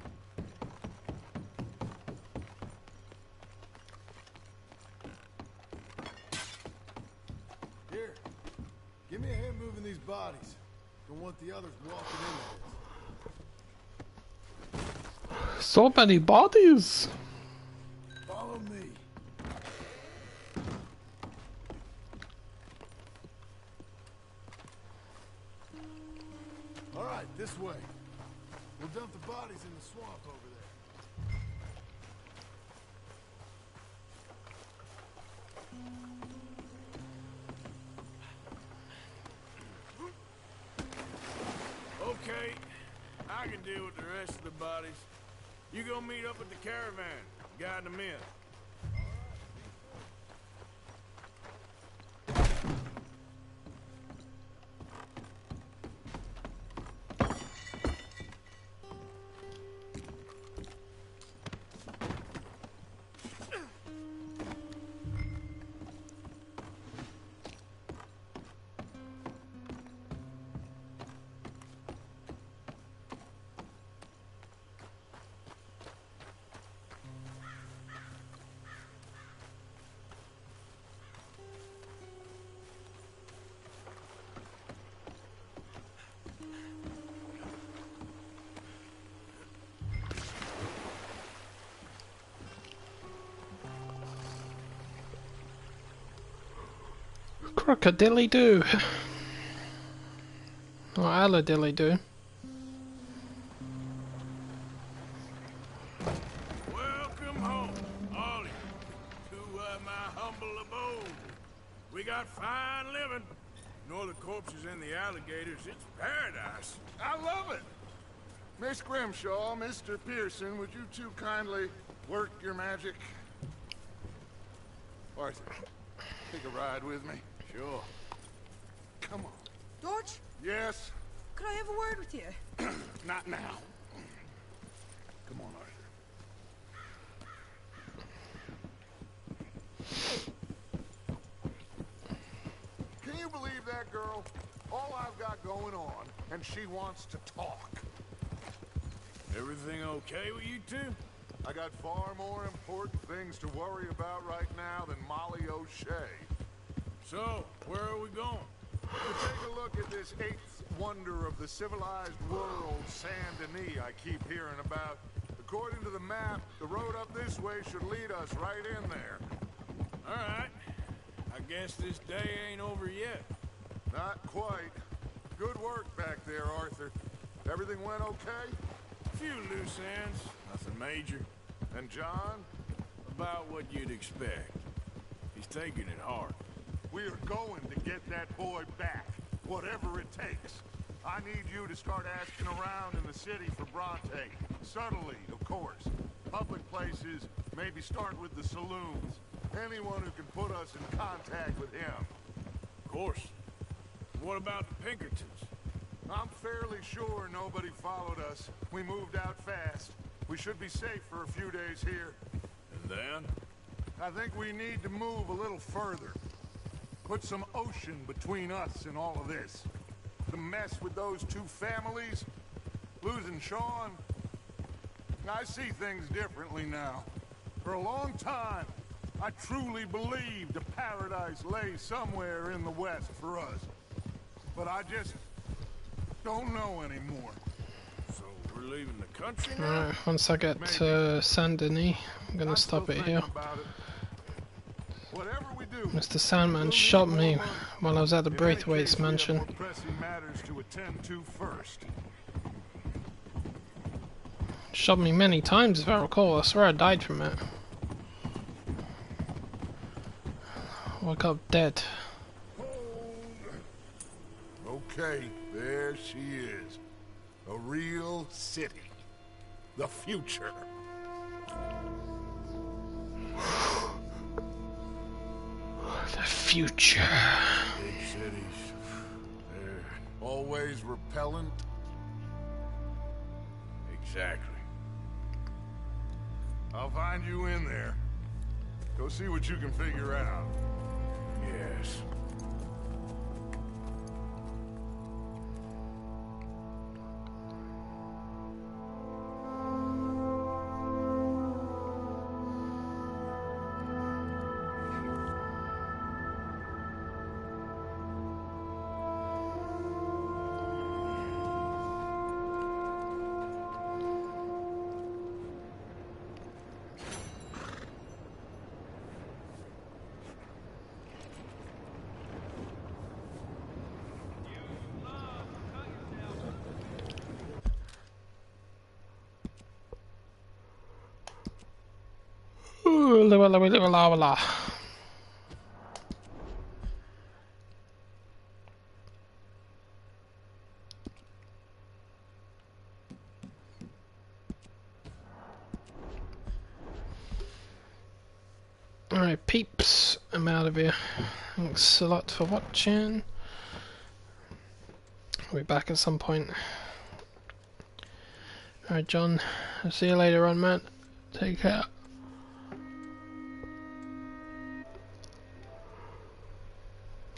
Here. Give me a hand moving these bodies. Don't want the others walking into this. So many bodies! Follow me. All right, this way. We'll dump the bodies in the swamp over there. Okay, I can deal with the rest of the bodies. You go meet up at the caravan, guide them in. Crocodilly-doo. Or Aladilly-doo. Welcome home, all of you, to my humble abode. We got fine living. Ignore the corpses and the alligators. It's paradise. I love it. Miss Grimshaw, Mr. Pearson, would you two kindly work your magic? Arthur, take a ride with me. Sure. Come on. Dodge? Yes? Could I have a word with you? Not now. Come on, Arthur. that girl? All I've got going on, and she wants to talk. Everything okay with you two? I got far more important things to worry about right now than Molly O'Shea. So, where are we going? To take a look at this eighth wonder of the civilized world, Saint Denis, I keep hearing about. According to the map, the road up this way should lead us right in there. All right. I guess this day ain't over yet. Not quite. Good work back there, Arthur. Everything went okay? A few loose ends, nothing major. And John? About what you'd expect. He's taking it hard. We are going to get that boy back, whatever it takes. I need you to start asking around in the city for Bronte. Subtly, of course. Public places, maybe start with the saloons. Anyone who can put us in contact with him. Of course. What about the Pinkertons? I'm fairly sure nobody followed us. We moved out fast. We should be safe for a few days here. And then? I think we need to move a little further. Put some ocean between us and all of this. The mess with those two families, losing Sean. I see things differently now. For a long time, I truly believed a paradise lay somewhere in the west for us. But I just don't know anymore. So we're leaving the country now? Alright, once I get to Saint Denis, I'm gonna stop it here. Mr. Sandman shot me while I was at the Braithwaite's mansion. Shot me many times, if I recall. I swear I died from it. Woke up dead. Okay, there she is. A real city. The future. The future. Big cities. They're always repellent. Exactly. I'll find you in there. Go see what you can figure out. Yes. Alright peeps, I'm out of here. Thanks a lot for watching. I'll be back at some point. Alright John, I'll see you later on, man. Take care.